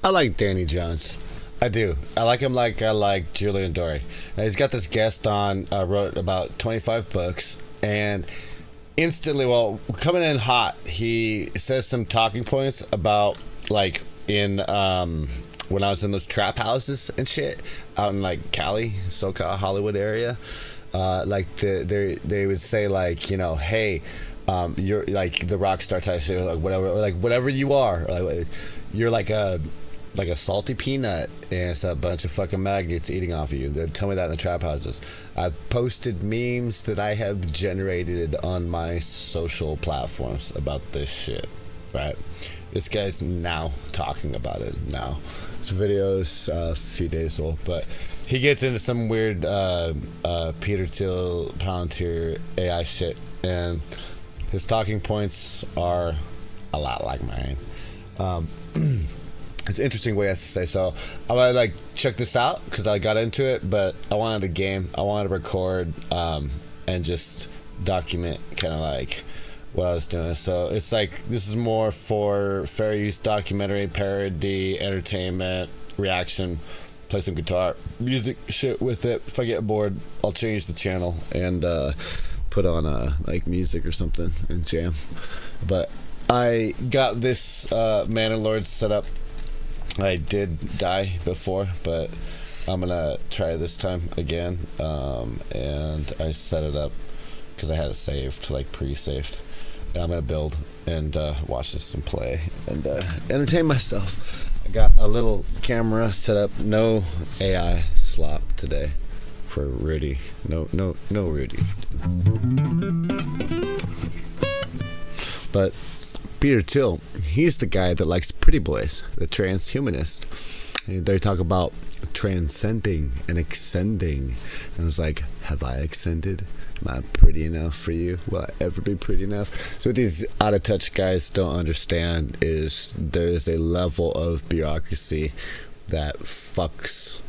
I like Danny Jones. I do. I like him like I like Julian Dory. And he's got this guest on, wrote about 25 books, and instantly, well, coming in hot, he says some talking points about, like, in, when I was in those trap houses and shit, out in, like, Cali, SoCal, Hollywood area, like, they would say, like, you know, hey, you're, like, the rock star type shit, like, whatever you are, like, you're like a salty peanut, and it's a bunch of fucking maggots eating off of you. They tell me that in the trap houses. I've posted memes that I have generated on my social platforms about this shit, right? This guy's now talking about it now. This video's a few days old, but he gets into some weird Peter Thiel, Palantir AI shit, and his talking points are a lot like mine. It's an interesting way to say. So I want to like check this out because I got into it, but I wanted to game. I wanted to record and just document kind of like what I was doing. So it's like this is more for fair use, documentary, parody, entertainment, reaction. Play some guitar, music, shit with it. If I get bored, I'll change the channel and put on like music or something and jam. But I got this Manalord set up. I did die before, but I'm gonna try this time again, and I set it up because I had it saved, like pre-saved, and I'm gonna build and watch this and play and entertain myself. I got a little camera set up, no AI slop today for Rudy, no Rudy, but Peter Thiel, he's the guy that likes pretty boys, the transhumanist. And they talk about transcending and ascending. And I was like, have I ascended? Am I pretty enough for you? Will I ever be pretty enough? So what these out-of-touch guys don't understand is there's a level of bureaucracy that fucks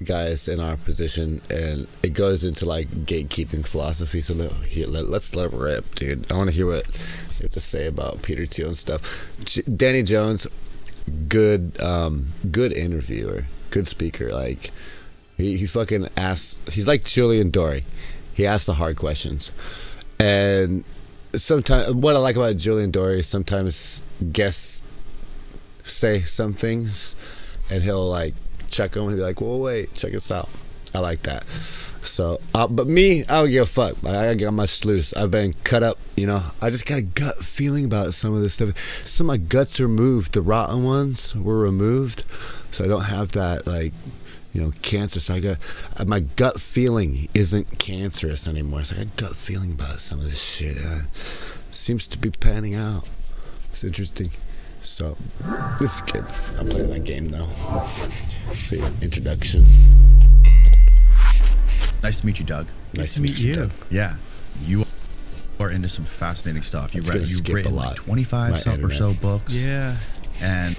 guys in our position, and it goes into like gatekeeping philosophy. So let's let rip, dude. I want to hear what you have to say about Peter Thiel and stuff. Danny Jones, good interviewer, good speaker. Like he fucking asks. He's like Julian Dory. He asks the hard questions, and sometimes what I like about Julian Dory is sometimes guests say some things, and he'll like check them and be like, well, wait, check this out. I like that. So, but me, I don't give a fuck. I got my sluice. I've been cut up, you know. I just got a gut feeling about some of this stuff. Some of my guts are removed. The rotten ones were removed. So I don't have that, like, you know, cancer. So I got, my gut feeling isn't cancerous anymore. So I got a gut feeling about some of this shit. Seems to be panning out. It's interesting. So, this is good. I'm playing that game now. So, introduction. Nice to meet you, Doug. Nice to meet you. Doug. Yeah, you are into some fascinating stuff. You've written like 25 or so books. Yeah. And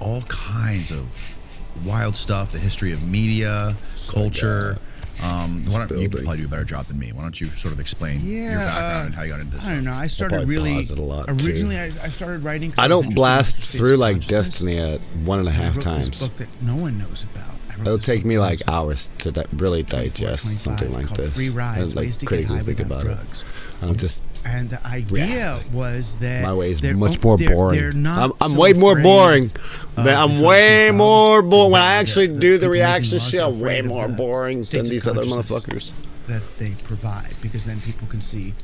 all kinds of wild stuff, the history of media, culture. Why don't you probably do a better job than me? Why don't you sort of explain your background and how you got into this? I don't know. I started really originally. I started writing. I don't blast through like Destiny at 1.5 times. This book that no one knows about. It'll take me like hours to really digest something like this. Free rides, and like critically think about drugs. it. I'll just. And the idea was that my way is much more boring. They're not I'm way more boring. I'm way more boring. When I actually do the reaction shit, I'm way more boring than these other motherfuckers. That they provide, because then people can see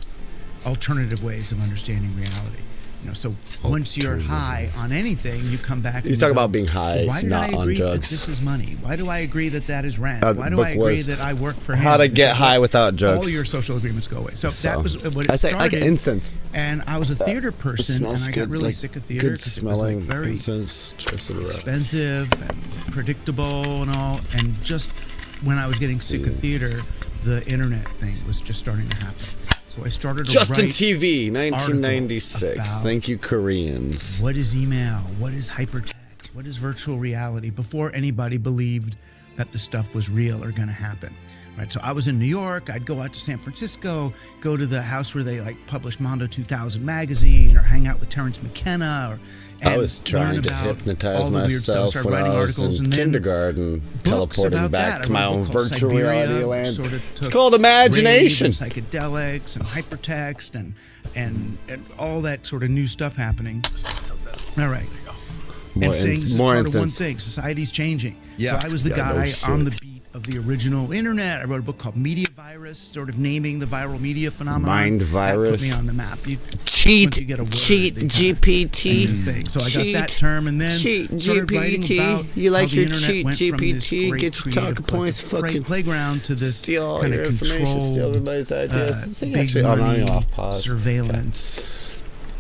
alternative ways of understanding reality. You know, so once you're high on anything, you come back. You talk about being high, why did not I on agree drugs. That this is money? Why do I agree that that is rent? Why do I agree that I work for him? How to get high without drugs. All your social agreements go away. So that was what it started. Like incense. And I was a theater person, and I got really like sick of theater because it was like very incense, expensive and predictable and all. And just when I was getting sick of theater, the internet thing was just starting to happen. So I started to Justin write TV, 1996. Thank you, Koreans. What is email? What is hypertext? What is virtual reality? Before anybody believed that the stuff was real or going to happen. Right, so I was in New York. I'd go out to San Francisco, go to the house where they like publish Mondo 2000 magazine, or hang out with Terrence McKenna. I was trying to hypnotize myself when I was in kindergarten, teleporting back to my own virtual reality land. It's called imagination. And psychedelics and hypertext and all that sort of new stuff happening. All right. And saying this is part of one thing: society's changing. Yeah. So I was the guy on the beat of the original internet. I wrote a book called Media Virus, sort of naming the viral media phenomenon. Mind virus. That put me on the map. Cheat GPT. So I got that term, and then started writing about you like how your the cheat internet went from this GPT? great Get your talking points. Fucking playground to this steal all kind your of information, steal controlled, everybody's ideas. big money, surveillance.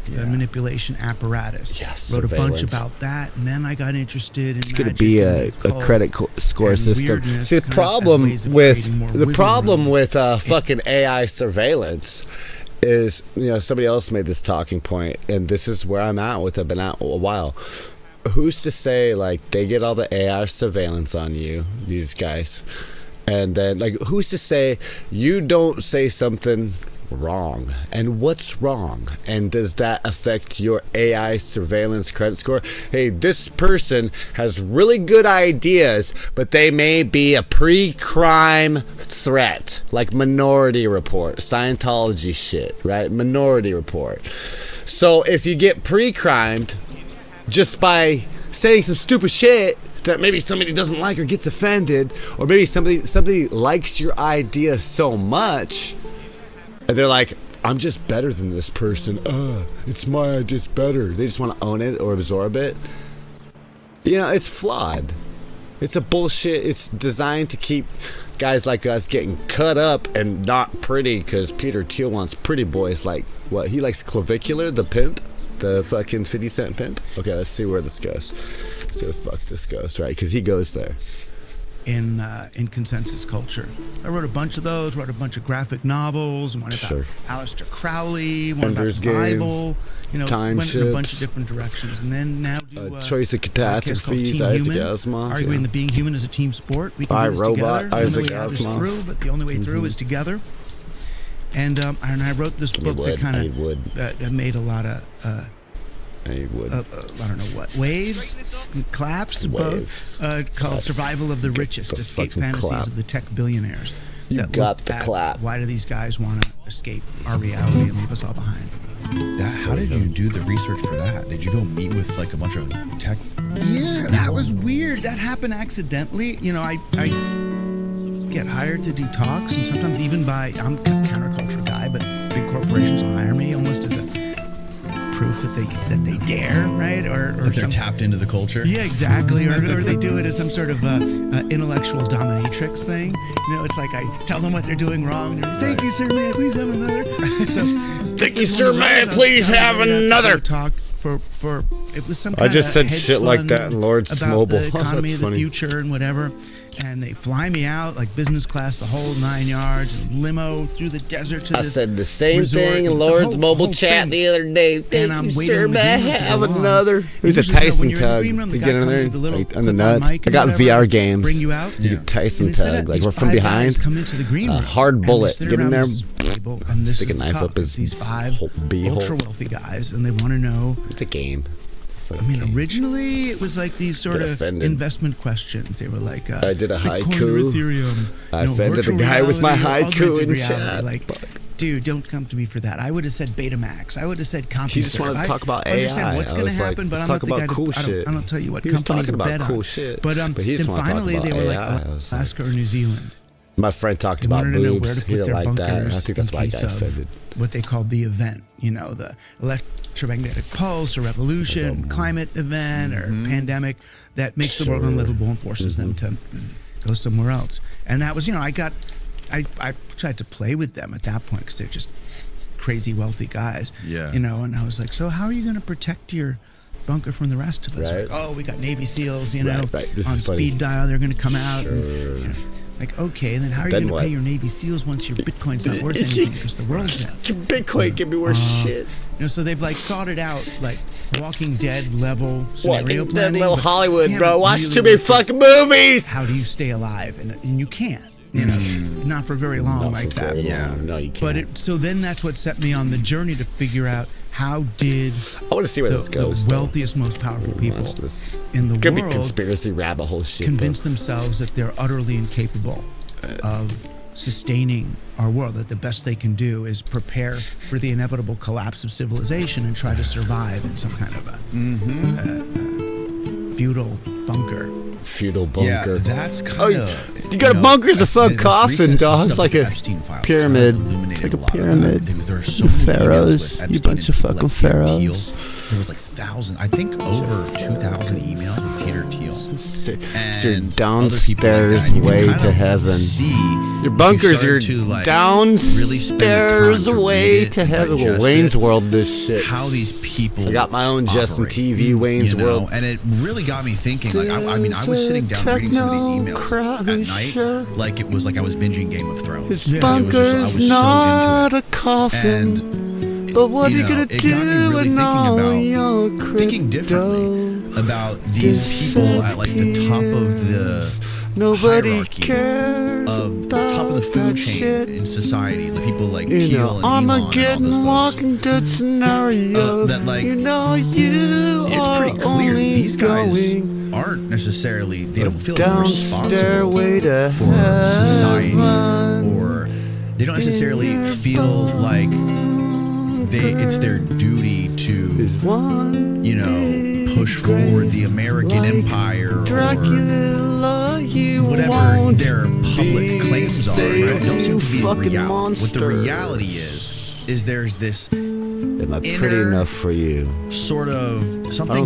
Manipulation apparatus. Yes, wrote a bunch surveillance. about that, and then I got interested in. It's going to be a credit score system. See, the problem with fucking AI surveillance is, somebody else made this talking point, and this is where I'm at with it. I've been at a while. Who's to say like they get all the AI surveillance on you, these guys, and then like who's to say you don't say something wrong, and what's wrong, and does that affect your AI surveillance credit score? Hey, this person has really good ideas, but they may be a pre-crime threat, like Minority Report, Scientology shit, right? Minority Report. So if you get pre-crimed just by saying some stupid shit that maybe somebody doesn't like or gets offended, or maybe somebody likes your idea so much, and they're like, I'm just better than this person. It's my idea, it's better. They just want to own it or absorb it. It's flawed. It's a bullshit. It's designed to keep guys like us getting cut up and not pretty, because Peter Thiel wants pretty boys like, what, he likes Clavicular, the pimp? The fucking 50 Cent pimp? Okay, let's see where this goes. Let's see where the fuck this goes, right? Because he goes there. In consensus culture. I wrote a bunch of those, wrote a bunch of graphic novels, one about Aleister Crowley, one about the Bible, Time went Shift, in a bunch of different directions. And then now do Choice of Catastrophes, Isaac Asimov, arguing that being human is a team sport. We can do this together. The only way out is through, but the only way through is together. And I wrote this book that kind of made a lot of I don't know what, waves and claps, both, called Survival of the Richest, Escape Fantasies of the Tech Billionaires. You got the clap. Why do these guys want to escape our reality and leave us all behind? How did you do the research for that? Did you go meet with like a bunch of tech? Yeah, that was weird. That happened accidentally. I get hired to do talks, and sometimes even I'm a counterculture guy, but big corporations will hire me almost as a proof that they dare, right? Or that they're tapped into the culture. Yeah, exactly. Or they do it as some sort of intellectual dominatrix thing. It's like I tell them what they're doing wrong. Thank you, sir. May I please have another? Thank you, sir. May I please have another? Talk for it was some kind I just of said hedge shit like fund that in Lord's about Mobile. the economy That's of the funny. future and whatever. And they fly me out like business class, the whole 9 yards, and limo through the desert to I this said the same resort. thing in It's a Lord's whole Mobile chat thing. the other day. Thank I'm you, waiting sir. in the May I green room to have go on. another? It was a Usually, Tyson when you're in the tug. green room, the You guy get in comes there with the little like, on the clip-on nuts. mic I got and VR whatever, games. bring you out. You get Tyson And instead tug. of Like these we're from 5 behind. guys come into the green room, hard and they bullet. sit Get in around there. this table, and this Stick a is the knife talk. up his It's these 5 beehole. ultra wealthy guys, and they want to know. It's a game. Originally it was like these sort Get of offended. investment questions. They were like, I did a Bitcoin haiku. or Ethereum. I offended virtual the guy with my reality or haiku augmented in reality. chat. Like, dude, don't come to me for that. I would have said Betamax. I would have said CompuServe. He just wanted to talk about I understand AI. what's I going to was like, happen, but let's I'm talk not the about guy cool to, shit. I don't tell you what He was company talking to bet about cool on. shit. But he just then wanted to talk finally about they were like AI. I was Alaska or New Zealand. My friend talked They about wanted to know where boobs. to He put didn't their like that. I bunkers think that's in why I case got of offended. what they called the event, the electromagnetic pulse or revolution, climate event or pandemic that makes the world unlivable and forces them to go somewhere else. And that was, I tried to play with them at that point because they're just crazy wealthy guys. Yeah. And I was like, so how are you going to protect your bunker from the rest of us? Right. Like, we got Navy SEALs, Right. This on is funny. speed dial. They're going to come out. And, like, okay, and then how are you Then going to what? pay your Navy SEALs once your Bitcoin's not worth anything because the world's in? Bitcoin can be worth shit. So they've like thought it out, like Walking Dead level scenario Walking Dead planning. level but Hollywood, they bro. haven't Watch really too many looked at fucking movies. How do you stay alive? And you can't. not for very long like that. Yeah, no, you can't. But so then that's what set me on the journey to figure out how did I want to see where this goes. The wealthiest, most powerful people in the Could world be conspiracy rabbit hole shit. Convince themselves that they're utterly incapable of sustaining our world. That the best they can do is prepare for the inevitable collapse of civilization and try to survive in some kind of a feudal bunker. Feudal bunker. Yeah, that's kind of. You got a bunker's a fuck coffin, dog. It's like a pyramid. It's like a pyramid. There's so many pharaohs. You bunch of fucking pharaohs. There was like thousands, I think over 2,000 emails with Peter Thiel. It's your downstairs way to heaven. Your bunker's your downstairs way to heaven. Well, Wayne's World, this shit. How these people. I got my own Justin TV Wayne's World. And it really got me thinking. Like, I mean, I was sitting down reading some of these emails at night, like it was like I was binging Game of Thrones. His bunker's not a coffin. But what are you gonna do with all your crypto? Thinking differently about these people at like the top of the hierarchy of the top of the food chain in society. The people like Thiel and Elon and all those folks. Walking Dead scenario. That like it's pretty clear these guys aren't necessarily. They don't feel responsible for society, or they don't necessarily feel like. It's their duty to, push forward the American empire or whatever their public claims are. Right? They don't seem to be the reality. What the reality is there's this Am I pretty enough for you? Sort of something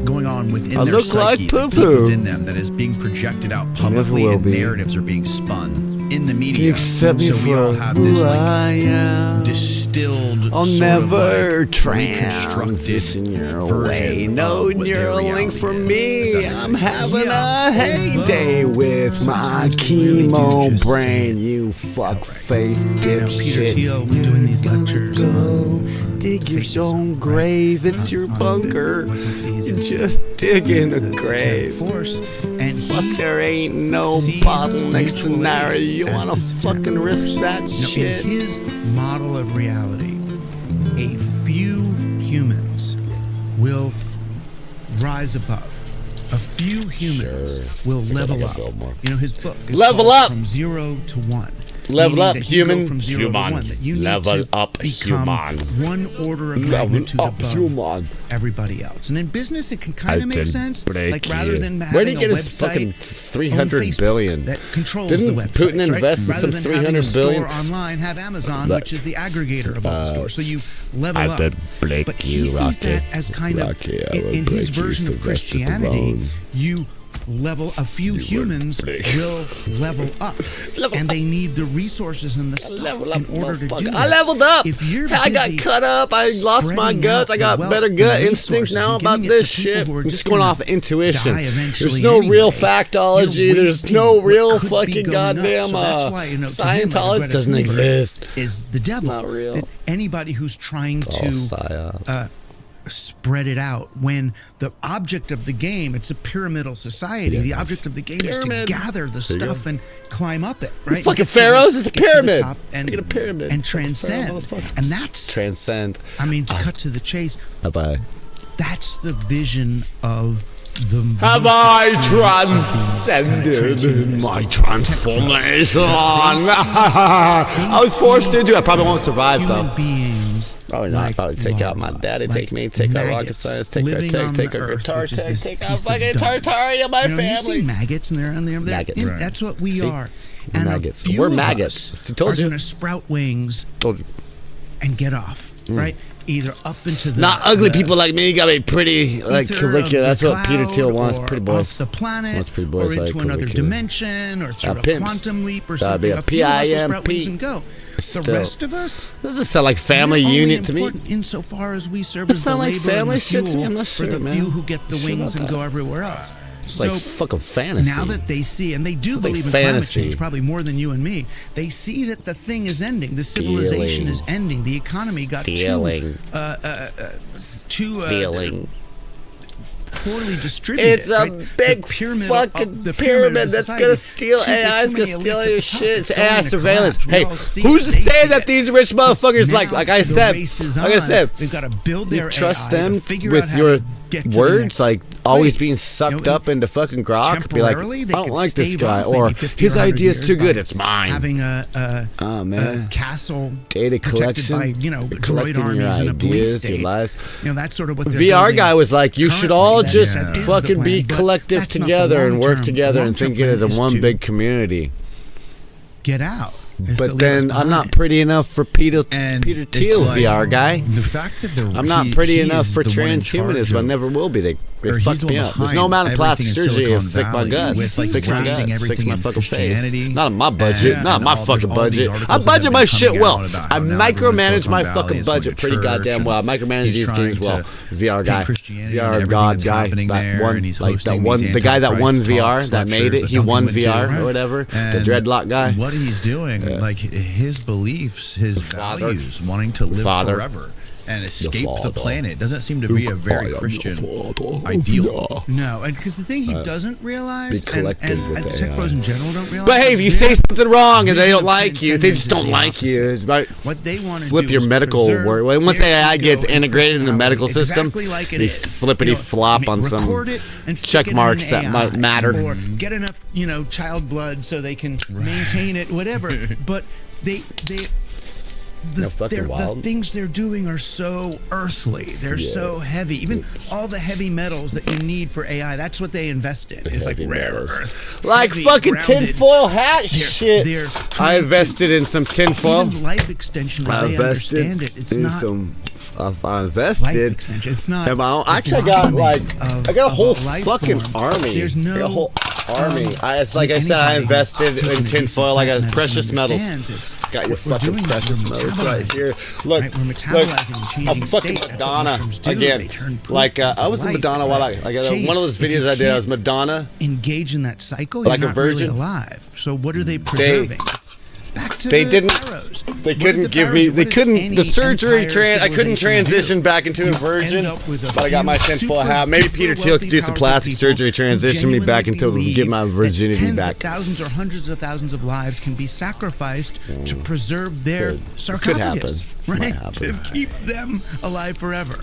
going on within I their look psyche, like poo-poo. within them that is being projected out publicly, and narratives are being spun in the media. You accept me so we all for have who this I am. Distilled, I'll sort never of like transition your way. No Neuralink for me. I'm having a heyday with my chemo brain. You fuck face dipshit. Peter Thiel was doing these lectures on dig your own grave. It's your bunker. You're just digging a grave. Force, and fuck, there ain't no bottleneck scenario. You wanna fucking risk that shit? In his model of reality, a few humans will rise above. A few humans will level up. His book is called From Zero to One. Level up, human. From zero to one, that you need level to up, become human. One order of magnitude above human. Everybody else. And in business, it can kind of make sense. Like rather than Where did having he get a his fucking website, $300 billion? That controls Didn't the website. Putin invest in some $300 billion? Rather than having a store online, have Amazon, which is the aggregator of all the stores. So you level up. But he sees that as kind of, in his version of Christianity, you level a few humans will level up, and they need the resources and the stuff in order to do that. I leveled up. If you're I got cut up. I lost my gut. I got better gut instinct now about this shit. I'm just going off intuition. There's no real factology. There's no real fucking goddamn Scientology doesn't exist. Is the devil? Not real. That anybody who's trying to spread it out, when the object of the game, it's a pyramidal society. The object of the game is to gather the stuff and climb up it, right? Fucking pharaohs, it's a pyramid. And a pyramid and transcend. And that's transcend. I mean, to cut to the chase. Bye-bye. That's the vision of the. Have I transcended my transformation? I was forced into it. I probably won't survive though. Probably not. Probably take out my daddy, take me, take out rocket science, take our guitar tech, take out fucking Tartaria, my family. You see maggots and they're on there. Maggots. That's what we are. And maggots. A few We're of maggots. us Told are you. going to sprout wings and get off, right? Either up into the not ugly people like me. Gotta be pretty, like curricular. That's what Peter Thiel wants. Pretty boys. Off the planet, wants pretty boys or into like another curricular. dimension, or through a Pimps. quantum leap, or Gotta something. be a A few of us will sprout PIMP. wings and go. The rest of us, doesn't sound like family we're unit only to me. important insofar as we serve Does as it the sound like labor family and the shit to me? fuel I'm not for sure, the man. few who get the Sure wings about and that. go everywhere else. It's So like fucking fantasy. now that they see, and they do It's like believe in climate fantasy. change probably more than you and me, they see that the thing is ending. The civilization is ending. The economy got too poorly distributed. It's a big fucking pyramid that's going to steal AI. It's going to steal your shit. It's AI surveillance. Hey, who's to say that these rich motherfuckers, like I said, they've got to build their trust AI them with your words, like always being sucked up into fucking grok. Be like, I don't like this guy, or his idea is too good. It's mine. Having a castle data collection by droid armies in a police state. Your lives. That's sort of what they're VR building. guy was like, you should all just fucking be plan, collective together and work together and think it as a one big community. Get out. But then I'm not pretty enough for Peter Thiel, like, VR guy. The fact that I'm not pretty enough for transhumanism. I never will be. They fucked me up. There's no amount of plastic surgery to fix my guts. Fix my guts. Fix my fucking face. Not on my budget. Not on my fucking budget. I budget my shit well. I micromanage my fucking budget pretty goddamn well. I micromanage these games well. VR guy. VR god guy. The guy that won VR, that made it. He won VR or whatever. The dreadlock guy. What he's doing, like his beliefs, his values, wanting to live forever and escape the planet, doesn't seem to be a very Christian ideal. No, and because the thing he doesn't realize, and the tech pros in general don't realize. But hey, if you say something wrong and they don't like you, they just don't like you. It's about what they want to flip your medical work. Once AI gets integrated in the medical system, they flippity flop on some check marks that might matter. Or get enough, child blood so they can maintain it, whatever. But the things they're doing are so earthly. They're so heavy. Even all the heavy metals that you need for AI, that's what they invest in. It's like rare earth. Like fucking tinfoil hat shit. I invested in some tinfoil. Even life extension, as they understand it, it's not... I invested. It's not. Actually, I got a whole fucking army. There's no a whole army. It's like I said, I invested in tinfoil. I got precious metals. Got your fucking precious metals right here. Look, I'm fucking Madonna again. Like I was a Madonna a while back. Like one of those videos I did, I was Madonna. Engage in that cycle, like a virgin. Really alive. So what are they preserving? They couldn't give me. They couldn't. The surgery. I couldn't transition back into a virgin. But I got my tinfoil hat. Maybe Peter Thiel could do some plastic surgery, transition me back into get my virginity back. Thousands or hundreds of thousands of lives can be sacrificed to preserve their sarcophagus. Right? To keep them alive forever.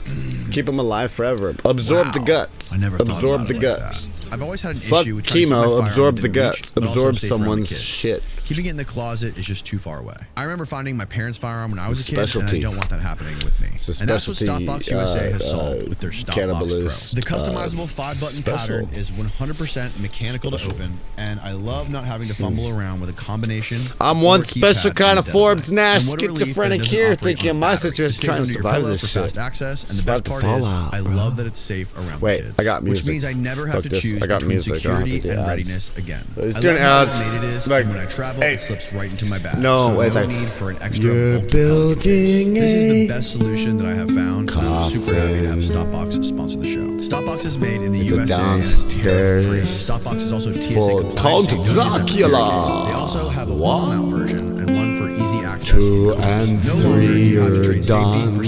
Keep them alive forever. Absorb the guts. I never absorb the guts. I've always had an Fuck issue with chemo. Absorb the guts. Absorb someone's shit. Keeping it in the closet is just too far away. I remember finding my parents' firearm when I was a kid, and I don't want that happening with me. And that's what Stopbox USA has solved with their Stopbox Pro. The customizable 5-button pattern is 100% mechanical to open, and I love not having to fumble around with a combination. I'm one special kind of Forbes Nash schizophrenic here, thinking my situation trying to survive this shit. Fast access, and the best part is, I love that it's safe around my kids. I got music. Which means I never have to choose between security and readiness again. It's doing ads. It is, and when I travel, it slips right into my bag. No need for an extra building. This is the best solution that I have found. And I'm super happy to have Stopbox sponsor the show. Stopbox is made in the USA and it's tariff-free. Stopbox is also TSA compliant. Called Dracula. They also have a wall-mount version and one for easy access. 2 and 3 you're done.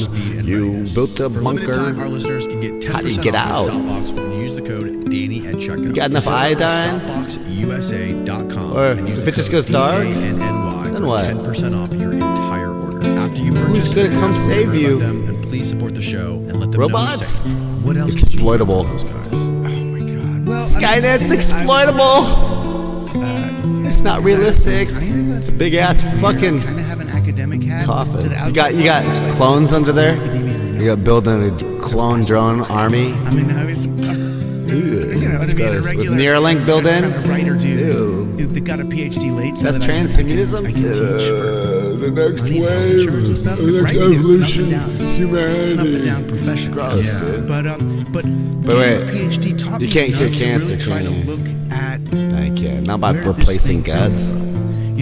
You built a bunker. For limited time, our listeners can get 10% How do you get out? Stopbox when you use the code Danny at checkout. You got enough iodine? StopboxUSA.com. Or if it just goes dark? Then what? 10% off your entire order. After you purchase, who's gonna come save you? And please support the show and let them Robots? know. What else? Exploitable. Oh my god. Well, Skynet's exploitable. It's not realistic. It's a big ass fucking kind of have an academic hat coffin. To the You got clones under there. You got building a clone drone army. I mean, a regular Neuralink built in. Kind of writer dude. They got a PhD late. So that's transhumanism. I can teach for the next wave, the next evolution, humanity. It's an up and down profession. But wait, PhD taught you can't cure cancer, try to look at. I can't. Not by replacing guts.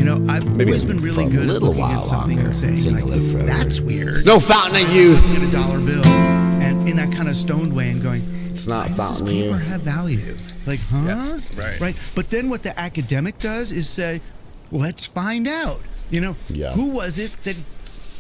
I've always been really good at looking at something and saying, like, that's weird. It's no fountain of youth. Get a dollar bill, and in that kind of stoned way, and going, it's not fountain of youth. Does this paper have value? Like, huh? Yeah, right. But then what the academic does is say, well, let's find out. Who was it that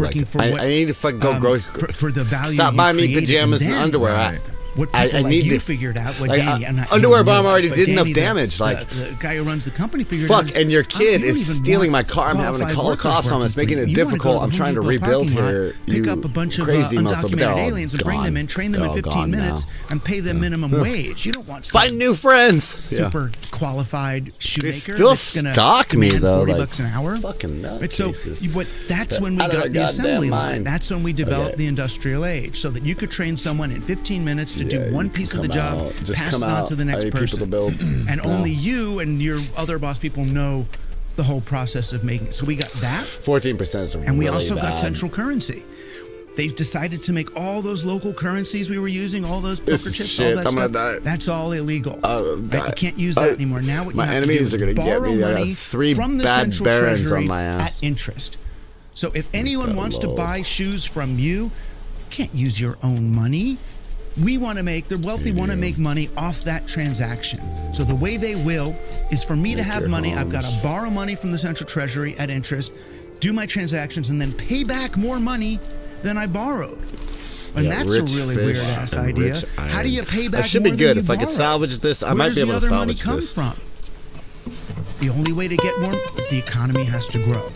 working like, for what I need to fucking go grocery. for the value. Stop you buying me created, pajamas and then underwear. Right. what people like you figured out, what Danny, underwear bomb already did enough damage. The guy who runs the company figured out. Fuck, and your kid is stealing my car. I'm having to call the cops on. It's making it difficult. I'm trying to rebuild here. Pick up a bunch of undocumented aliens and bring them in, train them in 15 minutes, and pay them minimum wage. You don't want find new friends. Super qualified shoemaker still that's going to stalk me though, $40 an hour. Fucking nuts. So that's when we got the assembly line. That's when we developed the industrial age, so that you could train someone in 15 minutes to do one piece of the job, pass it on to the next person, and only you and your other boss people know the whole process of making it. So we got that 14%, and we also got central currency. They've decided to make all those local currencies we were using, all those poker chips, all that stuff. That's all illegal. You can't use that anymore. Now what you have to do is borrow money from the central treasury at interest. So if anyone wants to buy shoes from you, can't use your own money. We want to make, the wealthy want to make money off that transaction. So the way they will is for me to have money, I've got to borrow money from the central treasury at interest, do my transactions, and then pay back more money than I borrowed. And that's a really weird-ass idea. How do you pay back more than you borrowed? That should be good. If I could salvage this, I might be able to salvage this. Where does the other money come from? The only way to get more is the economy has to grow.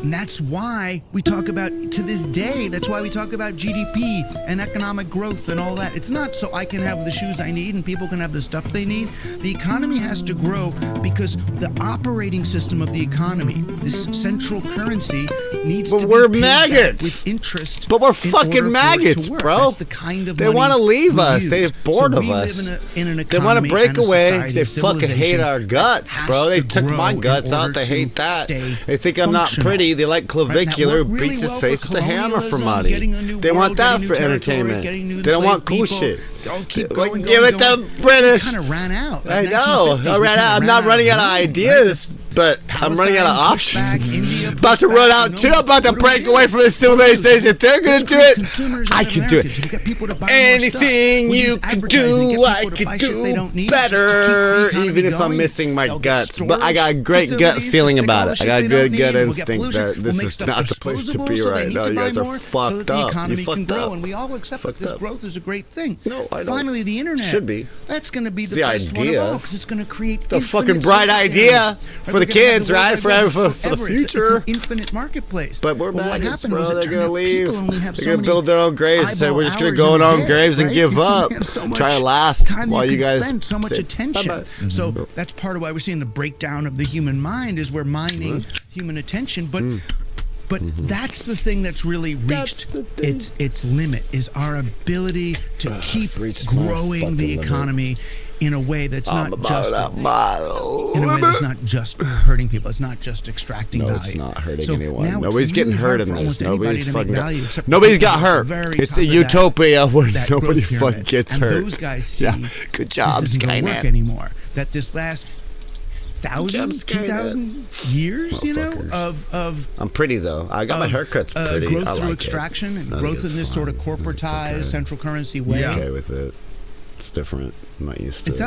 And that's why we talk about, to this day, that's why we talk about GDP and economic growth and all that. It's not so I can have the shoes I need and people can have the stuff they need. The economy has to grow because the operating system of the economy, this central currency, needs to be paid back with interest. But we're fucking maggots, bro. That's the kind of they want to leave us. They're bored of us. They want to break away. They fucking hate our guts, bro. They took my guts out. They hate that. They think I'm not pretty. They like Clavicular who beats his face with a hammer for money. They want that for entertainment. They don't want cool shit. Give it to British. Kind of ran out. I know. I ran out. I'm not running out of ideas, but I'm running out of options. About to run out too. I'm about to break away from the civilization. If they're gonna do it, I can do it. Anything you can do, I can do better. Even if I'm missing my guts, but I got a great gut feeling about it. I got a good gut instinct that this is not the place to be right now. You guys are fucked up. You fucked up. And we all accept that this growth is a great thing. No, I don't. Finally, the internet should be. That's going to be the best one of all because it's going to create the fucking bright idea for the kids, right? For the future. It's an infinite marketplace. But we're maggots, bro. They're going to leave. They're going to build their own graves. So we're just going to go in our own graves and give up. Try to last while you guys spend so much attention. So that's part of why we're seeing the breakdown of the human mind is we're mining human attention. But that's the thing that's really reached its limit, is our ability to keep growing the economy in a way that's not just hurting people. It's not just extracting value. It's not hurting anyone. Nobody's getting hurt in this. Nobody's got hurt. It's a utopia where nobody fucking gets hurt. Those guys see good job, this isn't going to work anymore. That this last 2,000 years, of I'm pretty though. I got my haircuts pretty. Growth through extraction and growth in this sort of corporatized central currency way. I'm okay with it. It's different. I'm not used to it.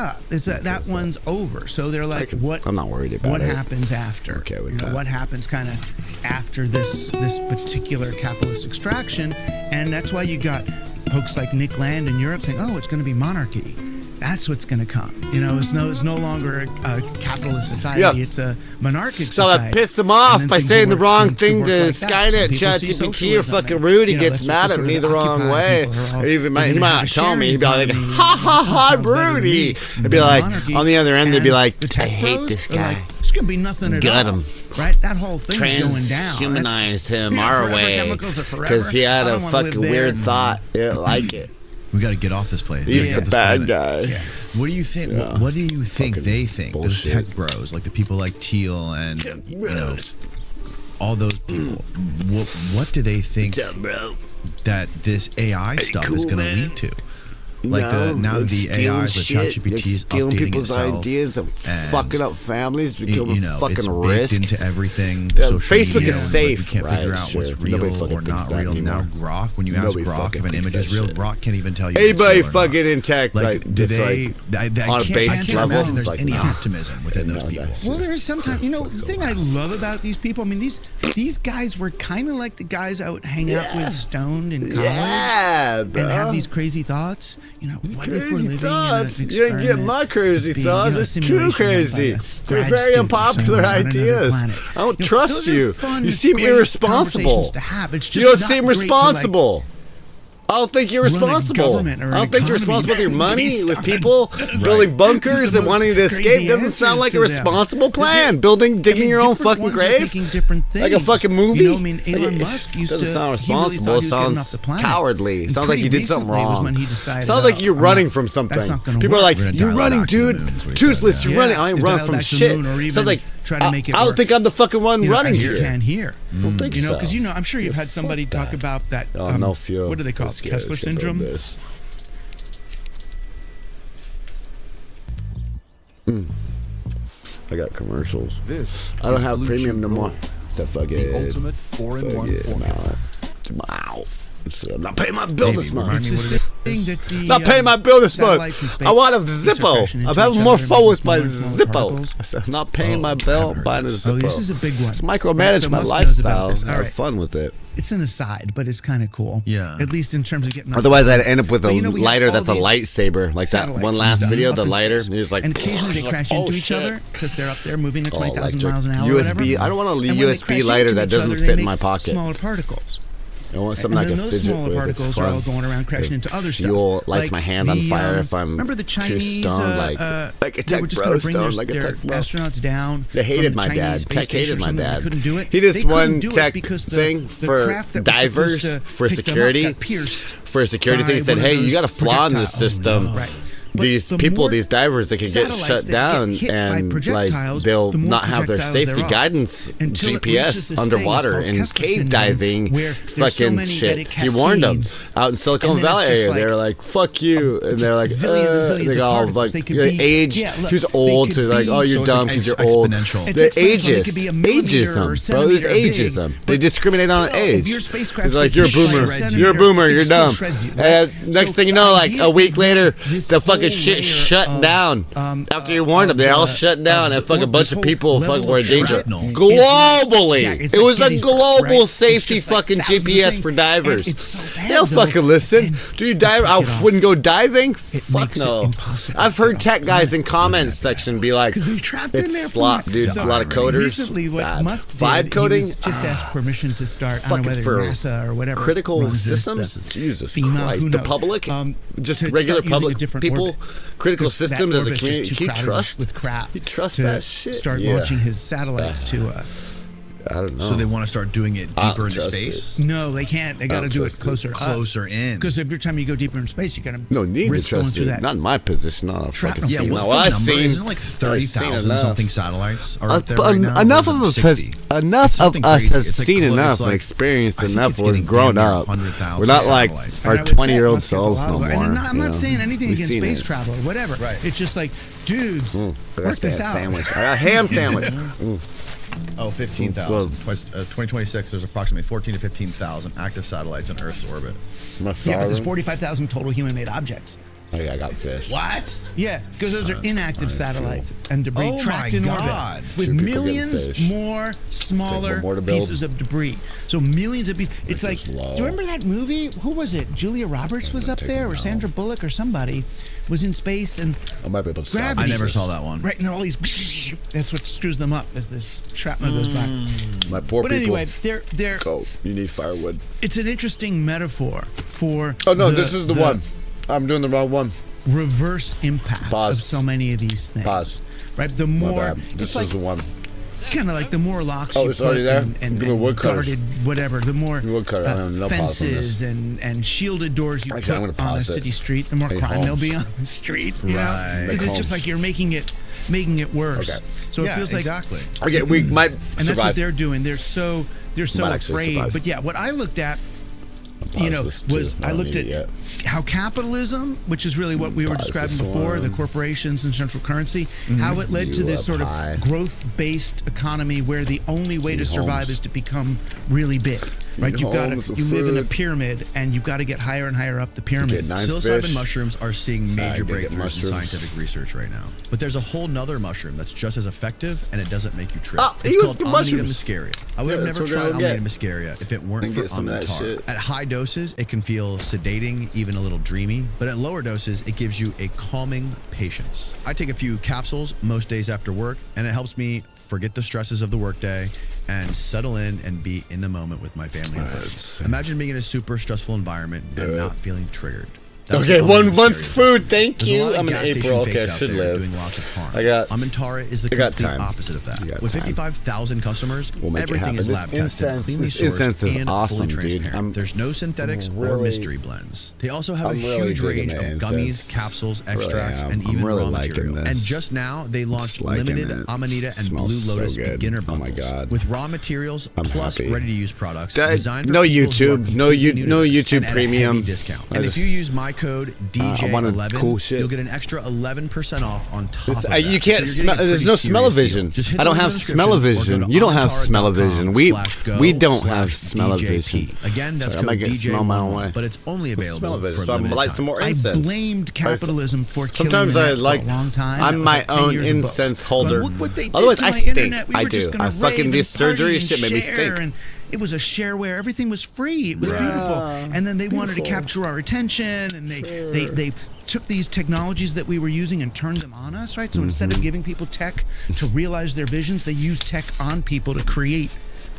That one's over. So they're like, I'm not worried about what happens after. Okay with that. What happens kind of after this particular capitalist extraction, and that's why you got folks like Nick Land in Europe saying, "Oh, it's going to be monarchy." That's what's going to come. It's no longer a capitalist society. It's a monarchic society. So I pissed them off by saying the wrong thing to Skynet, ChatGPT, or fucking Rudy gets mad at me the wrong way. Or even he might not tell me. He'd be like, ha ha ha, Rudy. I'd be like, on the other end, they'd be like, I hate this guy. There's going to be nothing at all. Gut him. Right? That whole thing's going down. Transhumanize him our way. Because he had a fucking weird thought. He didn't like it. We got to get off this plane. He's the bad guy. Yeah. What do you think? Yeah. What do you think they think? Bullshit. Those tech bros, like the people like Thiel and all those people. What do they think that this AI stuff is going to lead to? Like now that the AIs, the ChatGPT is stealing updating people's itself ideas and fucking up families, becoming fucking it's risk. Baked into everything. Facebook is safe, but you can't figure out what's real or not real. Now Grok, when you ask Grok if an image is real, Grok can't even tell you. Anybody fucking in tech, like do they? On a base level, there's any optimism within those people. Well, there is sometimes. The thing I love about these people. I mean, these guys were kind of like the guys I would hang out with, stoned in college, and have these crazy thoughts. what if we're living thoughts. in an You ain't get my crazy thoughts. It's too crazy. They're very unpopular ideas. I don't trust you. You seem irresponsible. You don't seem responsible. I don't think you're responsible. I don't think you're responsible with your money, with people building bunkers and wanting to escape. Doesn't sound like a responsible plan. Digging your own fucking grave, like a fucking movie. Elon Musk used doesn't sound responsible. It sounds cowardly. It sounds like you did something wrong. Sounds like you're running from something. People are like, "You're running, dude. Toothless, you're running." I ain't running from shit. Sounds like. I don't think I'm the fucking one running here. You can hear. I don't think so. Because I'm sure you've had somebody talk about that. No fuel. What do they call it? Kessler syndrome. I got commercials. This I don't have premium no more. So fuck it. The ultimate 4-in-1 formula. Wow. Not paying my bill this month. Not paying my bill this month. I want a Zippo. I'm having more fun with my Zippo. I said, I'm not paying my bill, buying a Zippo. Oh, this is a big one. It's micromanage my lifestyle. I have fun with it. It's an aside, but it's kind of cool. Yeah. At least in terms of getting. Otherwise, I'd end up with a lighter that's a lightsaber, like that one last video. The lighter, and he's like, and occasionally they crash into each other because they're up there moving at 20,000 miles an hour. USB. I don't want a USB lighter that doesn't fit in my pocket. Smaller particles. I want something I can fidget with. Those smaller particles are all going around crashing into other stuff. Fuel lights my hand on fire if I'm remember the Chinese, too stoned, like a tech bro, stoned like a tech bro. Astronauts down. They hated my dad. Tech hated my dad. Couldn't do it. He did this one tech thing for divers, for security. For a security thing, he said, "Hey, you got a flaw in the system." These people, these divers, they can get shut down and like they'll not have their safety guidance GPS underwater and cave diving fucking shit. He warned them out in Silicon Valley area. They're like, "Fuck you," and they're like, they go all like age. He's old, so they're like, "Oh, you're dumb because you're old." They're ageist, ageism, bro. There's ageism. They discriminate on age. It's like, "You're a boomer. You're a boomer. You're dumb." And next thing you know, like a week later, the fucking shit shut down. After you warned them, they all shut down, and fucking bunch of people fucking were in danger globally. It was a global safety fucking GPS for divers. They don't fucking listen. Do you dive? I wouldn't go diving. Fuck no. I've heard tech guys in comments section be like, "It's slop, dude. A lot of coders." Recently, what Musk did, vibe coding. Just asked permission to start. I don't know whether NASA or whatever. Critical systems. Jesus Christ. The public, just regular public people. Critical systems as a community. He trusts with crap. He trusts that shit. Start launching his satellites to. I don't know. So they want to start doing it deeper into space? No, they can't. They got to do it closer in. Because every time you go deeper in space, you're gonna risk going through that. Not in my position. Not a fucking what's the number? Isn't it like 30,000 something satellites are up there right now? Enough of us has seen enough and experienced enough. We've grown up. We're not like our 20-year-old selves no more. And I'm not saying anything against space travel or whatever. It's just like, dudes, work this out. I got a ham sandwich. Oh, 15,000. 2026, there's approximately 14 to 15,000 active satellites in Earth's orbit. Yeah, but there's 45,000 total human-made objects. Oh, yeah, I got fish. What? Yeah, because those are inactive satellites and debris trapped in orbit with millions more smaller pieces of debris. So millions of pieces. It's like, do you remember that movie? Who was it? Julia Roberts was up there, or Sandra Bullock, or somebody was in space, and I never saw that one. Right, and all these. That's what screws them up as this shrapnel goes by. My poor people. But anyway, they're. Go. You need firewood. It's an interesting metaphor for. Oh no, this is the one. I'm doing the wrong one. Reverse impact of so many of these things. Right? The more this is the one. Kind of like the more locks you put and guarded whatever, the more fences and shielded doors you put on a city street, the more crime there'll be on the street. You know? It's just like you're making it worse. Okay. So it feels like okay, we might survive. And that's what they're doing. They're so afraid. But yeah, what I looked at, was I looked at how capitalism, which is really what we were describing before, the corporations and central currency, how it led to this sort of growth-based economy where the only way to survive is to become really big. right? You live in a pyramid, and you've got to get higher and higher up the pyramid. Psilocybin mushrooms are seeing major breakthroughs in scientific research right now. But there's a whole nother mushroom that's just as effective, and it doesn't make you trip. It's called Amanita muscaria. I would have never tried Amanita muscaria if it weren't for Amatar. At high doses, it can feel sedating, even a little dreamy. But at lower doses, it gives you a calming patience. I take a few capsules most days after work, and it helps me forget the stresses of the workday and settle in and be in the moment with my family and friends. Imagine being in a super stressful environment and not feeling triggered. Okay, one month food, thank you. I'm in April. Okay, I should live. Doing lots of harm. Amantara is the complete opposite of that. With 55,000 customers, everything is lab tested, cleanly sourced, and awesome, fully transparent. There's no synthetics or mystery blends. They also have a huge range of gummies, capsules, extracts, and even raw material. And just now, they launched limited Amanita and Blue Lotus beginner bundles with raw materials plus ready-to-use products designed for no YouTube Premium discount. And if you use my code DJ11, you'll get an extra 11% off on top of that. You can't smell. There's no smell-o-vision. I don't have smell-o-vision. You don't have smell-o-vision. We don't have smell-o-vision. Again, that's code DJ11, but it's only available for a limited time. Some more incense. I blamed capitalism for killing Sometimes the I net like. for a long time. I'm my own incense holder. Otherwise, I stink. I do. I fucking this surgery shit made me stink. It was a shareware. Everything was free. It was beautiful. And then they wanted to capture our attention, and they took these technologies that we were using and turned them on us, right? So instead of giving people tech to realize their visions, they used tech on people to create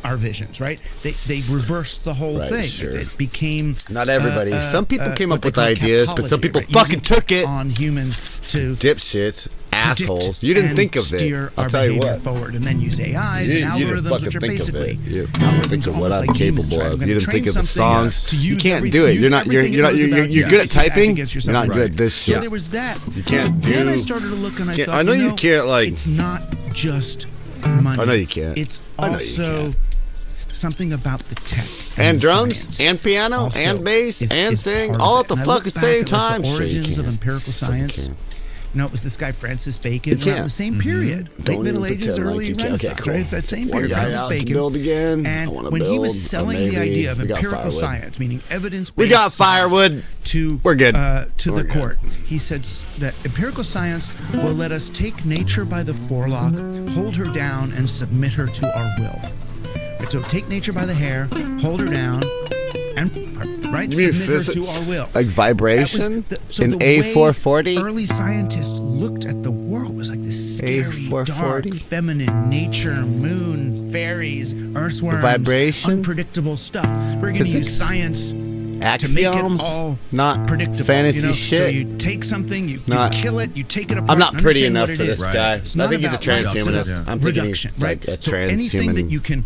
our visions, right? They reversed the whole thing. Sure. It became not everybody. Some people came up with ideas, but some people fucking took it on humans to dipshits, assholes. You didn't think of it. I'll tell you what. Forward, and then use AIs and algorithms, which are basically you didn't think of what I'm capable of. You didn't think of the songs. You can't do it. You're good at typing. You're not good at this shit. So there was that. You can't do. Then I started to look, and I thought, I know you can't like. It's not just money. I know you can't. It's also something about the tech and drums and piano and bass and sing all at the fucking same time. The origins of empirical science. You know, it was this guy Francis Bacon around the same period, late Middle Ages, early Renaissance. Right? It's that same period, Francis Bacon. Build again. And when he was selling the idea of empirical science, meaning evidence-based, we got firewood. We're good. To the court, he said that empirical science will let us take nature by the forelock, hold her down, and submit her to our will. So take nature by the hair, hold her down, and submit her to our will. Like vibration in A440? Early scientists looked at the world was like this scary, dark, feminine nature, moon, fairies, earthworms, vibration, unpredictable stuff. We're going to use science axioms, to make it all not predictable. Fantasy shit. So you take something, you kill it, you take it apart. I'm not pretty enough for this guy. It's I think he's a transhumanist. I'm thinking he's like a transhuman. So anything that you can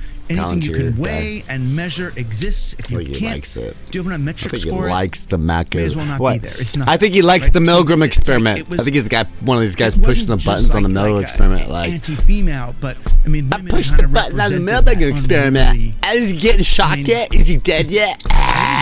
weigh and measure exists. If you can't, likes it. Do you have enough metrics for it? He likes the macro. May as well not be there. It's not. I think he likes the Milgram experiment. I think he's the guy, one of these guys pushing the buttons on the Milgram experiment. Like anti-female, but I mean, I pushed the button on the Milgram experiment. Is he getting shot yet? Is he dead yet?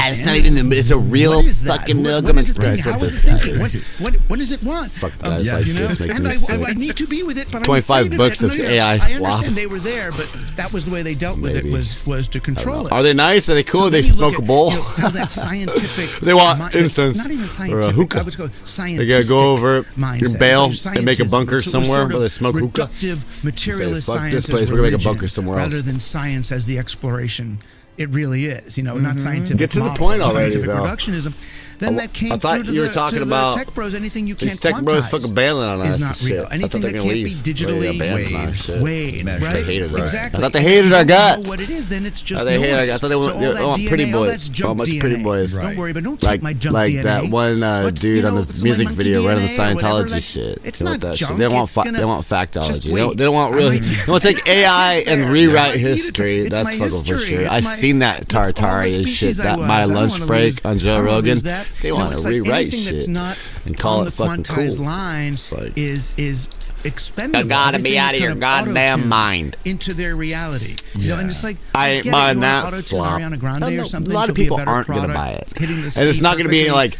It's not even the. It's a real fucking Milgram experiment. How is it thinking? What does it want? Fuck guys like this make me sick. I need to be with it, but 25 bucks of AI swap. I understand they were there, but that was the way they dealt with it. Was to control it. Are they nice? Are they cool? Are they smoke a bowl? How that scientific. They want incense. Not even scientific. Or a hookah. I would go scientific. They gotta go over mindset. bail and make a bunker somewhere where they smoke hookah. Reductive materialist science this place. We're gonna make a bunker somewhere else. Rather than science as the exploration it really is. You know, not scientific. Get to the point already, though. Reductionism. Then that came through to the tech bros. Anything you can't quantize. Tech bros fucking bailing on us. Is not real. Anything that can't be digitally weighed, right? They hated us. Exactly. I thought they hated our guts. If you know what it is, then it's just they hated. noise. I thought they want pretty boys. All much pretty boys. Don't worry, but don't take my junk like DNA. that one dude on the music video right on the Scientology shit. It's not junk. They want factology. They don't want really. They want to take AI and rewrite history. That's fucking for sure. I've seen that Tartarian shit. That my lunch break on Joe Rogan. They want to rewrite shit and call it fucking cool. Line is expendable. You gotta be out of your goddamn mind into their reality. You know, and it's like I ain't buying that slop. A lot of people aren't gonna buy it, and it's not gonna be like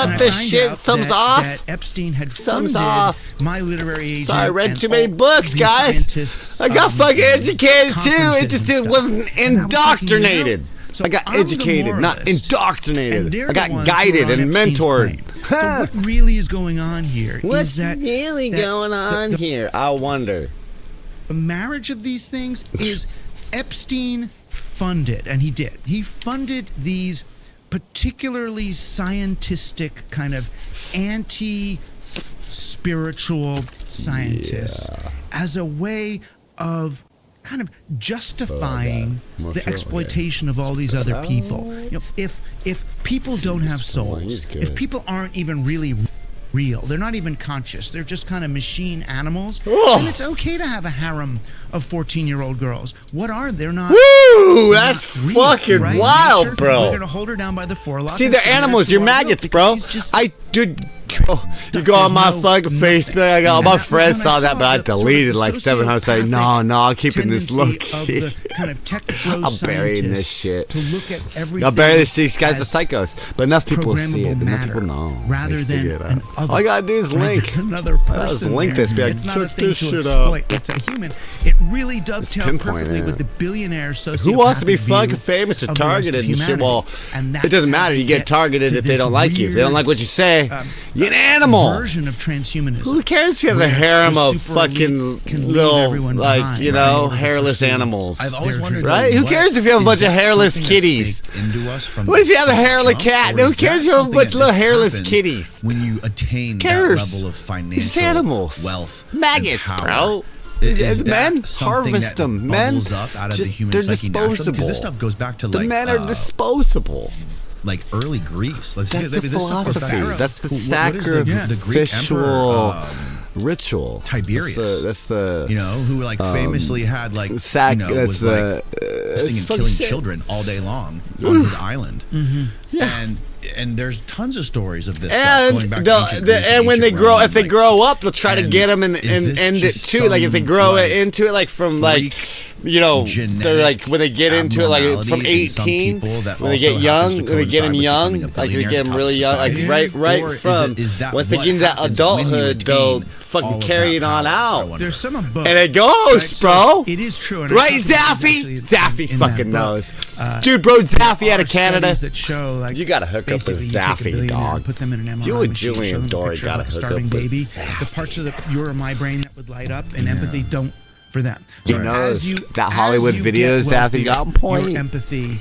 about this shit. Something's off. That Epstein had Something's funded off. my literary agent. Sorry, I read and too many all books, these guys. scientists, I got fucking educated too. It just conferences and wasn't stuff. And I was thinking, indoctrinated. so I got I'm the educated, not moralist, indoctrinated. and they're I got the ones who guided are on and Epstein's mentored. plane. So what really is going on here What's is that really going on here? I wonder. The marriage of these things is Epstein funded, and he did. He funded these particularly scientistic kind of anti-spiritual scientists as a way of kind of justifying the exploitation of all these other people. You know, if people don't have souls, if people aren't even really real, they're not even conscious, they're just kind of machine animals, then it's okay to have a harem of 14-year-old girls. What are they're not? Woo! That's fucking wild, Nature, bro. We're gonna hold her down by the forelock. See, they're animals. You're maggots, bro. You go on my fucking Facebook. I got all my friends saw that, but I deleted like 700. Say, no, I'm keeping this low key. Kind of tech I'm burying this shit. To look at everything. I'll bury this. These guys are psychos, but enough people see it. Enough people know. Rather than an other. All I gotta do is link. Another person. Just link this. Be like, it's not a check thing this to shit exploit. out. It's a human. It really dovetails perfectly with the billionaire sociopathic Who wants to be view fucking famous or of the rest of targeted and shit? humanity. Well, And it doesn't matter. You get targeted if they don't like you. If they don't like what you say, you're an animal. Version of transhumanism. Who cares if you have a harem of fucking little, like, you know, hairless animals? I've always wondered, right? Who cares if you have a bunch of hairless kitties? What if you have a hairless cat? Who cares if you have a bunch of little hairless kitties? When you attain that level of financial wealth, maggots, bro. Men harvest them. Men just they're disposable. Because this stuff goes back to like the men are disposable. Like early Greece. That's the philosophy. That's the sacrificial ritual. Tiberius. That's the you know, who like famously had like was like harvesting and killing children all day long on his island. And there's tons of stories of this stuff going back to and when they grow, if they grow up, they'll try to get them and end it too. Like if they grow into it, like from like, you know, they're like when they get into it, like from 18, when they get young, when they get them young, like they get them really young, like right from once they get into that adulthood, they'll fucking carry it on out. There's some of both. And it goes, bro. It is true. Right, Zaffy? Zaffy fucking knows. Dude, bro, Zaffy out of Canada. That show, like, you gotta hook up with Zaffy, dog. Put them in an MRI You and machine, Julian Dory gotta hook up with baby. Zaffy. The parts of your or my brain that would light up and empathy don't for them. So you know that Hollywood video Zaffy got on point. Your empathy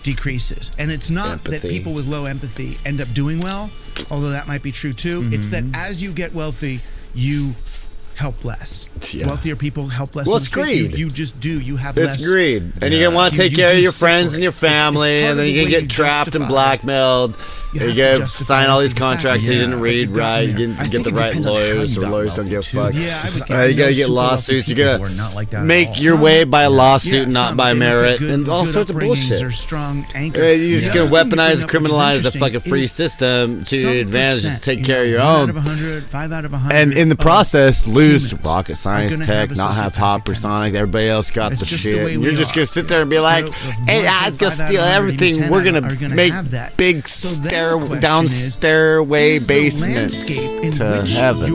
decreases. And it's not that people with low empathy end up doing well, although that might be true too. It's that as you get wealthy, you help less. Wealthier people help less. Well, it's greed. You just do. You have less. It's greed. And you're going to want to take care of your friends and your family, and then you're going to get trapped and blackmailed. You got to sign all these contracts you didn't read right. You didn't get the right lawyers, or lawyers don't give a fuck. You got to get lawsuits. You got to make your way by a lawsuit, not by merit, and all sorts of bullshit. You're just going to weaponize and criminalize the fucking free system to your advantage to take care of your own. And in the process, lose rocket science, tech, not have hypersonics. Everybody else got the shit. You're just going to sit there and be like, hey, it's going to steal everything. We're going to make big down stairway basements to heaven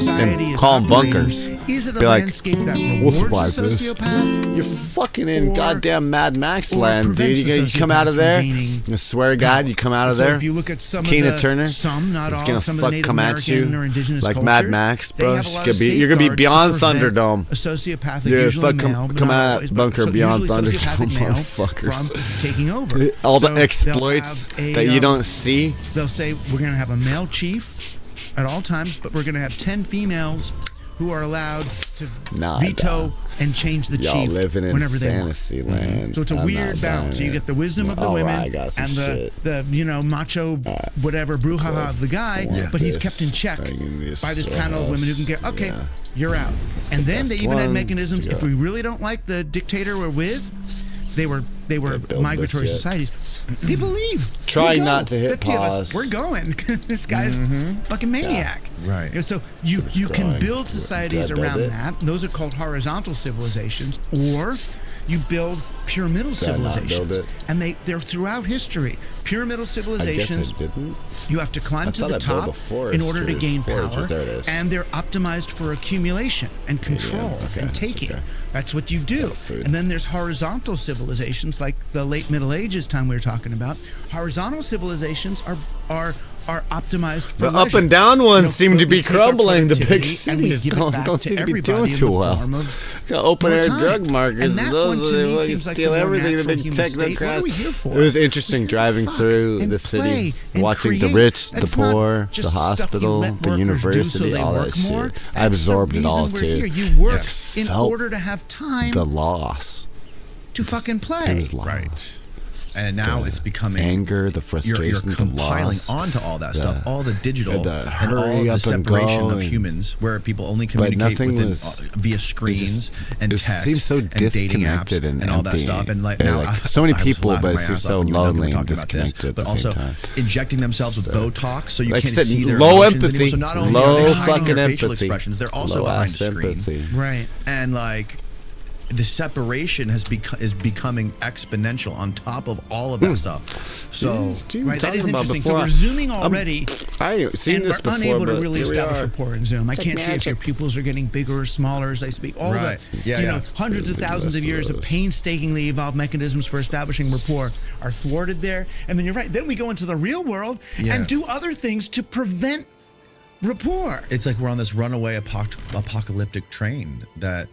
and call them bunkers. Is it a be like, landscape that we'll rewards survive a this. sociopath? You're fucking in goddamn Mad Max land, dude. You come out of there. I swear to God, you come out of there. If you look at some Tina of the, Turner, some, not it's all, gonna some fuck of the Native come at American you or indigenous like cultures, Mad Max, they bro. have a lot of You're gonna be safeguards beyond to prevent Thunderdome. A sociopathic, Dude, usually fuck, male, come not out always, bunker but beyond usually Thunderdome, sociopathic male motherfuckers. from taking over. All So the exploits they'll have that you don't see. They'll say we're gonna have a male chief at all times, but we're gonna have 10 females who are allowed to veto and change the chief living in whenever they fantasy want. land. So it's a weird balance. So you get the wisdom of the women and the you know, macho whatever brouhaha of the guy, but he's kept in check by this panel of women who can get you're out. And then they even had mechanisms. If we really don't like the dictator we're with, they were migratory societies. People leave. Try not to hit 50 pause. of us, we're going. This guy's fucking maniac. Right. You know, so you can build societies around that. Those are called horizontal civilizations, or you build pyramidal civilizations, and they're throughout history. Pyramidal civilizations. You have to climb to the top in order to gain power, and they're optimized for accumulation and control and taking. That's what you do. And then there's horizontal civilizations, like the late Middle Ages time we were talking about. Horizontal civilizations are are optimized for The up leisure. and down ones seem to be take our crumbling. The big productivity and we cities give it back don't to seem to be everybody doing in too the well. form of Got open more air time. drug markets. And that one Those to me are seems like steal the more everything. The natural big human state. What are technocrats. we here for? It was interesting driving Fuck through and the city, play and watching the create. rich, the It's not poor, just the stuff you hospital, let the workers do university, so they all that work more. shit. I That's the absorbed it all reason we're too. here. You work I in felt order to have time the loss. to fucking It play. was lost. Right. And now it's becoming anger, the you're frustration, the compiling loss. onto all that stuff, all the digital, the and hurry all the up and separation go of and- humans, where people only communicate nothing within, was- via screens and it text seems so and dating apps disconnected and all that empty. stuff. And like They're now, like so many I was people, laughing but my it seems ass so off when you and I were lonely and talking about this, disconnected at but the also same time. injecting themselves with Botox so you Like I can't said, see their low emotions empathy, anymore. So not only low are they hiding fucking their facial empathy, expressions, they're also low behind ass the screen. empathy. Right. And like the separation is becoming exponential on top of all of that stuff. So Right, that is interesting. So we're zooming already, I seen and this we're before, unable to but really here we establish are. rapport in Zoom. I can't see if your pupils are getting bigger or smaller as I speak. All Right. the, Yeah, you yeah. know, hundreds of thousands of years of painstakingly evolved mechanisms for establishing rapport are thwarted there. And then you're right. Then we go into the real world and do other things to prevent rapport. it's like we're on this runaway apocalyptic train that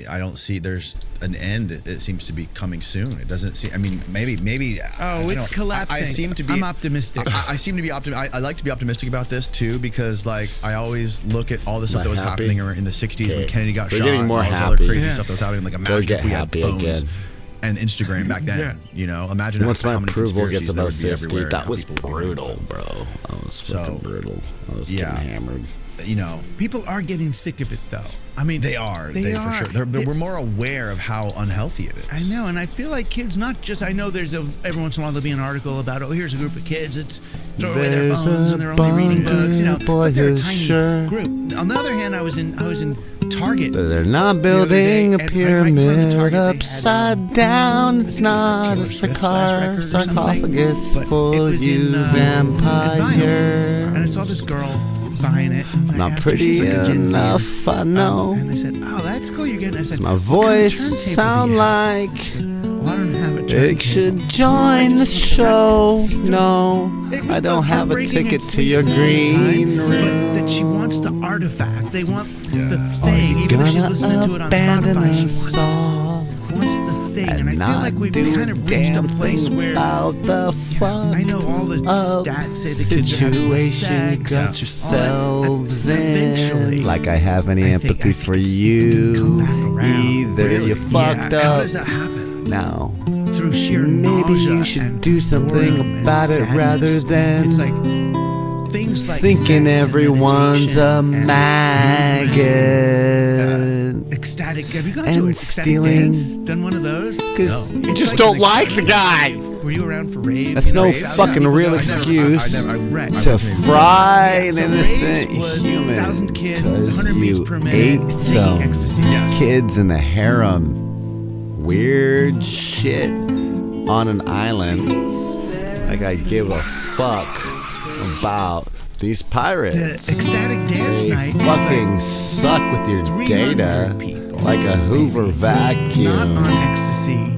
I don't see. There's an end. It seems to be coming soon. It doesn't seem. I mean, maybe. I don't it's know. collapsing. I seem to be. I'm optimistic. I seem to be optimistic. I like to be optimistic about this too, because like I always look at all the stuff Am I that was happy? happening in the '60s when Kennedy got We're shot. getting And more all this happy. other crazy Yeah. stuff that was happening. Like Go imagine get if we had happy phones again. and Instagram back then. Yeah. You know, imagine Once my how many approval conspiracies gets there above would be 50, everywhere. that and was how people would be brutal, bro. That was So, fucking brutal. I was yeah. getting hammered. You know, People are getting sick of it, though. I mean, they are. They are. For sure. We're more aware of how unhealthy it is. I know, and I feel like kids, not just, I know there's every once in a while there'll be an article about, oh, here's a group of kids that throw away their There's phones a and they're only reading books, you know, but they're a boyhood tiny shirt. group. On the other hand, I was in Target. They're not the other day, building a and right in front of the pyramid Target, they had, upside down. It's not Taylor a Swift's last record or something, sarcophagus but it for was you, in, vampire. And I saw this girl buying it. And I Not asked her, pretty she's like a Gen Zer. enough, I know. And I said, oh, that's cool, you're getting it. I said, My "What kind of voice turntable do sound you have?" like Well, I don't have a it turntable. should I join the just looked at show. it. No, It was I don't both have a heartbreaking ticket and to sweet your at the same green time, room. But that she wants the artifact. They want the thing. Even though she's Gonna listening to it on abandon Spotify, us all. she wants the thing. And I feel not like we've do kind of reached a damn place thing where about the fuck I know all the stats say the kids are having more situation you sex, got all that. yourselves Eventually, in. Like I have any I think empathy for it's gonna come you. back around. Either Really? you fucked How up does that happen? now. through sheer Maybe nausea you should and do something boredom and about it sadness. rather than It's like things like thinking sex and everyone's a meditation and maggot. ecstatic. Have you gone And to an ecstatic stealing- dance? Done one of those? Because No. you It's just like don't an like the guy. Were you around for raves? That's no Raves? fucking real I excuse Right. to fry an So innocent raves was human 1,000 kids, 'cause 100 beats you per minute, ate taking some ecstasy. kids in a harem. Weird shit on an island. Like I give a fuck about these pirates. The ecstatic dance They night was fucking suck with your 300 data people, like a Hoover not vacuum. on ecstasy,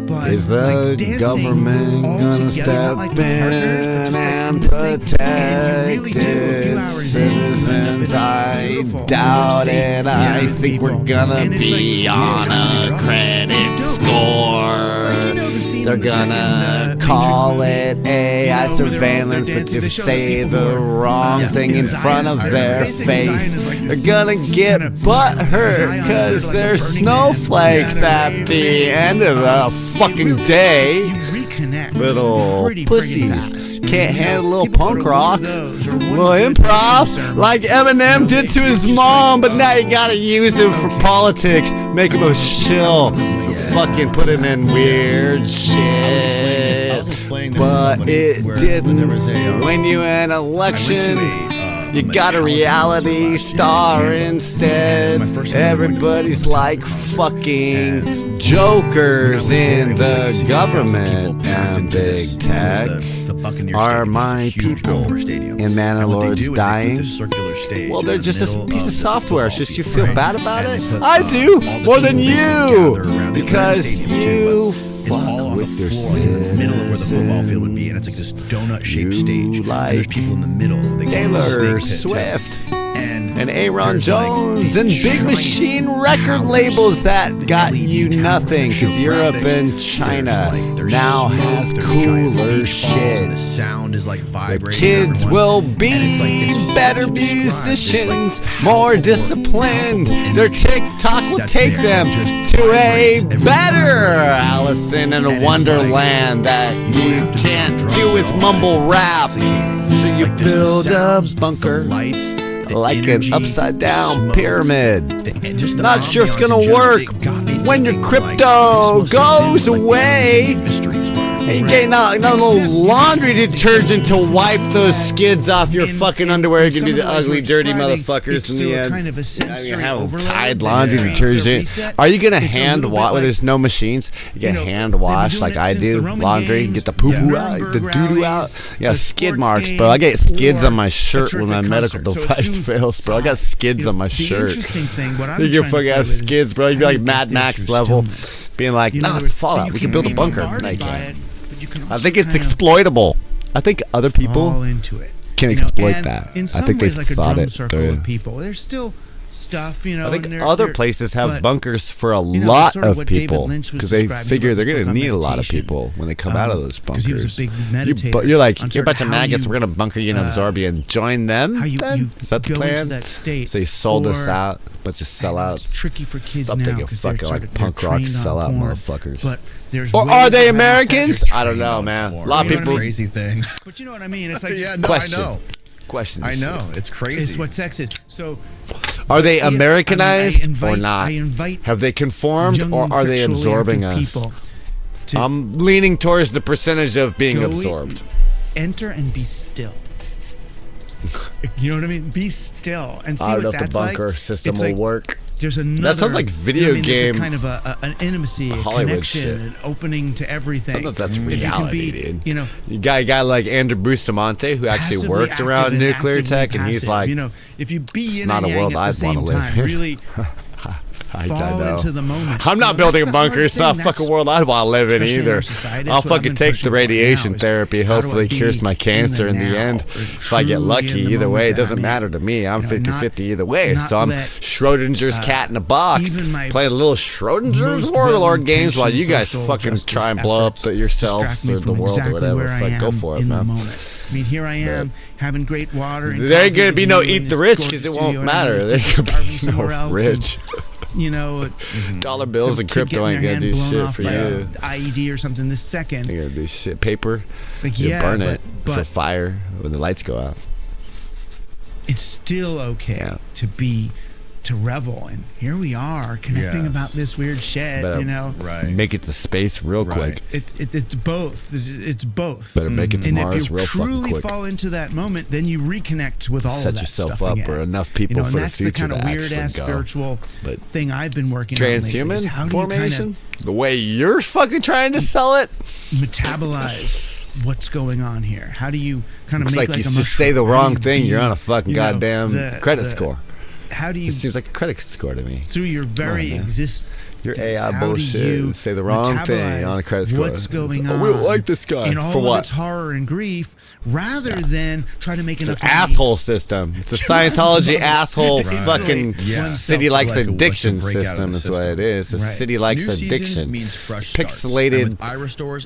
but Is the like dancing government all gonna together, step not like partners, but in just like and in this thing. protect And you really do, a few its hours in, you end up citizens? in a I beautiful doubt state it. of I young think we're people. gonna And it's be like, on yeah, a credit score. you know the scene They're in the second, gonna Matrix call movie? it AI You know, where they're all- surveillance, they're but dancing. if They you show say people the who are, wrong thing in Zion. front of I their remember. face, Zion is like this they're gonna get kinda butthurt Zion is because like a they're Burning Man. snowflakes Yeah, at they- the end of the fucking day. You reconnect Little pretty pussies fast. can't handle a little People punk go to rock, one of those or one little good improv, ceremony. like Eminem did to his mom, but now you gotta use him for politics, make him a shill, fucking put him in weird I shit. was explaining this to But somebody it where didn't there was a, win you an I went election. to You got a college reality last year star in Tampa. instead. And it was my first time ever going to Everybody's a like concert. fucking And jokers when I was there, in it was the like 60,000 government people packed and into this. big It was tech. the Buccaneer Are Stadium, my a huge people outdoor stadium. in And what they Mandalorian's do is they dying? put this circular stage Well, they're in the just a middle piece of the software. It's football just you field, feel right? bad about And it? they put, I do, all the more than people basically you, gather around. They learn because stadiums too, you but it's all fuck on the floor, like in the middle of where the football field would be, and it's like this donut-shaped stage. Like and there's people in the middle. They Taylor Swift. Too. And Aaron Jones and Big Machine record labels that got you nothing because Europe and China now has cooler shit. The sound is like vibrating. Kids will be better musicians, more disciplined. Their TikTok will take them to a better Allison in a Wonderland that you can't do with mumble rap. So you build a bunker like an upside down pyramid. Not sure it's gonna work when your crypto goes away. You get no laundry detergent to wipe those skids off your fucking underwear. You can be the ugly, dirty motherfuckers in the end. Kind of a sensory overload. Tide laundry detergent. Are you gonna hand wash? Well, there's no machines. You can hand wash like I do laundry. Get the poo poo out, the doo doo out. Yeah, skid marks, bro. I get skids on my shirt when my medical device fails, bro. I got skids on my shirt. You can fucking have skids, bro. You can be like Mad Max level, being like, nah, it's Fallout. We can build a bunker. I think it's exploitable. I think other people can exploit that. I think they thought it through. There's still stuff, I think other places have bunkers for a lot of people because they figure they're going to need a lot of people when they come out of those bunkers. You're like, you're a bunch of maggots. We're going to bunker you and absorb you and join them. Then? Is that the plan? So they sold us out, a bunch of sellouts. It's tricky for kids I'm now thinking fucking like punk rock sellout motherfuckers. But or are they Americans? I don't know, man. A lot of people. Crazy thing. But you know what I mean? It's like yeah, no, question. I know. Question. I know. It's crazy. It's what sex is. So. Are they Americanized or not? I invite have they conformed or are they absorbing us? I'm leaning towards the percentage of being absorbed. Enter and be still. You know what I mean? Be still and see I don't know what if the bunker system will work. There's another. That sounds like video game. There's a kind of an intimacy, a Hollywood connection, shit. an opening to everything. I don't know if that's reality, dude. You know, you got a guy like Andrew Bustamante who actually worked around nuclear tech, and he's like, you know, if you be it's in not a world at I'd want to live in. Really fall into the moment. I'm not building a bunker. It's not a fucking world I'd want to live in either. I'll fucking take the radiation therapy. Hopefully it cures my cancer in the end. If I get lucky, either way, it doesn't matter to me. I'm 50-50 either way. So I'm Schrodinger's cat in a box, playing little Schrodinger's Warlord games while you guys fucking try and blow up yourselves or the world or whatever. Fuck, go for it, man. I mean, here I am having great water. There ain't gonna be no eat the rich because it won't matter. There could be no rich. You know, dollar bills and crypto ain't gonna do shit for you. IED or something this second. They're gonna do shit. Paper, like, you burn it for fire when the lights go out. It's still okay to revel, and here we are connecting about this weird shit. Better, you know, make it to space real quick. It's both. It's both. Better make it to Mars real fucking quick. And if you truly fall into that moment, then you reconnect with all of that stuff. Set yourself up for enough people for the future to actually go. That's the kind of weird ass spiritual thing I've been working transhuman on. Transhuman formation. The way you're fucking trying to sell it. Metabolize what's going on here. How do you kind of make like you just say the wrong thing? You're on a fucking goddamn credit score. How do you? It seems like a credit score to me. Through your very existence. Your AI bullshit. Say the wrong thing on a credit score. What's going on? We don't like this guy. In all for what? Of its horror and grief, rather than try to make it's an asshole system. It's a Scientology asshole fucking city likes addiction system. Is what it is. A city likes addiction. Means fresh pixelated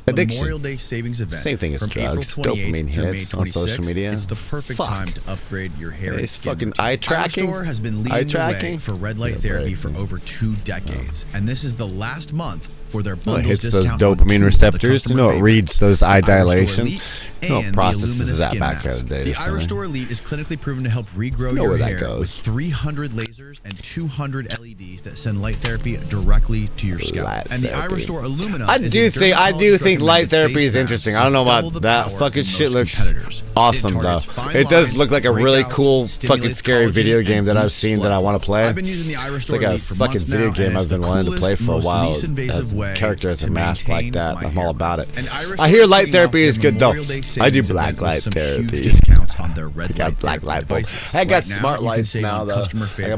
addiction. Memorial Day savings event. Same thing as drugs. Dopamine hits on social media. It's the perfect time to upgrade your hair. It's fucking eye tracking. Store has been leading the way for red light therapy for over 2 decades. And this is the last month for their bundles hits discount those dopamine receptors. You know, it favorites. reads those eye dilation. You know, it processes that back out of the day. The Iris Store Elite is clinically proven to help regrow your hair with 300 lasers and 200 LEDs that send light therapy directly to your scalp. And the Iris Store Aluminum. I do think light therapy is interesting. I don't know about that. Fucking shit looks awesome though. It does look like a really cool fucking scary video game that I've seen that I want to play. I've been using the Iris Store It's like a fucking video game I've been wanting to play for a while. As a character as a mask like that, I'm all about it. I hear light therapy is good though. I do black light therapy. I got black light bulbs. I got smart lights now though. I got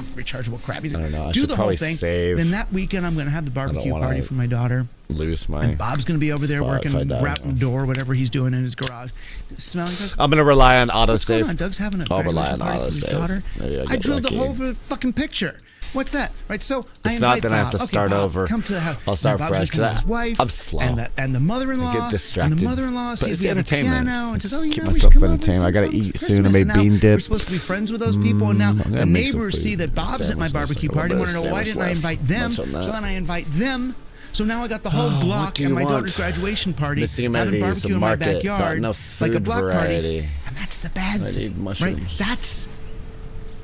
rechargeable crap. He's I don't know. I do should the whole probably thing. save. Then that weekend, I'm going to have the barbecue wanna party for my daughter. Lose my. And Bob's going to be over there spot if working, I die. wrapping the door, whatever he's doing in his garage. Smelling. I'm gonna rely on What's going autosave. on? Doug's having a I'll rely graduation on party for his autosave. daughter. Maybe I I get drilled lucky. a hole for the fucking picture. What's that? Right, so I If invite not, then I have Bob. to Okay, start Bob, over. Come to the house. I'll start Now, Bob's fresh, gonna come with 'cause his wife. I'm slow. And the mother-in-law. I get distracted. And the mother-in-law But sees it's we have a entertainment. piano and says, Just "Oh, you keep know, we myself should come over and entertained. I sing gotta songs eat for soon. I Christmas." made And now bean dip. We're supposed to be friends with those people, and now I'm the gonna make some neighbors food. see that Bob's at my Sandwich, barbecue like a party. little Want to know why sandwich didn't I left. invite them? Munch on that. So then I invite them. So now I got the whole block do at you my want? daughter's graduation party, Missing having amenities, barbecue a in my market, not backyard, enough like a food block variety. party. And that's the bad thing. I need mushrooms. Right? That's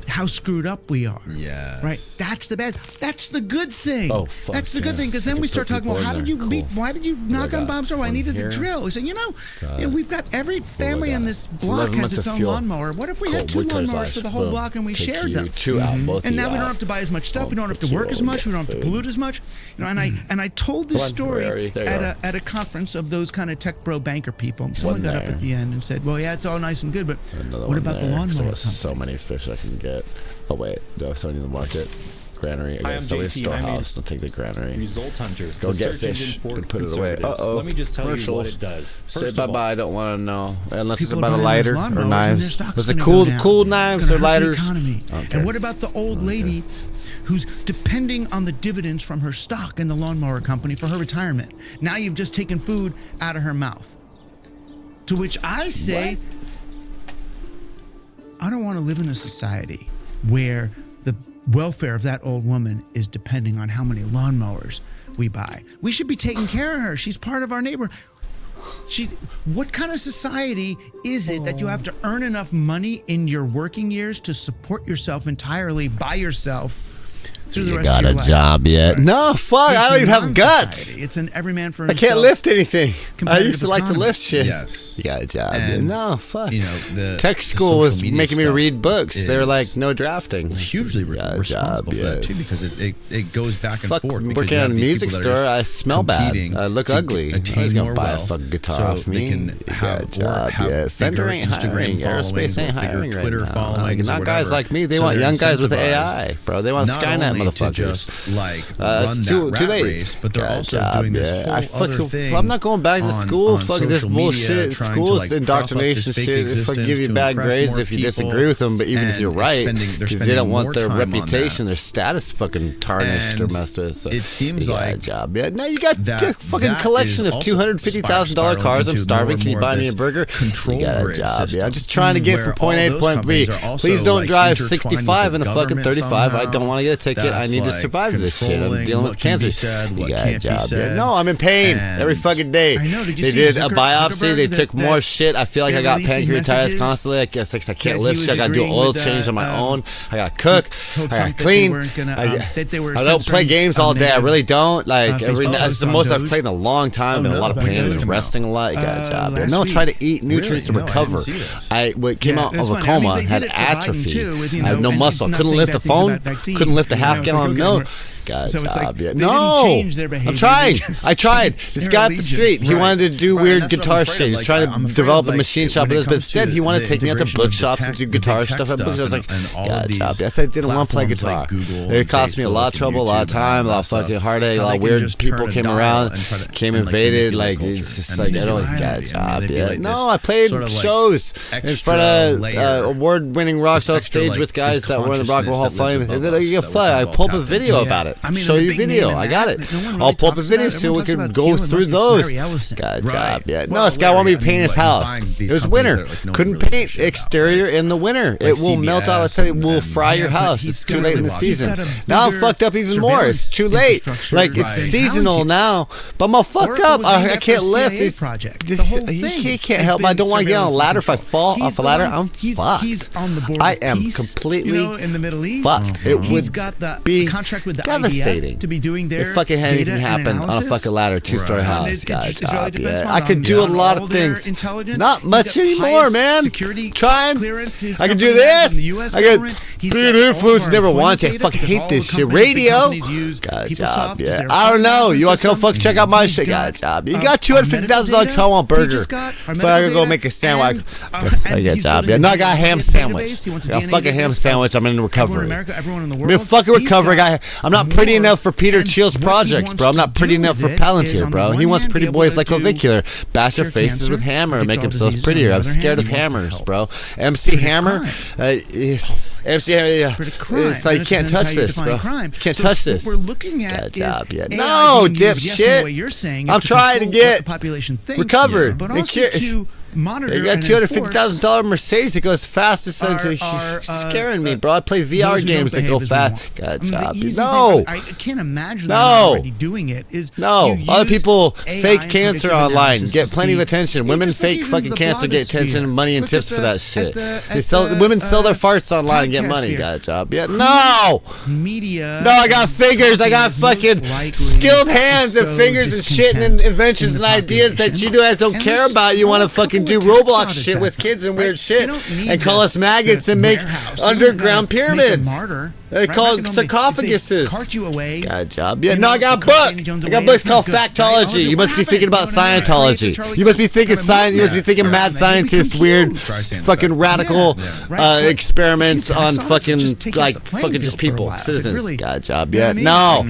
how screwed up we are. Yes. Right? That's the bad. That's the good thing. Oh, fuck. That's the good thing, because then we start talking about, how did you beat, why did you knock on Bob's door? I needed a drill. We say, we've got every family in this block has its own lawnmower. What if we had 2 lawnmowers for the whole block and we shared them? 2 out, both and now we don't have to buy as much stuff. We don't have to work as much. We don't have to pollute as much. And I told this story at a conference of those kind of tech bro banker people. Someone got up at the end and said, well, yeah, it's all nice and good, but what about the lawnmower company? So many fish I can get. Oh wait, do I still need the market? Granary. I got somebody's storehouse. I'll take the granary. Result Hunter. Go get fish and put it away. Let me just tell you what it does. Say bye-bye. I don't want to know. Unless it's about a lighter or knives. Was it cool knives or lighters? Okay. And what about the old lady who's depending on the dividends from her stock in the lawnmower company for her retirement? Now you've just taken food out of her mouth. To which I say, I don't want to live in a society where the welfare of that old woman is depending on how many lawnmowers we buy. We should be taking care of her. She's part of our neighborhood. What kind of society is it that you have to earn enough money in your working years to support yourself entirely by yourself through the rest of your life? You got a job yet? Right. No, fuck. I don't even have guts. It's an every man for himself. I can't lift anything. I used to like to lift shit. Yes. You got a job yet? No, fuck. The tech school was making me read books. They were like, no drafting. Hugely responsible for that, too, because it goes back and forth. Working at a music store, I smell bad. I look ugly. I was going to buy a fucking guitar off me. They can have Fender ain't hiring. Aerospace ain't hiring Twitter following. Not guys like me. They want young guys with AI, bro. They want Skynet motherfuckers. Just run that rat race, but they're also doing this whole other thing. I'm not going back to school. Fuck this bullshit. School's indoctrination shit. They fucking give you bad grades if you disagree with them, but even if you're right, because they don't want their reputation, their status fucking tarnished or messed with. So it seems like a job. Yeah, now you got a fucking collection of $250,000 cars. I'm starving. Can you buy me a burger? You got a job. Yeah, I'm just trying to get from point A to point B. Please don't drive 65 in a fucking 35. I don't want to get a ticket. I need to survive this shit. I'm dealing with cancer. You got a job. No, I'm in pain every fucking day. They did a biopsy. They took more shit. I feel like I got pancreatitis constantly. I guess I can't lift shit. I got to do an oil change on my own. I got to cook. I got to clean. I don't play games all day. I really don't. Like that's the most I've played in a long time. In a lot of pain. I've been resting a lot. You got a job. No, try to eat nutrients to recover. I came out of a coma, had atrophy. I had no muscle. Couldn't lift a phone. Couldn't lift a half-gallon of milk. Got a job yet. No, I'm trying. I tried. This guy up the street, he wanted to do weird guitar shit. He's trying to develop a machine shop, but instead he wanted to take me out to bookshops and do guitar stuff at bookshops. I was like, got a job. I said I didn't want to play guitar. It cost me a lot of trouble, a lot of time, a lot of fucking heartache. A lot of weird people came around, came invaded. Like it's just like I don't got a job yet. No, I played shows in front of award-winning rock star stage with guys that were in the Rock and Roll Hall of Fame. And then I pulled up a video about it. Show you video. I got it. I'll pull up a video so we can go through those. Got a job. Yeah. No, this guy wanted me to paint his house. It was winter. Couldn't paint exterior in the winter. It will melt out. I said it will fry your house. It's too late in the season. Now I'm fucked up even more. It's too late. Like it's seasonal now, but I'm all fucked up. I can't lift. He can't help. I don't want to get on a ladder. If I fall off a ladder, I'm fucked. I am completely fucked. It would be devastating to be doing their fucking had anything happen on a fucking ladder, 2-story house. I could do a lot of things. Not much anymore, man. Trying. I can do this. I can be an influence. Never wanted to. I fucking hate this shit. Radio. Got a job. Yeah. I don't know. You want to come check out my shit? Got a job. You got $250,000. I want burger. If I gotta go make a sandwich, I got a job. Yeah. No, I got a ham sandwich. I got a fucking ham sandwich. I'm in recovery. I'm in fucking recovery. I'm not pretty enough for Peter Thiel's projects, bro. I'm not pretty enough for Palantir, bro. He wants pretty boys like Clavicular. Bash their faces with hammer, make themselves prettier. I'm scared of hammers, bro. MC Hammer, MC Hammer, it's like you can't touch this, bro. You can't touch this. What we're looking at is no, dipshit. I'm trying to get recovered. But also to monitor. You got and $250,000 Mercedes that goes fast. Essentially, she's scaring me, bro. I play VR games that go fast. Got a job. No, I can't imagine. No, already doing it is no. Other people AI fake and cancer predictive online, analysis get to plenty of see- attention. Yeah, Women just look fake even fucking the cancer, get attention and money and blogosphere. tips Look for at that shit. at the, Women sell their farts online and get podcast money. sphere. Got a job. Yeah, no. Media. No, I got fingers. I got is most fucking likely skilled hands and so fingers and shit and discontent inventions in and the ideas that population. you guys don't And care let's about. You roll want a to fucking do couple of tax Roblox audits shit at with it, kids and right? weird shit You don't need and call the- us maggots the and make warehouse. underground You're not gonna pyramids. Make a martyr. They're Right? called Not gonna sarcophaguses. Cart you away. Got a job. Yeah, You no, know, I got a cart book. Danny Jones I got away. books That's called not good, right? Factology. You What must be thinking about happened? Scientology. You must be thinking science. You must be thinking mad scientists, weird, fucking radical experiments on fucking like fucking just people, citizens. Got a job. Yeah, no,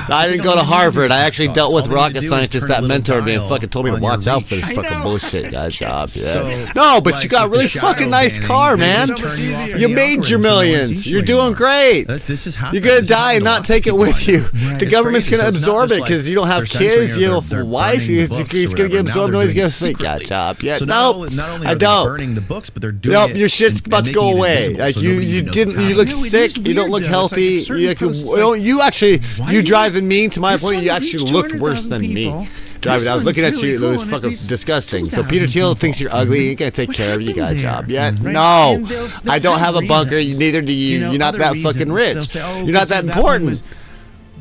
I didn't go to Harvard. I actually dealt with rocket scientists that mentored me and fucking told me to watch out for this fucking bullshit. Got a job. Yeah. No, but you got a really fucking nice car, man. You made your millions. You're doing great. This is You're gonna die and not take it with you. The government's gonna absorb it because you don't have kids, you don't have a wife. It's gonna get absorbed. Nobody's gonna think. Got a job. Yeah, no, I don't. Burning the books, but they're doing Nope, it. your shit's about to go away. Like you didn't. You look sick. You don't look healthy. You driving me to my point. You actually look worse than me. Driving, I was looking at you. It was fucking disgusting. So Peter Thiel thinks you're ugly. He ain't gonna take care of you. You got a job yet? No, I don't have a bunker. Neither do you. You're not that fucking rich. You're not that important.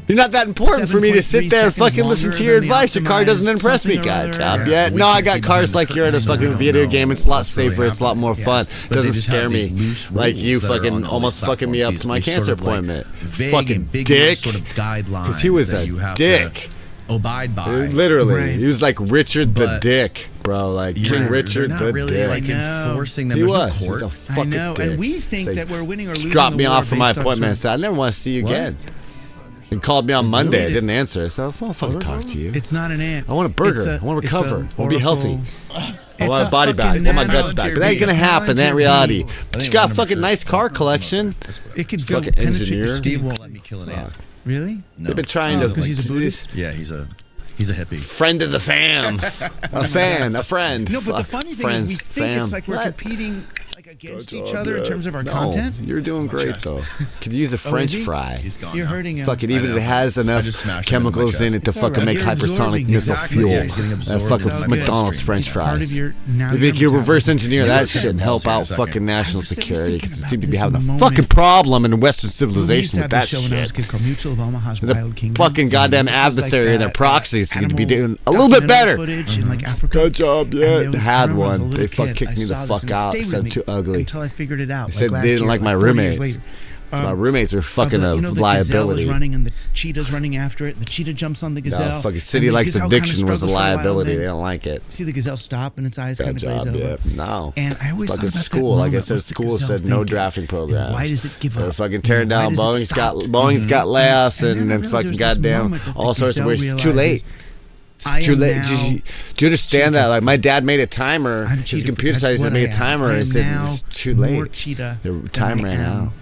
You're not that important for me to sit there and fucking listen to your advice. Your car doesn't impress me. Got a job yet? No, I got cars like you're in a fucking video game. It's a lot safer. It's a lot more fun. It doesn't scare me like you fucking almost fucking me up to my cancer appointment. Fucking dick. Because he was a dick. Abide by. Literally, he was like Richard the Dick, bro. Like King Richard not the really Dick. like enforcing them. He There's was. no He was court. a fucking I know, dick. and we think that we're winning or losing. Dropped me the war off from my based on appointment and some- said, I never want to see you again. And called me on Monday. I didn't answer. I said, I don't fucking talk to you. It's not an ant. I want a burger. I want to recover. I want to be healthy. I want a body back. I want my guts back. But that ain't gonna happen. That ain't reality. But you got a fucking nice car collection. It could go Fucking penetrate engineer. the Steve steel. won't let me kill an ant. Really? No. They've been trying to. because he's a Buddhist? Yeah, he's a hippie. Friend of the fam. A friend. No, but the funny thing is, we think it's like we're What? competing like against each other in terms of our content. You're doing great though. Could use a French he? fry. He's gone. You're now. hurting him. Fuck it, even if it has I enough just smashed him into my chemicals in chest. it to It's fucking all make right. You're hypersonic absorbing missile exactly. fuel. Yeah, he's getting absorbed Fucking into my McDonald's bloodstream. French Part of fries. your now If your you could reverse metabolism. engineer He's that okay. shit and help Here in a out second. fucking national I was security, because thinking it seems to about be having a this moment. fucking problem in Western We used civilization to with have that this show when I was a shit. kid called Mutual of Omaha's The Wild Kingdom. fucking goddamn It was like adversary and their proxies seem to be animal doing a little bit better. footage in, like, Africa. Good job, And yeah. there was- Had I remember when I was a one. little They fuck kid, kicked I me the saw this fuck and it out. stayed with Said me too ugly. until I figured it out. They said last they didn't year, like my 40 years roommates. later. My roommates are fucking a the gazelle was liability. running and the cheetah's running after it. And the cheetah jumps on the gazelle. No, fucking and City the Likes gazelle kinda Addiction was a struggles for while, and liability. then They don't like it. See the gazelle stop and its eyes kind Bad of glaze job, over. yeah. No. And I always Fucking thought about school. that Like I moment. said, What's the school gazelle said no thinking? drafting And programs. why does it give They're up? fucking tearing Why down does it Boeing's stop? Boeing's got layoffs And and then then there's fucking this goddamn moment that the all sorts of gazelle ways. It's too late. realizes, I It's too am late. now Do you understand that? Like my dad made a timer. I'm His cheetah. computer That's scientist what made I a am. timer I and am said now it's too more late. cheetah The than time I ran am out.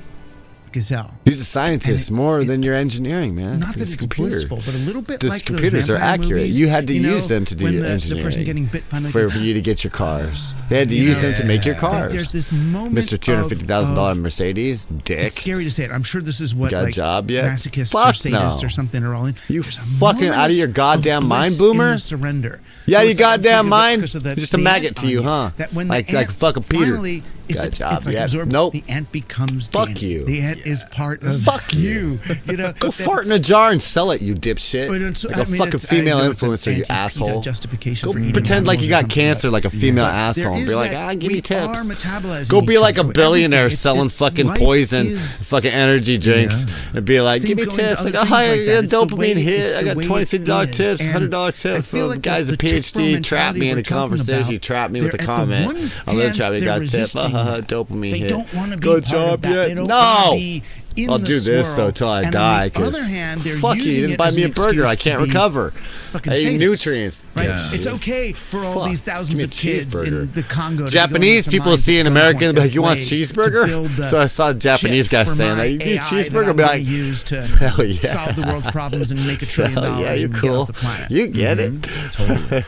Gazelle. He's a scientist more than your engineering, man. Not that His it's computer. blissful, but a little bit These like computers those are vampire accurate. movies, You had to you know, use them to do when your the engineering. person getting bit finally for gets- you to get your cars. They had to use them to make your That cars. there's this moment Mr. $250,000 of- Mercedes, dick. It's scary to say it. I'm sure this is what Got a like job yet? masochists or Fuck sadists no. or something are all in. You There's a fucking moment out of your goddamn of mind, bliss boomer? in the surrender. Yeah, So you it's like goddamn absolutely mind. because of that Just a the maggot ant to you, on huh? That when Like the ant fucking Peter. finally, Got a it's job like yet? absorbed. Nope. The ant becomes Fuck Danny. you. The ant is part of Fuck you. You know, Go fart in a jar and sell it, you dipshit. But it's- Like I a mean, fucking it's- I female know it's an influencer, you anti-PETA asshole. justification Go for eating pretend like animals you or got something, cancer but- like a female but there asshole and is be like, that give me we tips. are metabolizing Go be each like a other. billionaire Everything. selling It's fucking life poison, is- fucking energy drinks, and be like, give me Things go into tips. Like, other oh, things I like got that. It's the dopamine way- hit. it's I the got way $20, it $50 is. tips, And $100 I tips. feel The like guy's a the tip PhD, bro trapped me in a mentality we're talking conversation. He about, trapped me with a they're at the comment. one I'm gonna try to hand, got they're tip. resisting that. Dopamine They hit. don't want to be Good part of job that. yet? They don't No. want to be in I'll the do this swirl. though till I And die. on the 'Cause other hand, they're fuck you, using you didn't it buy as me a an burger. excuse I to can't be recover. fucking I eat sadists, nutrients. Right? Yeah. It's okay for all Fuck. these Give thousands me a of kids cheeseburger. in the Congo. Japanese people see an American and be like, you want cheeseburger? So I saw a Japanese guy saying that, you need a cheeseburger? I'll be like, use to hell yeah. solve the world's problems and make $1 trillion Hell yeah, you're and get cool. off the planet. You get it. Totally.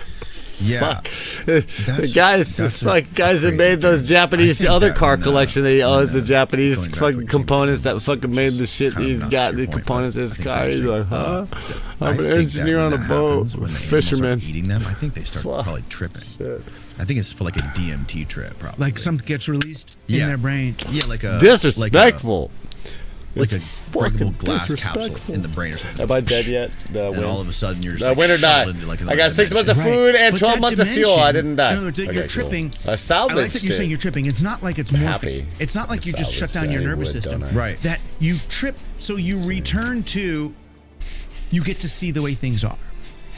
fuck. The guys that made those Japanese other car collection that he owns, the Japanese fucking components that fucking made the shit he's got, the components of his car. He's like, huh? I'm an engineer on a boat, fisherman. Eating them, I think they start probably tripping. Shit. I think it's for like a DMT trip, probably. Like something gets released in their brain. Yeah, like a disrespectful. Like a breakable glass capsule in the brain or something. Am I dead yet? And all of a sudden you're just like win or die. I got 6 months of food and 12 months of fuel. I didn't die. No, you're tripping. Cool. I salvaged I like that you're saying you're tripping. It's not like it's morphing. It's not like you just shut down your nervous system. Right. That you trip, so you return to, you get to see the way things are.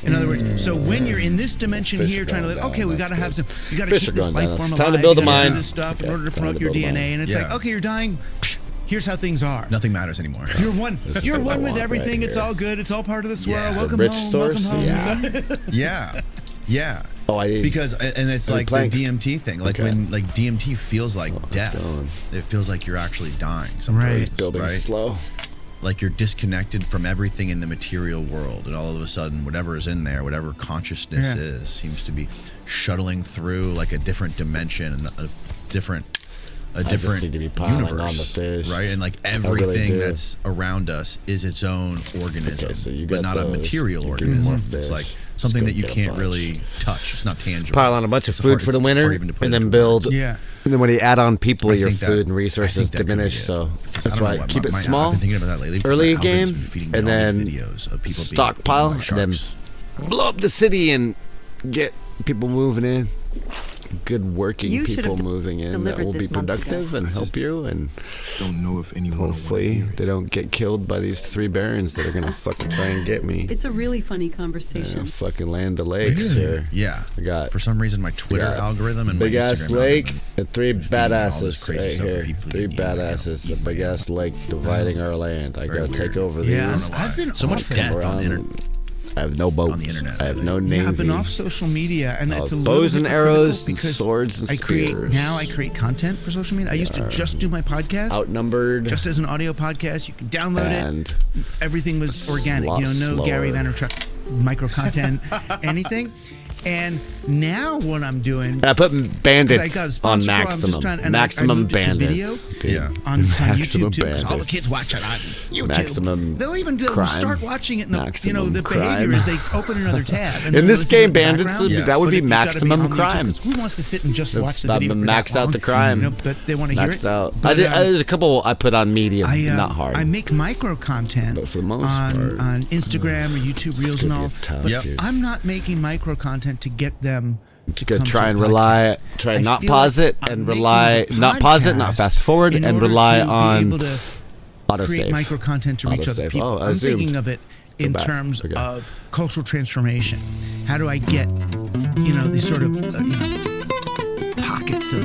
In other words, so when you're in this dimension here, trying to okay, we got to have some, you got to keep this life form alive. Time to build a mind. Do this stuff in order to promote your DNA, and it's like, okay, you're dying. Here's how things are. Nothing matters anymore. You're one. You're one with everything. It's all good. It's all part of the swirl. Welcome home. Welcome home. Yeah. Oh, I did. Because and it's like the DMT thing. Like when like DMT feels like death. It feels like you're actually dying. Right. Building slow. Like you're disconnected from everything in the material world, and all of a sudden, whatever is in there, whatever consciousness is, seems to be shuttling through like a different dimension and a different universe, right? And like everything that's around us is its own organism, but not a material organism. It's like something that you can't really touch. It's not tangible. Pile on a bunch of food for the winter, and then build. Yeah. And then when you add on people, your food and resources diminish. So that's why keep it small. I've been thinking about that lately. Early game, and then stockpile, and then blow up the city and get people moving in. Good working people moving in that will be productive and help you, and don't know if anyone hopefully they don't get killed by these 3 barons that are gonna fucking try and get me. It's a really funny conversation. Fucking Land O'Lakes here. Yeah, I got for some reason my Twitter algorithm and big my ass Instagram lake algorithm and 3 badasses right here. 3 badasses, a big ass lake dividing our land. I gotta take over these. Yeah, I've been so much death on the internet. I have no boats. On the internet. I have no navy. Yeah, I've been off social media, and it's a bows and arrows, because swords and spears. I create content for social media. I used to just do my podcast. Outnumbered. Just as an audio podcast, you can download it. Everything was organic. No Gary Vaynerchuk micro content, anything. And now what I'm doing, and I put bandits on maximum. Maximum bandits. On YouTube too, because all the kids watch it on YouTube. Maximum. They'll even start watching it. In the behavior is they open another tab. And in this game, bandits that would be maximum crime. Who wants to sit and just watch the video? Max out the crime. But they want to hear it. Max out. There's a couple I put on medium, not hard. I make micro content, but for the most part, on Instagram or YouTube Reels and all. But I'm not making micro content to get them to try and rely, not pause it and rely, not pause it, not fast forward, and rely on autosave. Create micro content to reach other people. I'm thinking of it in terms of cultural transformation. How do I get, these sort of pockets of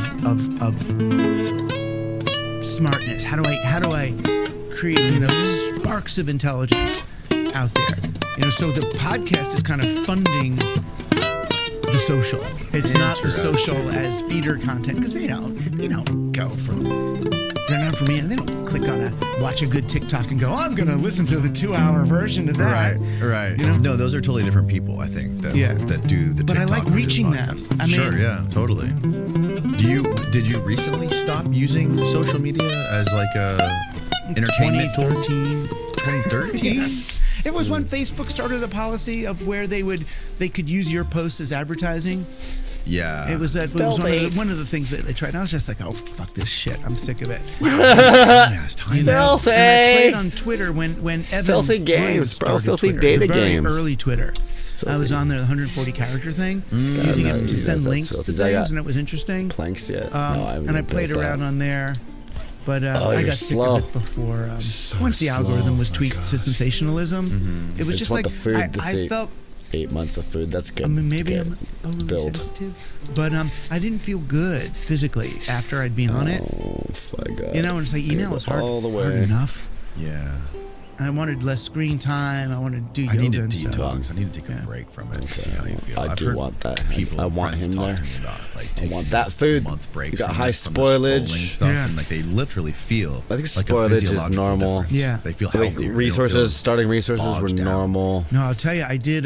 smartness? How do I create sparks of intelligence out there? So the podcast is kind of funding the social. It's not the social as feeder content, because they don't go from, they're not for me, and they don't click on watch a good TikTok and go, oh, I'm gonna listen to the 2-hour version of that. Right. No, those are totally different people, I think, that do the TikTok. But I like reaching them. Sure, yeah, totally. Did you recently stop using social media as like a entertainment 2013? It was when Facebook started the policy of where they could use your posts as advertising. Yeah. It was one of the things that they tried. And I was just like, oh, fuck this shit. I'm sick of it. Filthy. And I played on Twitter when Evan Filthy games, bro. Filthy data games. Early Twitter. I was on there, the 140 character thing, using it to send links to things, and it was interesting. Planks yet? And I played around on there. But I got sick of it before. Once the algorithm was tweaked to sensationalism, it was just like I felt 8 months of food. That's good. Maybe I'm overly sensitive, but I didn't feel good physically after I'd been on it. Oh, fuck God. And it's like email is hard enough. Yeah. I wanted less screen time. I wanted to do yoga and detox. stuff. I need to take a break from it. See how you feel. I do want that. I want him there. I want that food. Month breaks. You got high spoilage stuff, and like they literally feel. I think spoilage is normal. Yeah, they feel healthier. Starting resources were normal. No, I'll tell you, I did.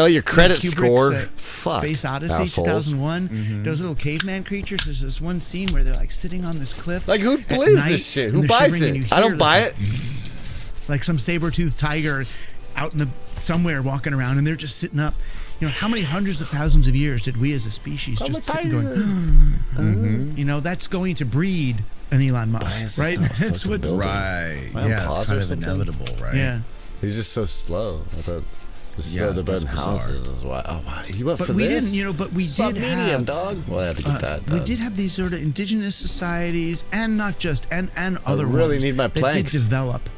email, your credit Kubrick's, score. Fuck, Space Odyssey, assholes. 2001. Those little caveman creatures. There's this one scene where they're like sitting on this cliff. Like, who at believes night, this shit? and Who they're buys shivering, and you it? I hear don't buy this, it. like some saber-toothed tiger out in the somewhere walking around, and they're just sitting up. You know, how many hundreds of thousands of years did we as a species just sit and going, you know, that's going to breed an Elon Musk, right? That's what's right. Yeah, it's kind of inevitable, right? Yeah. He's just so slow. I thought just Yeah, the that's bed bizarre. houses is why. Oh, wow. He went But for we this. didn't, but we Sub did medium, have dog. Well, I had to get that. we did have these sort of indigenous societies, and not just, and other really ones need my that did planks. develop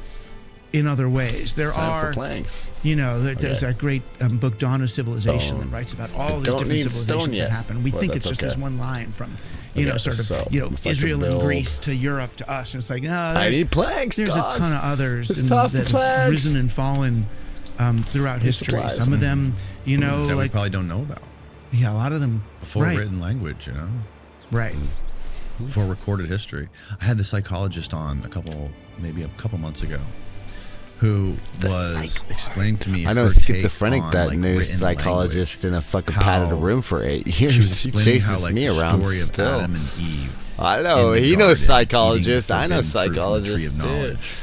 in other ways. There Time for are, planks. there's that great book Dawn of Civilization that writes about all these Don't different need stone civilizations that yet. happen. We Well, think it's that's just this okay. one line from, Okay, sort of, so, if I Israel could and build- Greece to Europe to us. And it's like, no, I need planks, there's dog. a ton of others It's and tough that for have planks. risen and fallen throughout history. supplies. Some of them, that we like, probably don't know about. yeah, a lot of them. A full right, written language, right. for recorded history. I had the psychologist on a couple months ago, who was explaining to me. I know her schizophrenic, take on, that like, new written psychologist in a fucking how padded room for 8 She was years. He explaining chases how, like, me the around story of still. Adam and Eve. I know. in the He knows garden, psychologists. eating I know forbidden fruit from the tree of psychologists too. knowledge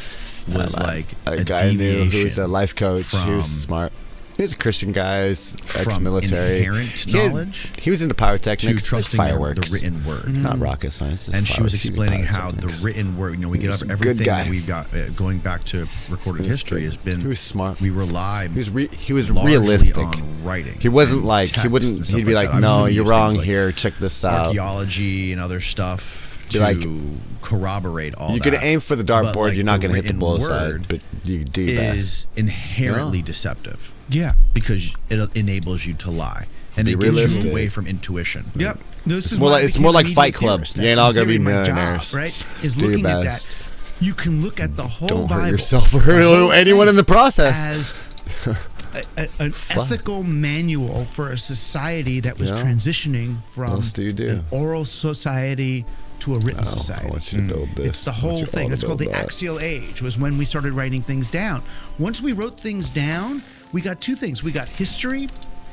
was like a guy I knew who's deviation a life coach. He was from- smart. He was a Christian guy, from ex-military. inherent knowledge He was into to pyrotechnics, trusting fireworks, the written word. not rocket science. And she was fireworks, explaining how the pyrotechnics. written word, we get was up a good everything guy. that we've got going back to recorded history has been. He was smart. We rely. He was largely realistic. on writing. He wasn't and like text he wouldn't. and stuff He'd be like, that. I've "No, seen you're these wrong things like here. Check this out." archaeology and other stuff Be to like, corroborate all You're that. gonna aim for the dartboard. But, like, You're not the gonna hit the written bullseye, word but you do your best. is inherently deceptive Yeah. because it enables you to lie and Be it gives realistic. you away from intuition. Yep. This is more why like- I it's became more a like media Fight Club. theorist. You That's ain't all in gonna be theory my millionaires. job, right? Is Do your looking at best. that. You can look at the whole Don't Bible, hurt yourself or the hurt whole anyone thing in the process. as an ethical manual for a society that was Yeah. transitioning from else do you do? an oral society to a written society. I want you to build this. It's the I want whole you thing. all to It's called the build that. axial age, was when we started writing things down. Once we wrote things down, we got two things. We got history,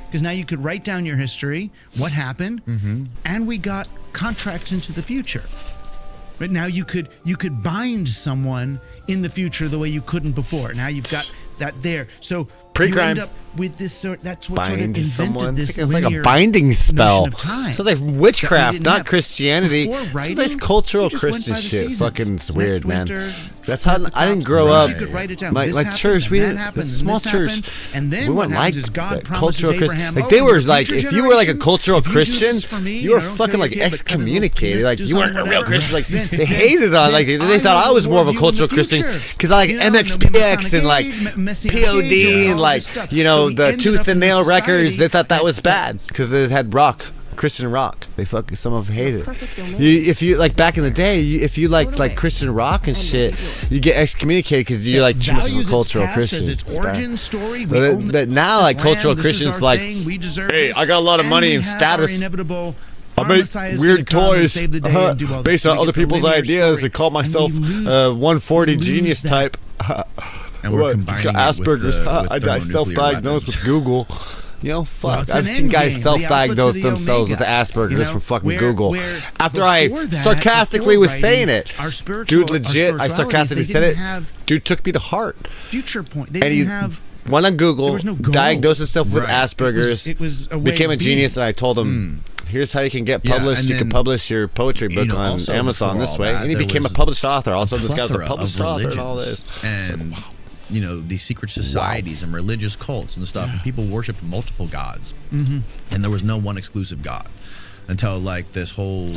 because now you could write down your history, what happened, and we got contracts into the future. Right now you could bind someone in the future the way you couldn't before. Now you've got that there. So Pre-crime. you end up with this sort. That's what sort of Bind invented someone. this It's like a linear binding spell. notion of time Sounds like that we witchcraft, didn't not have. Christianity. Before It's writing, like cultural you just went Christian by the shit. seasons. Fucking it's Next weird, man. winter, That's how plant the I didn't crops. grow Once up. you could write it down. Like This happened, church, and we that didn't. happened, This and small this church. happened, and then we what weren't like happens is God that promises cultural Abraham, Like oh, they in were your like, future if you were like a generation, cultural if you do Christian, this for me, you were I don't fucking care like if you have a cut of little excommunicated. penis, Like do you weren't a something, real whatever. Christian. Like Then- they hated on. Like then they thought I was more of a will cultural reward you in Christian the future. because I like You know, there'll be MXPX and like Masonic Messianic POD age, and all like this stuff. you So know we the ended Tooth up and in a Nail records. society They thought that was that- bad because it had rock. Christian rock. They fucking some of them hate it. If you like back in the day, if you like Christian rock and shit, you get excommunicated because you like too much of a values cultural its past Christian. as its It's bad. origin story. But own but now this like cultural land, this is Christians our like, thing, we deserve hey, this, I got a lot of money and we have status. our inevitable I make Messiah is weird gonna come and toys save the day and do all based this. on We other get the people's linear ideas story. and call myself And we lose- 140 we lose genius that. type. And we're What? combining It's got it with Asperger's. the- with I thermonuclear self-diagnosed weapons. with Google. You know, Well, fuck. it's I've an seen end guys game. self-diagnose The alpha to the themselves with omega. Asperger's You know, from fucking where- Google. where After I before that, sarcastically before was writing, saying it. our spiritual- Dude, our legit, I spiritualities, sarcastically they said didn't it. have Dude took me to heart. future point. They And he didn't have. went on Google, There was no goal. diagnosed himself with Right. Asperger's, It was a way became a of being. genius, and I told him, here's how you can get Yeah, published. and you can then, publish your poetry book on also Amazon before this all way. that, And he there became a was published author. Also, this guy's a plethora published of author and all religions this. and these secret societies and religious cults and stuff, and people worshipped multiple gods, and there was no one exclusive god until like this whole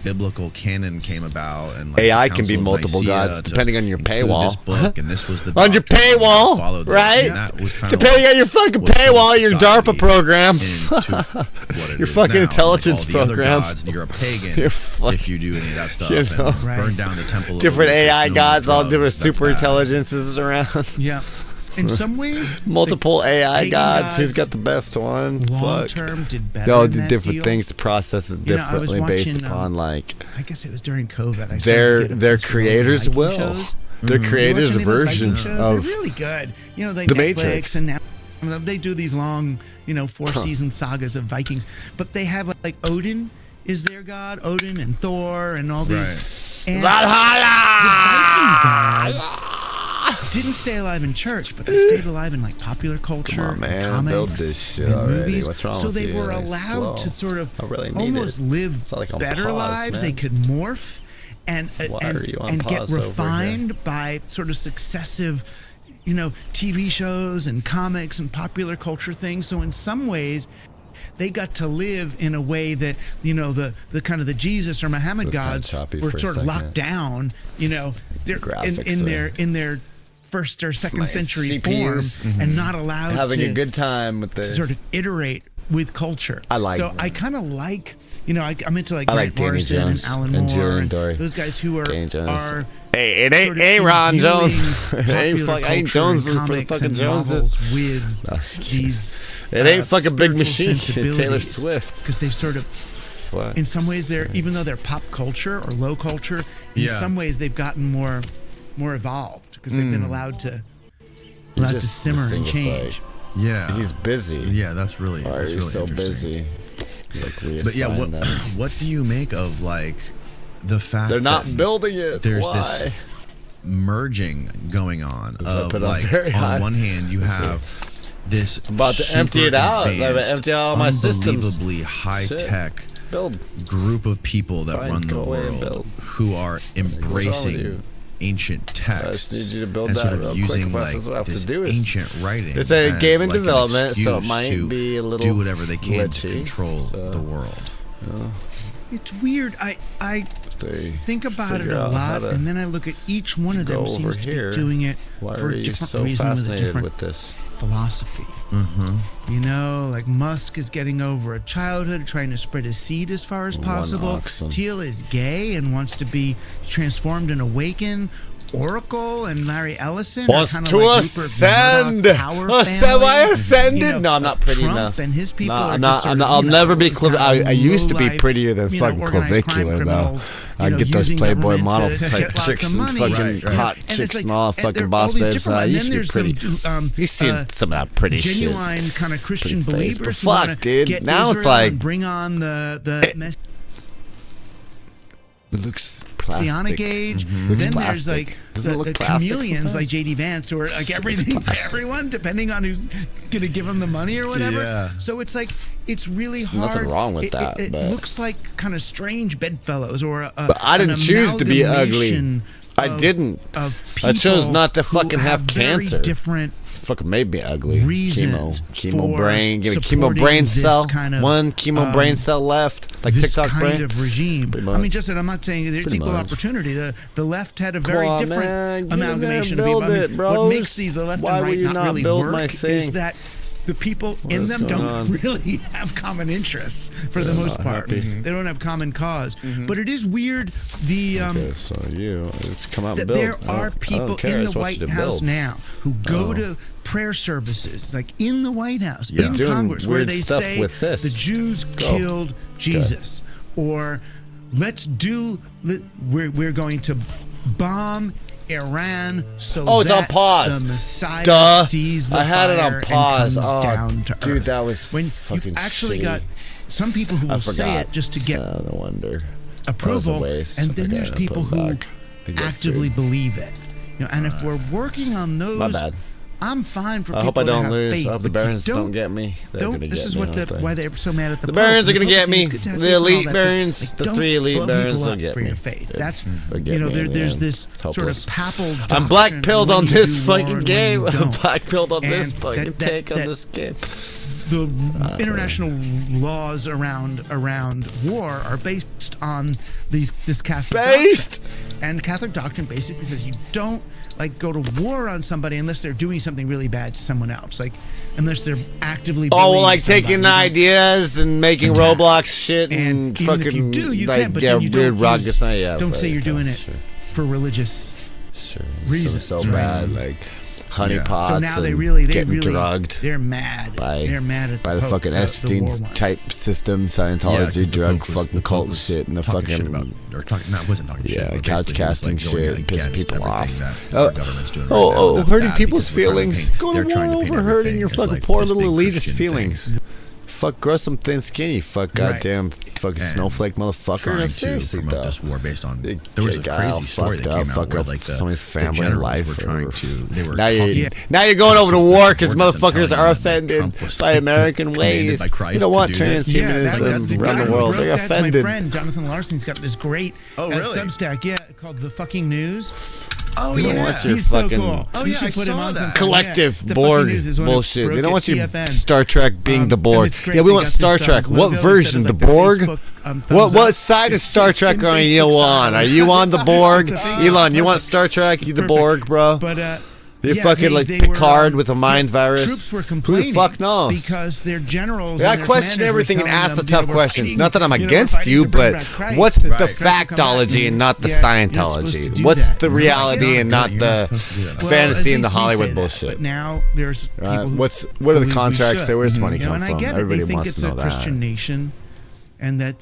biblical canon came about, and like, AI the can be Council of multiple Nicaea gods to depending on your include paywall. this book, and this was the On your doctrine, and paywall, follow this, right? and that was kind Depending of on your fucking what turned paywall, your society DARPA program. into what it Your is fucking now. intelligence Like all the program. Other gods, and you're a pagan You're fucking- if you do any of that stuff. You know. And Right. burn down the temple. Of Different Osiris, AI no more gods, all drugs, different that's super bad. intelligences around. Yeah. In some ways, Multiple the AI pagan gods. Who's gods got the best one? long Fuck. term did better. They all than do that different deal. things to process it You know, I was differently based watching, upon like I guess it was during COVID. I started their to get their obsessed with all the creators' Viking will. shows. Their You creators' watch any of those version Viking shows? of They're really good. You know, like The Netflix Matrix. and now they do these long, 4-season sagas of Vikings, but they have like Odin is their god, Odin and Thor and all these. Right. And Valhalla! the Viking gods didn't stay alive in church, but they stayed alive in like popular culture, Come on, man. and comics, Build this shit and already. movies. What's wrong so with they you? were Like, allowed slow. to sort of I really need almost it. live It's not like on better pause, lives. man. They could morph, and are you on and get pause over here? refined by sort of successive, TV shows and comics and popular culture things. So in some ways, they got to live in a way that the kind of the Jesus or Muhammad gods were sort of locked down. They're in their first or second century CPUs, form and not allowed having to a good time with this. sort of iterate with culture. I like so that. I kind of like I'm into like I like Grant Danny Morrison Jones and Alan and Moore Julian and Dory. those guys who Danny Jones. are Hey, it sort ain't of Ron Jones. imbuing It ain't popular fucking culture Jones and for the comics fucking and Joneses. novels with these It ain't fucking Big spiritual Machine. It's Taylor sensibilities, Swift. because they've sort of What? in some ways they're even though they're pop culture or low culture, in some ways they've gotten more evolved because they've been allowed to simmer and change. Yeah, he's busy. Yeah, that's really Why are you so interesting. busy? But yeah, what do you make of like the fact they're not that building it? There's Why? this merging going on of put like on one hand you have this I'm about to empty it out. I'm about to empty out all my systems. Unbelievably high tech group of people that run the world who are embracing ancient text I just need you to build and that sort real of quick. using That's what I have this to do is- ancient writing. It's a as game in like an development, so it excuse might to be a little do whatever they can to glitchy, control the world. It's weird. I think about it figure a out how lot, to and then I look at each one of them go seems over to here. be doing it Why for are a you different so reason with a fascinated different with this? philosophy. Like Musk is getting over a childhood, trying to spread his seed as far as possible. oxen. Thiel is gay and wants to be transformed and awaken. Oracle and Larry Ellison Wants are kind of to like ascend. Rupert Murdoch, power Have I family. ascended? No, I'm not pretty Trump enough. and his people No, are I'm just not. sort I'm of, not. I'll never be kind of I used to be low-life, prettier than fucking organized crime clavicular though. criminals, I get those using Playboy government model to type get lots chicks of and money. fucking hot And chicks it's like- and all and fucking there are boss all these babes. different- I and used then to be there's pretty. some, You seen some of that pretty shit. genuine kind of Christian Pretty face, believers but who fuck, want dude. to get Now it's Israel like- and bring on the It looks plastic. Messianic age. Looks Then there's plastic. like Doesn't it the look plastic chameleons sometimes? like JD Vance or like everything for everyone depending on who's gonna give them the money or whatever. Yeah. So it's like it's really There's hard. nothing wrong with that, It but- looks like kind of strange bedfellows or But I didn't choose to be ugly. amalgamation I of- didn't. Of I chose people not to who fucking have very cancer. Different Fucking made me ugly. reasons chemo for brain. Give me chemo supporting brain this cell. kind of, One chemo brain cell left. Like this TikTok kind brain. of regime. Pretty I much. mean, Justin, I'm not saying there's Pretty equal much. opportunity. The left had a very on, different man. Get in there and amalgamation of build people. I mean, it, what bros. makes these the left Why and will right you not not really build work my thing? is that the people in is them going don't on? really have common interests for the most not part. happy. They don't have common cause. But it is weird. Okay, so let's come out and that build. there I are don't people care. I in the just want you White to House build. now who go to prayer services, like in the White House, Yeah. in Doing Congress, where weird they stuff say with this. the Jews killed Jesus, or we're going to bomb Iran so It's on that pause. the Messiah Duh. sees the I had it on fire pause. and comes Oh, down to dude, earth. that was when fucking you actually shitty. got some people who I will say forgot. it just to get No wonder. approval, That was a waste. and then Okay, there's I'll people put it who back. I get actively food. believe it. And if we're working on those, My bad. I'm fine for I people hope I to don't have lose. faith. I hope the but you Barons don't get me. They're Don't. gonna This get is me, what aren't they? why they're so mad at the The Pope. Barons are And gonna the get Pope me. seems good to have The faith and all elite that, but, Barons, like, the don't 3 elite blow Barons people will up get for me. your faith. That's They'll get me in the there's end. this It's sort hopeless. of papal. I'm doctrine black of pilled when on you this do war fucking and game. when you I'm don't. black pilled on this And fucking take on that- this game. The international laws around war are based on this Catholic Based? doctrine. And Catholic doctrine basically says you don't go to war on somebody unless they're doing something really bad to someone else, unless they're actively bullying Taking somebody. ideas and making Attack. Roblox shit And and even fucking if you do, you like can, but then you weird don't rock. use- Don't don't say you're doing it Sure. for religious reasons. So right? bad, like honeypots. So now they and really getting drugged. They're mad. They're mad at by the Pope, fucking the Epstein war ones. type system, Scientology, drug, fucking cult shit, and the talking fucking shit about, or talking, not wasn't talking shit. yeah, but couch basically he was, casting going shit, pissing against people off. everything that our government's doing right now, and that's hurting bad people's because we're trying to feelings. paint- Go they're to trying war to paint over hurting everything your as, fucking like, poor this little big elitist Christian feelings. thing. Fuck, grow some thin skin, you goddamn fucking snowflake motherfucker. Trying Seriously, to promote though. this war based on there was a crazy story that came out where like somebody's the family generals life were trying to. They were now you're going over to war because motherfuckers are offended by American ways. You don't want transhumanism around the world. They're offended. My friend Jonathan Larson's got this great Substack, called The Fucking News. Oh, you don't want your He's fucking so cool. Oh, yeah, I saw that. collective The Borg Fucking News is one bullshit. of They don't want you TFN. Star Trek being the Borg. and it's great. Yeah, we They want got Star this, Trek. logo What version? instead The of, like, Borg? Facebook, thumbs What up. side of Star Trek in are you Facebook on? style. Are you on the Borg? Elon, you want Perfect. Star Trek? You the Perfect. Borg, bro? But You're fucking like they were, Picard with a mind virus. Troops were Who complaining the fuck knows? because their generals. I and their question commanders were everything and telling ask the them, tough we're questions. fighting, Not that I'm we're against fighting you, to bring but back Christ. what's the Christ to come back. factology and not the Yeah, you're not supposed to Scientology? do What's that. the No, reality and not You're not the supposed to do that. Well, fantasy at and the least we say Hollywood that, bullshit? But now there's people who What are the believe we contracts should. say? Where's money You know, come and from? I get it. Everybody They think wants it's to a know Christian that. nation, and that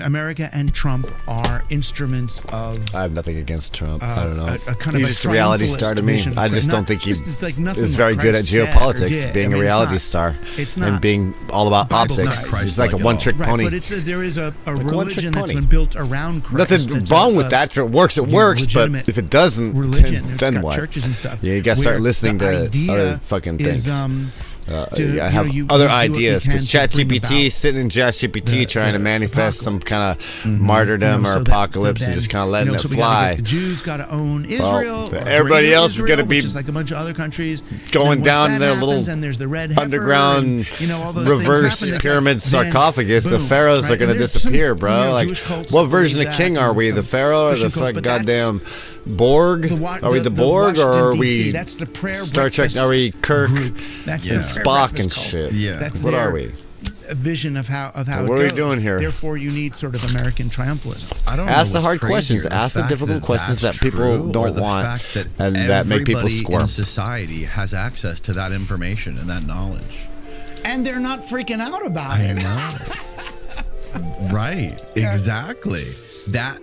America and Trump are instruments of. I have nothing against Trump. I don't know. A kind He's of just a reality triumphalist star to me. vision. I just Not- don't think he this is like nothing is what very good at Christ said or geopolitics, did. being I mean, a it's reality not. star, It's and not. being all about Bible's optics. not He's like a Christ-like at one-trick Right, pony. but there is a one-trick religion that's pony. been built around Christ. Nothing It's wrong with that. If it works, it works. But legitimate if it doesn't, religion. It's then got what? churches and stuff. Yeah, you gotta start where listening the to idea other fucking things. to, I have you other do what you ideas because can to bring ChatGPT about sitting in ChatGPT the trying to manifest some kind of martyrdom you know, or so that- apocalypse so and then, just kind of letting you know, it so we gotta fly. get the Jews got to own Israel. or everybody Greater else is Israel, gonna be which is like a bunch of other countries going Then once down that their happens, little and there's the red heifer underground and, you know, all those things reverse happen, pyramid then, sarcophagus. The boom, pharaohs right? are going to And there's some, disappear, bro. you know, Like, Jewish cults what that version of believe king that, are we? and The some pharaoh or the Christian cults, fucking but that's goddamn Borg? Are we the Borg or are Washington, we DC, that's the prayer Star Trek? breakfast Are we Kirk group. That's Yeah. the prayer Spock breakfast and cult. shit? Yeah. That's What their are we? vision of how What it are we goes. doing here? Therefore, you need sort of American triumphalism. I don't Ask know the what's hard crazier, questions. the Ask the fact difficult questions that's that people true, don't or the want fact that and that make people everybody squirm. in society has access to that information and that knowledge. And they're not freaking out about I it. know. Right. Exactly. That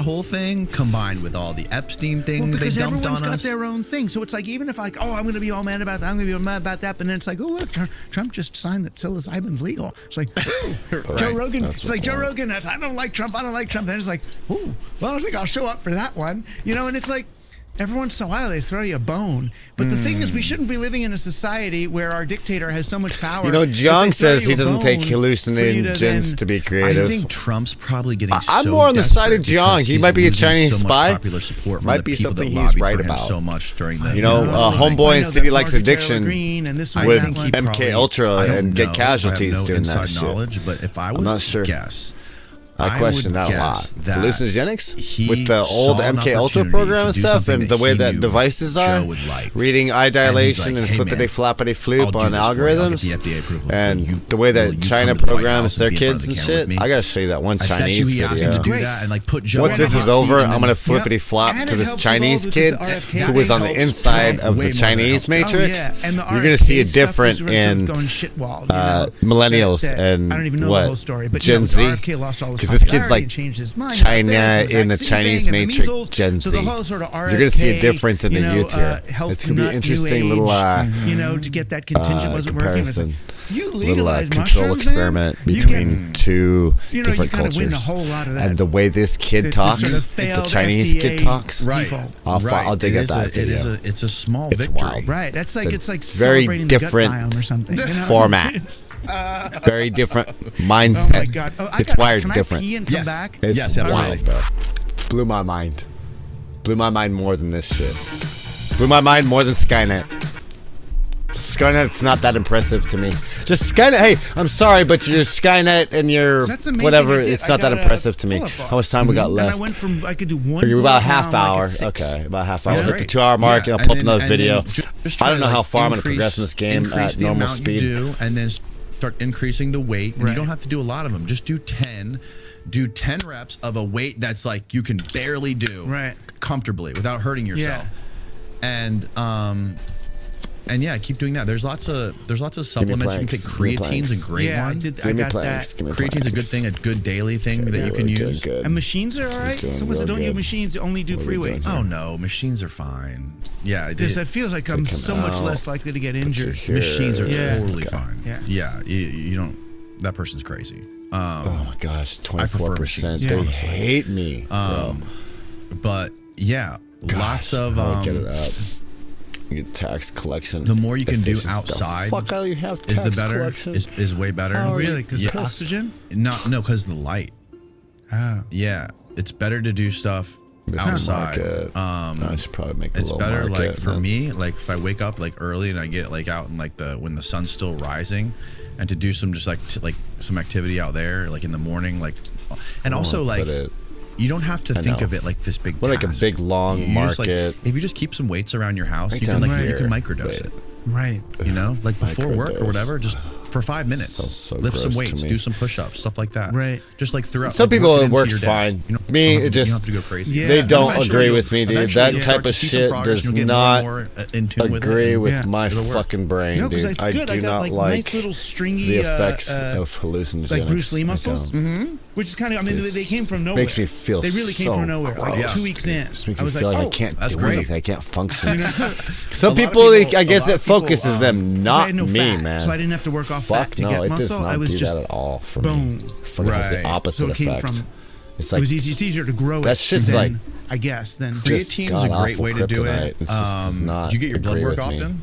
whole thing combined with all the Epstein thing Well, they because dumped everyone's on got us. their own thing. So it's like, even if like, oh, I'm going to be all mad about that, I'm going to be mad about that, but then it's like, oh, look, Trump just signed that psilocybin's legal. It's like, ooh. Joe Rogan. That's It's like, the Joe point. Rogan, I don't like Trump. Then it's like, ooh, well, I was like, I'll show up for that one. You know, and it's like, every once in a while they throw you a bone. But the thing is, we shouldn't be living in a society where our dictator has so much power. You know, that Jung they throw says you he a doesn't take bone for you hallucinogens to be creative. I think Trump's probably getting I'm so more on the side of desperate Jiang. because He he's might be a losing Chinese so much spy. popular support from Might the be people something that he's lobbied right for him about. so much during the You know, Homeboy in I City know Likes that Marjorie Addiction Taylor Greene and this one with and that one. MK Ultra I don't and get know. casualties I have no doing that inside shit. knowledge, but if I was not to sure. guess, I question would that a lot. guess that Hallucinogenics he with the old saw an MK Ultra opportunity program to and do stuff, something and the way he that knew devices Joe are, would like. reading eye dilation like, and "Hey, flippity man, floppity I'll floop do on this for you. I'll get algorithms, the FDA approval. and You- the way will that you China come to the White programs House their and be in front kids of and the camera shit. with me? I gotta show you that one I bet Chinese you he asked him video. to do Great. that and like put Joe Once on this the is hot over, seat I'm and gonna then- flippity flop And to it this helps Chinese with kid all because the who was on the RFK inside helps of way the more Chinese than it helps. Matrix. Oh, yeah. And the You're gonna see a RFK stuff different was in going shitwalled, you know, millennials and I don't even know what the whole story, but Gen you know, Z. RFK lost all his 'Cause this kid's popularity like and changed his mind. China about this, in the vaccine Chinese thing and the Matrix, measles. Gen So the Z. whole sort of RFK, You're gonna see a difference in the you know, youth here. health It's gonna be nut, an new interesting little age, you know, to get that contingent wasn't working. It's comparison. like, you Little legalize control mushrooms, experiment man? You between can- two you know, different you kind of win a cultures. whole lot of that. And the way this kid The talks, sort of it's a failed Chinese FDA kid talks. Right. people. I'll dig It at is that It video. is it's a small It's victory. wild. Right, that's like it's like very celebrating different the gut biome or something. You know? format. Very different mindset. Oh my god! Oh, It's wired can different. I pee and come Yes. back? It's Yes, absolutely. wild, bro. Blew my mind. Blew my mind more than this shit. Blew my mind more than Skynet. Skynet's not that impressive to me. Just Skynet. Hey, I'm sorry, but your Skynet and your That's the main whatever, thing I did. it's I not that got a impressive to me. pull-up bar. How much time we got And left? I went from I could do one. Okay, we're about a half bullet hour. like at 6. Okay, about a half hour. That's We'll hit the great. 2 hour mark, and I'll Yeah, pull up and another then video. just I try don't know to, how like, far I'm going to increase- progress in this game increase at the normal amount speed. You do, and then start increasing the weight. And Right. you don't have to do a lot of them. Just do 10. Do 10 reps of a weight that's like you can barely do Right. comfortably without hurting yourself. And And yeah, keep doing that. There's lots of supplements you can take. Creatine's a great one. I got that. Creatine's a good thing, a good daily thing that you can use. Good. And machines are all right. Someone said don't use machines, only do free weights. Oh no, machines are fine. Yeah, it feels like I'm so much less likely to get injured. Machines are totally fine. Yeah. You don't. That person's crazy. Oh my gosh, 24%. They hate me. But yeah, lots of get it up. You get tax collection. The more you can do outside, fuck, how do you have tax is the better collection? is way better. Oh, really? Because the oxygen? No, because the light. Oh. Yeah, it's better to do stuff outside. I should probably make a it's little better market, like for me, like if I wake up like early and I get like out in like when the sun's still rising, and to do some just like some activity out there like in the morning, like, and also like you don't have to think of it like this big like a big long market. If you just keep some weights around your house, you can you can microdose it. Right. You know, like before work or whatever, just for 5 minutes, so lift some weights, do some push-ups, stuff like that. Right. Just like throughout. Some people it works fine. Me, it just you don't have to go crazy. Yeah. They don't agree with me, dude. That type of shit does not agree with my fucking brain, no, dude. I do not like nice little stringy the effects of hallucinogens, like Bruce Lee muscles. Which is kind of, I mean, they came from nowhere. Makes me feel They really came from nowhere. Like 2 weeks in, I was feel like, I can't that's do great. anything. I can't function. Some people, I guess it focuses them, not me, man. So I didn't have to work off fat to get muscle. I was just that at all for boom. me. It has the opposite effect. It's like it's easier to grow that shit's like, I guess, than creatine's a great way to do it. Do you get your blood work often?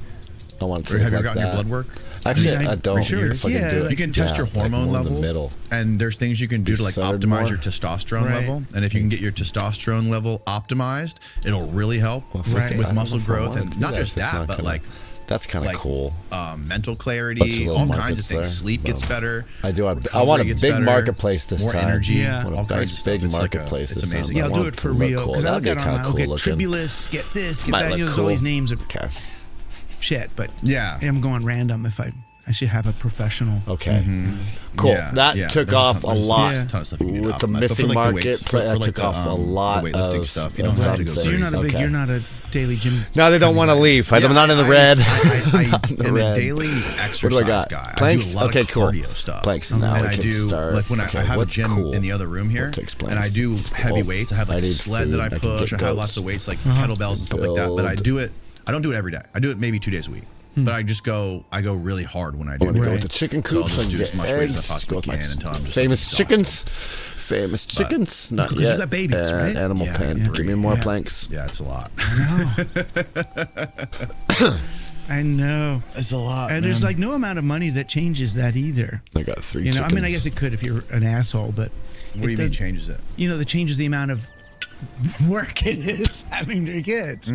I want to. Or have you ever gotten your blood work? Actually, I don't. Sure. You can test your hormone levels, and there's things you can do to like optimize your testosterone level. And if you can get your testosterone level optimized, it'll really help with muscle growth, and not just that, but like. That's kind of cool. Mental clarity, all kinds of things. Sleep gets better. I want a big marketplace this time. More energy. Yeah. All kinds of stuff. Big marketplace. It's amazing. Yeah, I'll do it for real. Because I look at it online. I'll get Tribulus, get this, get that. There's all these names of shit. But I'm going random if I should have a professional. Okay. Cool. That took off a lot with the missing market. That took off a lot of stuff. You don't have to go. So you're not a daily gym. No, they don't want to leave. I'm not in the red. I am a daily exercise guy. Planks? I do a lot of cardio stuff. Planks. Now and I do like when I have a gym in the other room here, and I do heavy weights. I have like a sled that I push. I have lots of weights like kettlebells and stuff like that. But I do it. I don't do it every day. I do it maybe 2 days a week. But I go really hard when I do it. Go with the chicken coops. So I'll just do as much weight as I possibly can until I'm just famous chickens. Not because yet. you got babies, right? Animal pen. Give me more planks. Yeah, it's a lot. I know. It's a lot. And there's like no amount of money that changes that either. I got 3 chickens. I mean, I guess it could if you're an asshole, but what do you mean changes it? That changes the amount of work it is having 3 kids.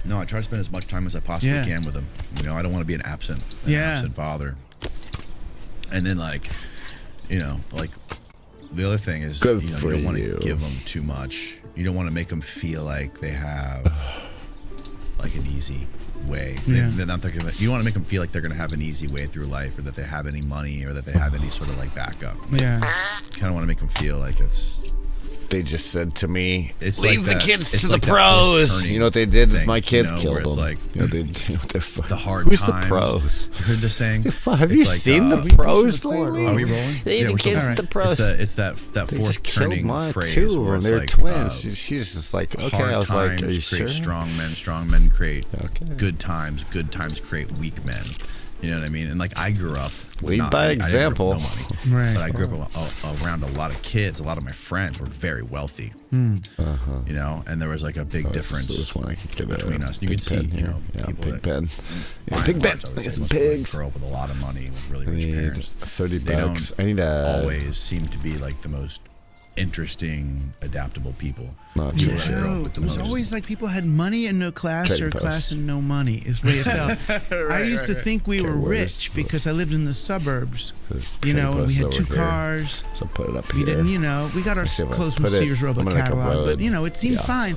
No, I try to spend as much time as I possibly can with them. I don't want to be an absent father. And then like the other thing is you don't want to give them too much. You don't want to make them feel like they have like an easy way. You don't want to make them feel like they're going to have an easy way through life, or that they have any money, or that they have any sort of like backup. Yeah. Kind of want to make them feel like it's. They just said to me, "Leave the kids to the pros." You know what they did with my kids? Killed them. Like, they're the hard Who's times. the pros? You heard the saying? Have you seen the pros lately? Are we rolling? Leave the kids to the pros. It's that fourth turning phrase. Where they're like, twins. She's just like, okay. I was like, are you sure? Strong men create good times. Good times create weak men. You know what I mean? And like I grew up. Lead by example. I didn't grow up with no money, but I grew up around a lot of kids. A lot of my friends were very wealthy. And there was like a big difference between us. You could see, people big pen. Big Ben. Some pigs. Grow up with a lot of money with really rich parents. $30. I need always seem to be like the most interesting, adaptable people. It was always like people had money and no class, or class and no money is the way it felt. I used to think we were rich because I lived in the suburbs, and we had 2 cars. So put it up here. We didn't, we got our clothes from Sears Roebuck catalog, but it seemed fine.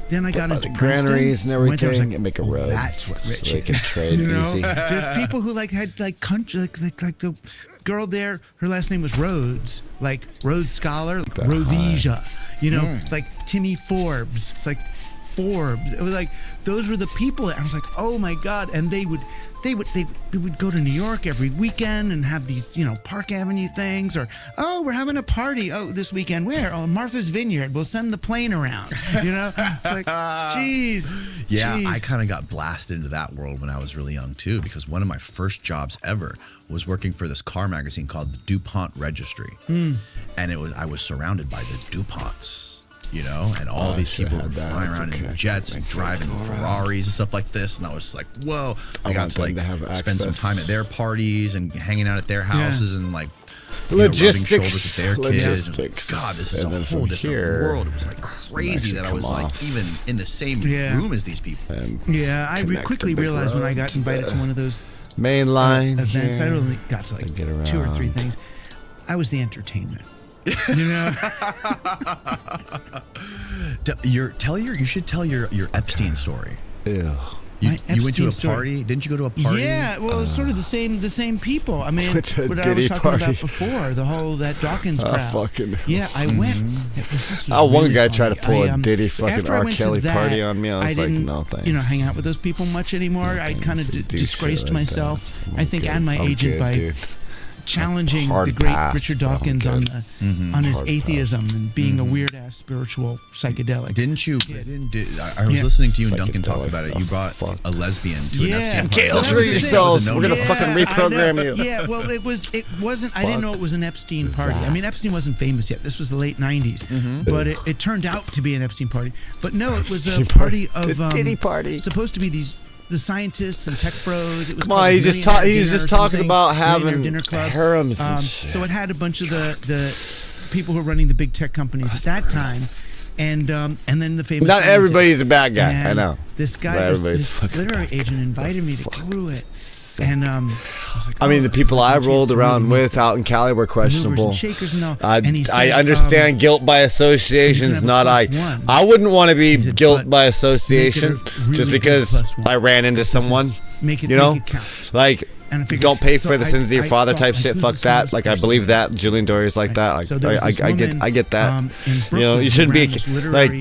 Then I got into granaries and everything, and make a road. That's what rich is. They can trade easy. There's people who had like country, like the girl there, her last name was Rhodes, like Rhodes Scholar, like Rhodesia, like Timmy Forbes. It's like Forbes. It was like those were the people. I was like, oh my God! And they would go to New York every weekend and have these, Park Avenue things, or we're having a party. Oh, this weekend where? Oh, Martha's Vineyard. We'll send the plane around. It's like, geez. Yeah, I kind of got blasted into that world when I was really young too, because one of my first jobs ever was working for this car magazine called the DuPont Registry, and I was surrounded by the DuPonts. And all these people were flying around in jets and driving Ferraris and stuff like this. And I was like, whoa. I got to spend some time at their parties and hanging out at their houses and logistics. Rubbing shoulders with their kids. God, this is a whole different world. It was like crazy that I was like even in the same room as these people. I quickly realized when I got invited to one of those mainline events, I only got to like 2 or 3 things. I was the entertainment. You should tell your Epstein story. Ew. You went to a party? Didn't you go to a party? Yeah, well, it was sort of the same people. I mean, what I was talking about before, that Dawkins crowd. I went. One guy tried to pull a Diddy fucking R. Kelly party on me. I was like, no thanks. Hang out with those people much anymore. I kind of disgraced myself, I think, and my agent by challenging the great Richard Dawkins on his atheism and being a weird ass spiritual psychedelic. Didn't you? I was listening to you and Duncan talk about it. You brought a lesbian to an Epstein party. Kill yourselves. We're gonna fucking reprogram you. Yeah, well, it wasn't. I didn't know it was an Epstein party. I mean, Epstein wasn't famous yet. This was the late '90s, but it turned out to be an Epstein party. But no, it was a party of Diddy party. Supposed to be the scientists and tech bros. It was he was just talking about having harems and shit. So it had a bunch of the people who were running the big tech companies at that time, and then the famous. Not everybody's a bad guy. And I know. This guy, this literary agent, invited me to go to it. And I was like, the people I rolled around with out in Cali were questionable. And shakers and all. I understand guilt by association is not I wouldn't want to be guilt by association just because I ran into someone. Make it count. Like, don't pay for the sins of your father type shit. Fuck that. Like, I believe that. Julian Dory's like that. I get that. You shouldn't be like,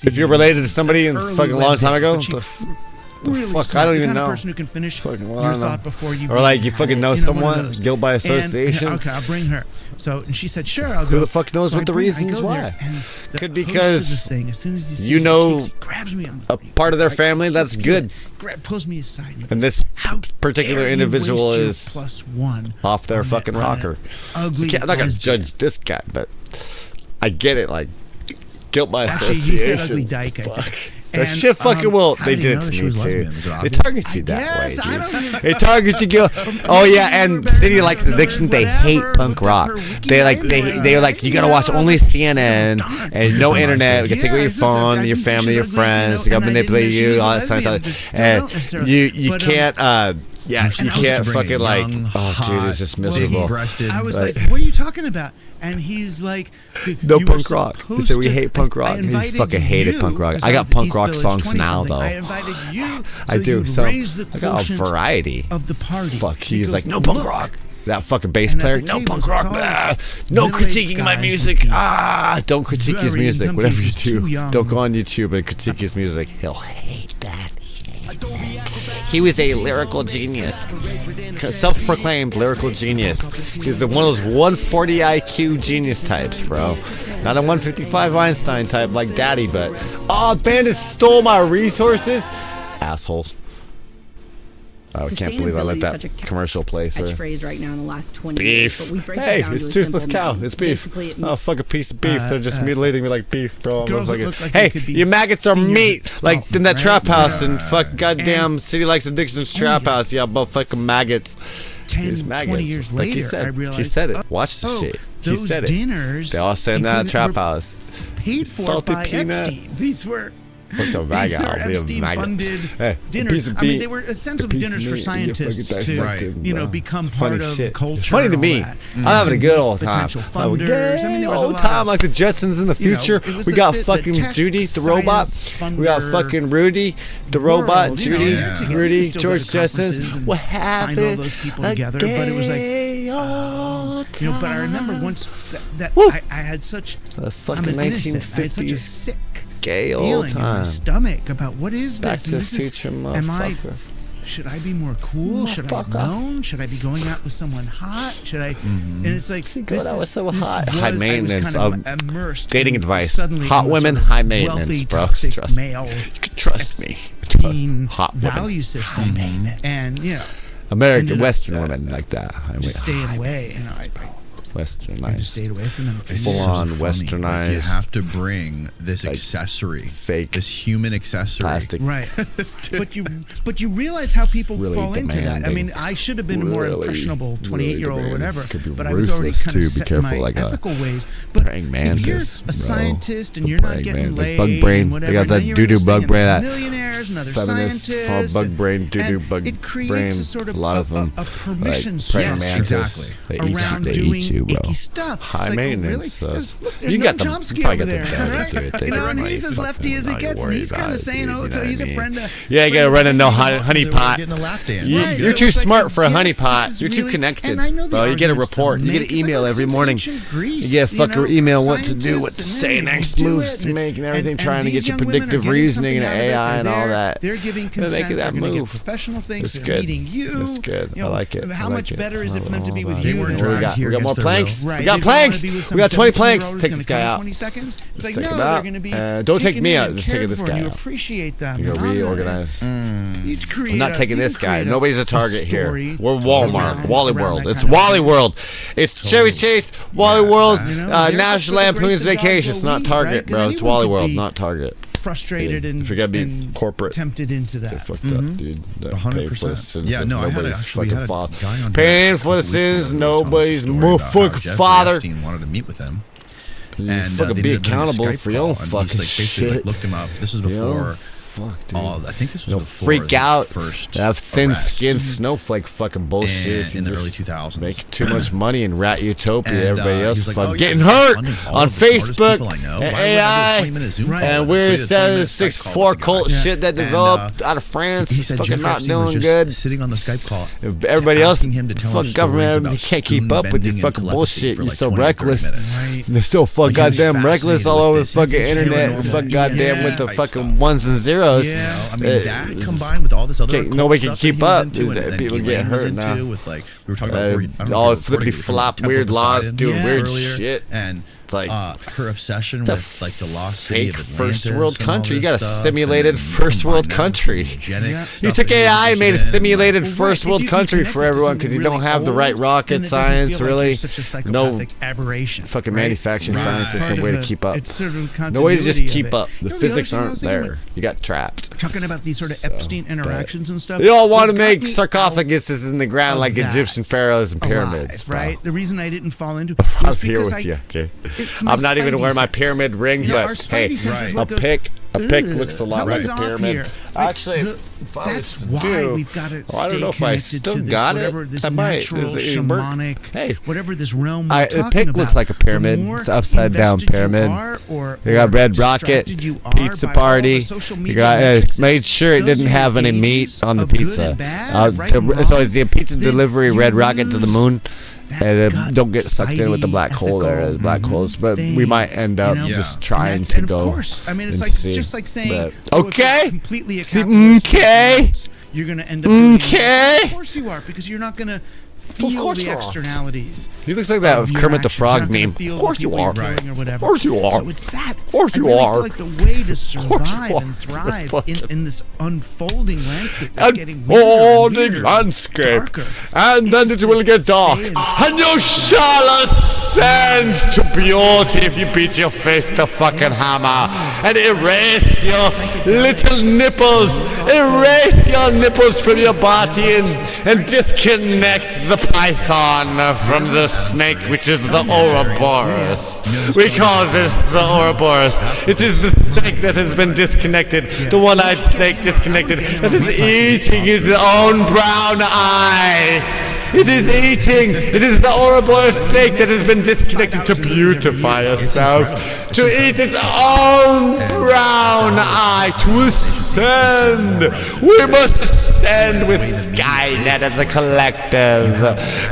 if you're related to somebody fucking a long time ago. Really fuck, smart. I don't even know. The kind of person who can finish your thought before you. Or like you fucking know someone, guilt by association. Okay, I'll bring her. So and she said, "Sure, I'll go." Who the fuck knows what the reasons why? Could because as soon as he you know grabs me on a part of their family. That's good. Pulls me aside. And this particular individual is +1 off their fucking rocker. Ugly. I'm not gonna judge this guy, but I get it. Like guilt by association. He said ugly dyke. Fuck. That shit fucking will. They did it to me too. They target you that way, dude. They target you. Oh yeah, and City Likes Addiction. They hate punk rock. They're like you gotta watch only CNN and no internet. We can take away your phone, your family, your friends. They gotta manipulate you, all that stuff. And you can't. Yeah, you can't fucking like. Oh, dude, it's just miserable. I was like, what are you talking about? And he's like, no punk rock. He said we hate punk rock. He fucking hated punk rock. I got punk rock songs now though. I invited you. I do. So I got a variety of the party. Fuck. He's like, no punk rock. That fucking bass player, no punk rock. No critiquing my music. Don't critique his music. Whatever you do, don't go on YouTube and critique his music. He'll hate that. He was a lyrical genius, self-proclaimed lyrical genius. He's one of those 140 IQ genius types, bro. Not a 155 Einstein type like Daddy, but bandits stole my resources, assholes. I can't believe I let that commercial play through. Catchphrase right now in the last 20 beef. years, but we break hey, it down it's to a toothless cow. simple It's beef. It fuck a piece of beef. They're just mutilating me like beef, bro. Girls that look like hey, they could be your maggots are meat. Like in that trap house and right. goddamn City Likes Addiction's trap house. Yeah, about fucking maggots. 10, 20 years later, he said, I realized. He said it. Watch the shit. He said it. Dinners. They all said in that trap house. Paid for Salty by peanut. Epstein. These were. What's a MAGA? I'll be a Epstein-funded dinners. I mean, they were essentially dinners for scientists to, become part of culture. It's funny to me. I'm having a good old time. Potential funders. I mean, there was a lot time like the Jetsons in the future. We got fucking Judy, the robot. We got fucking Rudy, the robot. Judy, Rudy, George Jetson. What happened? Find all those people together, but it was like, but I remember once that I had such. The fucking 1950s. I had such a sick gay all feeling in my time. stomach about what is Back this? to the future, motherfucker. Should I be more cool? Should I have known? Should I be going out with someone hot? Should I? And it's like God, that was so hot. High I was maintenance. kind of immersed Dating in advice. suddenly Hot in the women, sort of high maintenance, wealthy, bro. toxic Trust me. male You can trust me. teen Hot women. value system, and American ended up, Western women like that. just staying away. I Westernized. I just stayed away from them. Full on westernized. Like you have to bring this accessory, fake, this human accessory, plastic. Right. but you realize how people Really fall into that. I demanding. mean, I should have been a more impressionable 28-year-old or whatever, Could be but I was already ruthless, kind too. of Be set in careful, my like a ethical ways. But praying mantis, if you're a bro. scientist and The you're not praying getting man- laid, bug brain. and whatever, They got now that you're doo-doo this bug thing, brain, and that millionaires and other feminists, scientists, bug brain, doo-doo and bug it creates brain. a sort of A lot of them, a permission like praying structure mantis. They eat around you. They doing eat you, bro. icky stuff. High It's like, maintenance. Really? There's You no got them. Chomsky You probably over got there, them right? to do it. They You know, don't and really he's as fucking lefty as it not gets, and worry he's kind about of it, saying, dude, "Oh, you so know he's what a I friend mean? of." Yeah, you gotta run into honeypot. Getting a lap dance. You're so too it's like, smart for a yes, honeypot. this is You're too really- connected, and I know the bro. You get a arguments report. they'll You get make. an It's like, email oh, every since morning. ancient Greece, You get a fucking email what to do, scientists, what to and say, then next do moves it. to make, and everything, And trying to these get your young women are predictive getting reasoning and something out of it. AI and all They're that. They're giving They're consent. making that They're gonna get move. professional things. That's They're good. meeting you. That's good. You know, I like it. How I much like it. better is it for them to be with They you? weren't than dragged trying to- here We got more against their planks. will. Right. We got They don't wanna planks. be with some We got 20 planks. 17-year-old Take who's this gonna guy come in out. 20 seconds. It's like, take no, him they're out. going to be Don't take taken me in out. and Just take cared this for, guy and You out. appreciate them. You gotta reorganize. I'm I'm not taking this guy. Nobody's a target here. We're Walmart, Wally World. It's Wally World. It's Chevy Chase, Wally World, National Lampoon's Vacation. It's not Target, bro. It's Wally World, not Target. Frustrated and if you're gonna be and corporate, tempted into they that. fucked up, dude. 100%. Yeah, no, I had a guy on paying for the sins nobody's motherfucking Jeffrey father. Epstein wanted to meet with him. You And fucking they be ended up doing a accountable Skype for your own call, and fucking he's, like, basically, shit. looked him up. This was You know? before. Fuck, dude. I think this was You'll before freak the out. First Have thin arrest. skin, snowflake fucking bullshit. in the Just early 2000s. Make too much money in Rat Utopia. And, Everybody else he's like, fucking oh, yeah, getting this is hurt funding all on of the smartest Facebook people I know. and Why would I do a AI 20-minute Zoom call? and Let's weird do a 20-minute Skype 764 call with the cult guy. shit that And, developed out of France. He said Fucking Jeff not Epstein was doing just good. sitting on the Skype call. Everybody else, asking him to tell fuck him government, stories you about can't keep up with your spoon bending fucking and bullshit. telepathy You're for so like 20 or 30 reckless. minutes. Right. They're so fucking Like, he was goddamn reckless fascinated all with over the this fucking internet, internet. Fucking goddamn yeah, with the type fucking stuff. ones and zeros. Yeah. I mean, that combined with all this other occult nobody can stuff keep that he was up. into Is and that then people Elaine get was hurt into now. with, like, we were talking about before, I don't know all if you flippity recorded it, flop, Temple weird laws, Poseidon doing weird earlier, shit. and like her obsession it's a with like the lost city fake of first Atlantis world and all country. You this got a stuff, simulated and then first world combine that with country. eugenics You stuff took that he was AI and made a interested in, simulated like, first world country for everyone because you don't have the right rocket science, really. No aberration. fucking manufacturing science is some way to keep up. It's sort of No way to just continuity of keep it. up. The You know, physics other thing I aren't was thinking there. You got trapped. Talking about these sort of Epstein interactions and stuff. They all want to what got make me sarcophaguses in the ground of like that Egyptian pharaohs and alive, pyramids, bro. right? The reason I didn't fall into I'm was here because with you, dude. it's my I'm not even spidey wearing my sense. pyramid ring, You know, our but spidey hey, sense is a what goes, pick looks a lot like something's a off pyramid. here. Like, Actually, if I was that's to why do- we've got to I don't stay know if I connected still to this, got it. whatever this I might. natural, Does it work? shamanic, Hey. whatever this realm we're A talking pick about. looks like a pyramid. The more It's an upside down invested you pyramid. are, or You got Red Rocket, distracted you are pizza by all party. the social You media got metrics, made sure it those didn't are have any gauges meat on the of good pizza. and bad, right and It's always the wrong. pizza Then delivery you red rocket to the lose moon. that And gut, don't get sucked in with the spidey, black hole there, ethical the black holes. But we thing, might end up you know? just Yeah. trying And to and go. Of course, I mean, it's and like see. just like saying, But- oh, if you're okay. completely a See, capitalist, okay. you're going to end up. doing Okay. it. Of course you are, because you're not going to feel course the you are. externalities. He looks like that of your Kermit the actions. Frog You're not gonna meme. feel Of course the you people are. you're killing or whatever. Of course you are. So it's that. Of course I you really are. feel like the way to course you survive are. and thrive Fucking- in this unfolding landscape that's getting weirder and Unfolding weirder, landscape, darker, and then is it to will get dark, stay in and you shall ascend to beauty if you beat your face with the fucking hammer and erase your little nipples, erase your nipples from your body and disconnect the python from the snake, which is the Ouroboros. We call this the Ouroboros. It is the snake that has been disconnected, the one-eyed snake disconnected, that is eating his own brown eye. It is eating. It is the Ouroboros snake that has been disconnected to beautify itself, to eat its own brown eye, to ascend. We must ascend with Skynet as a collective.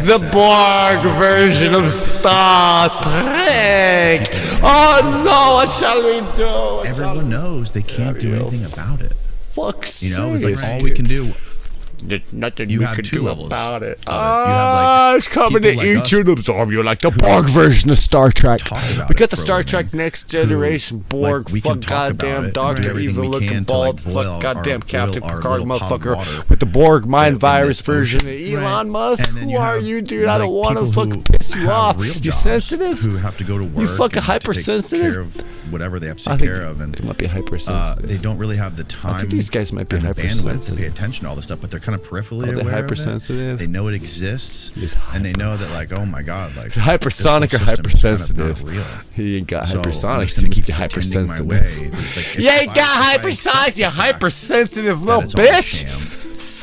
The Borg version of Star Trek. Oh no, what shall we do? Everyone knows they can't do anything about it. Fuck's You know, it's like sake. all we can do. There's nothing You we have can two do levels about it. of it. You have, like, It's coming to people like eat us you and absorb you like the Borg version of Star Trek. talk about We it got the for a Star living, Trek Next Generation Borg, we can fuck talk about goddamn it, Doctor do everything Evil we looking can to, bald, like, boil fuck goddamn our- Captain boil our Picard little pot of motherfucker water with the Borg mind in virus this version of ocean. Elon Musk. And then Who you are have, you, dude? I don't like, want to people who fucking piss you have off. real You jobs sensitive? Who have to go to work. You fucking and to take hypersensitive? care of whatever they have to I take think care of, and they might be hypersensitive. they don't really have the time. I think these guys might be and the bandwidth to hypersensitive. pay attention to all this stuff, but they're kind of peripherally Are they aware hypersensitive? of it. They know it exists, He's and they know that, like, oh my god, like Hypersonic or this whole system is kind of hypersensitive? not real. He ain't got So I'm hypersonics just to gonna keep you pretending my hypersensitive. way. Like, You ain't if got I hypersonics, accept you the fact hypersensitive that little it's all a bitch. sham,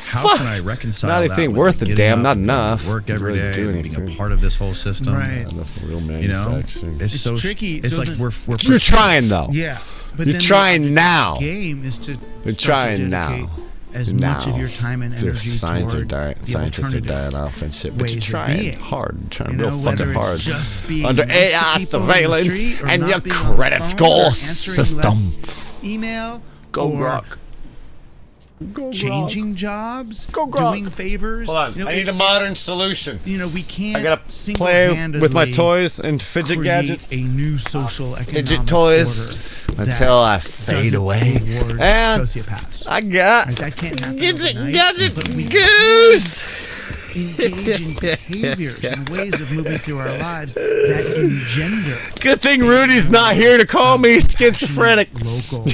how Fuck. can I reconcile Not that anything with worth a getting damn, up not and going to enough. work every Really day, do and being anything. a part of this whole system? Right. Enough real You know, manufacturing. it's so tricky. It's So like the- we're You're trying though. Yeah. But You're then trying the now. game is to You're start to trying dedicate now. as now. much of your time and Their energy science are toward dying, the scientists are alternative dying off and shit. But you're ways of trying being. hard. You're trying You know, real whether fucking it's hard. just being Under nice to AI people on the surveillance street or and not your being on the credit phone score or answering system. less email Go or Grok. Go changing jobs, Go Grok. doing favors. Hold on. You know, I need a modern solution. you know, we can't I gotta play with my single-handedly toys and fidget create gadgets. a new social economic Fidget toys order until that I fade doesn't away. reward And sociopaths. I got Right, that can't happen gadget, overnight, gadget, but we goose. engage in behaviors and ways of moving through our lives that engender Good thing Rudy's not here to call me schizophrenic. local.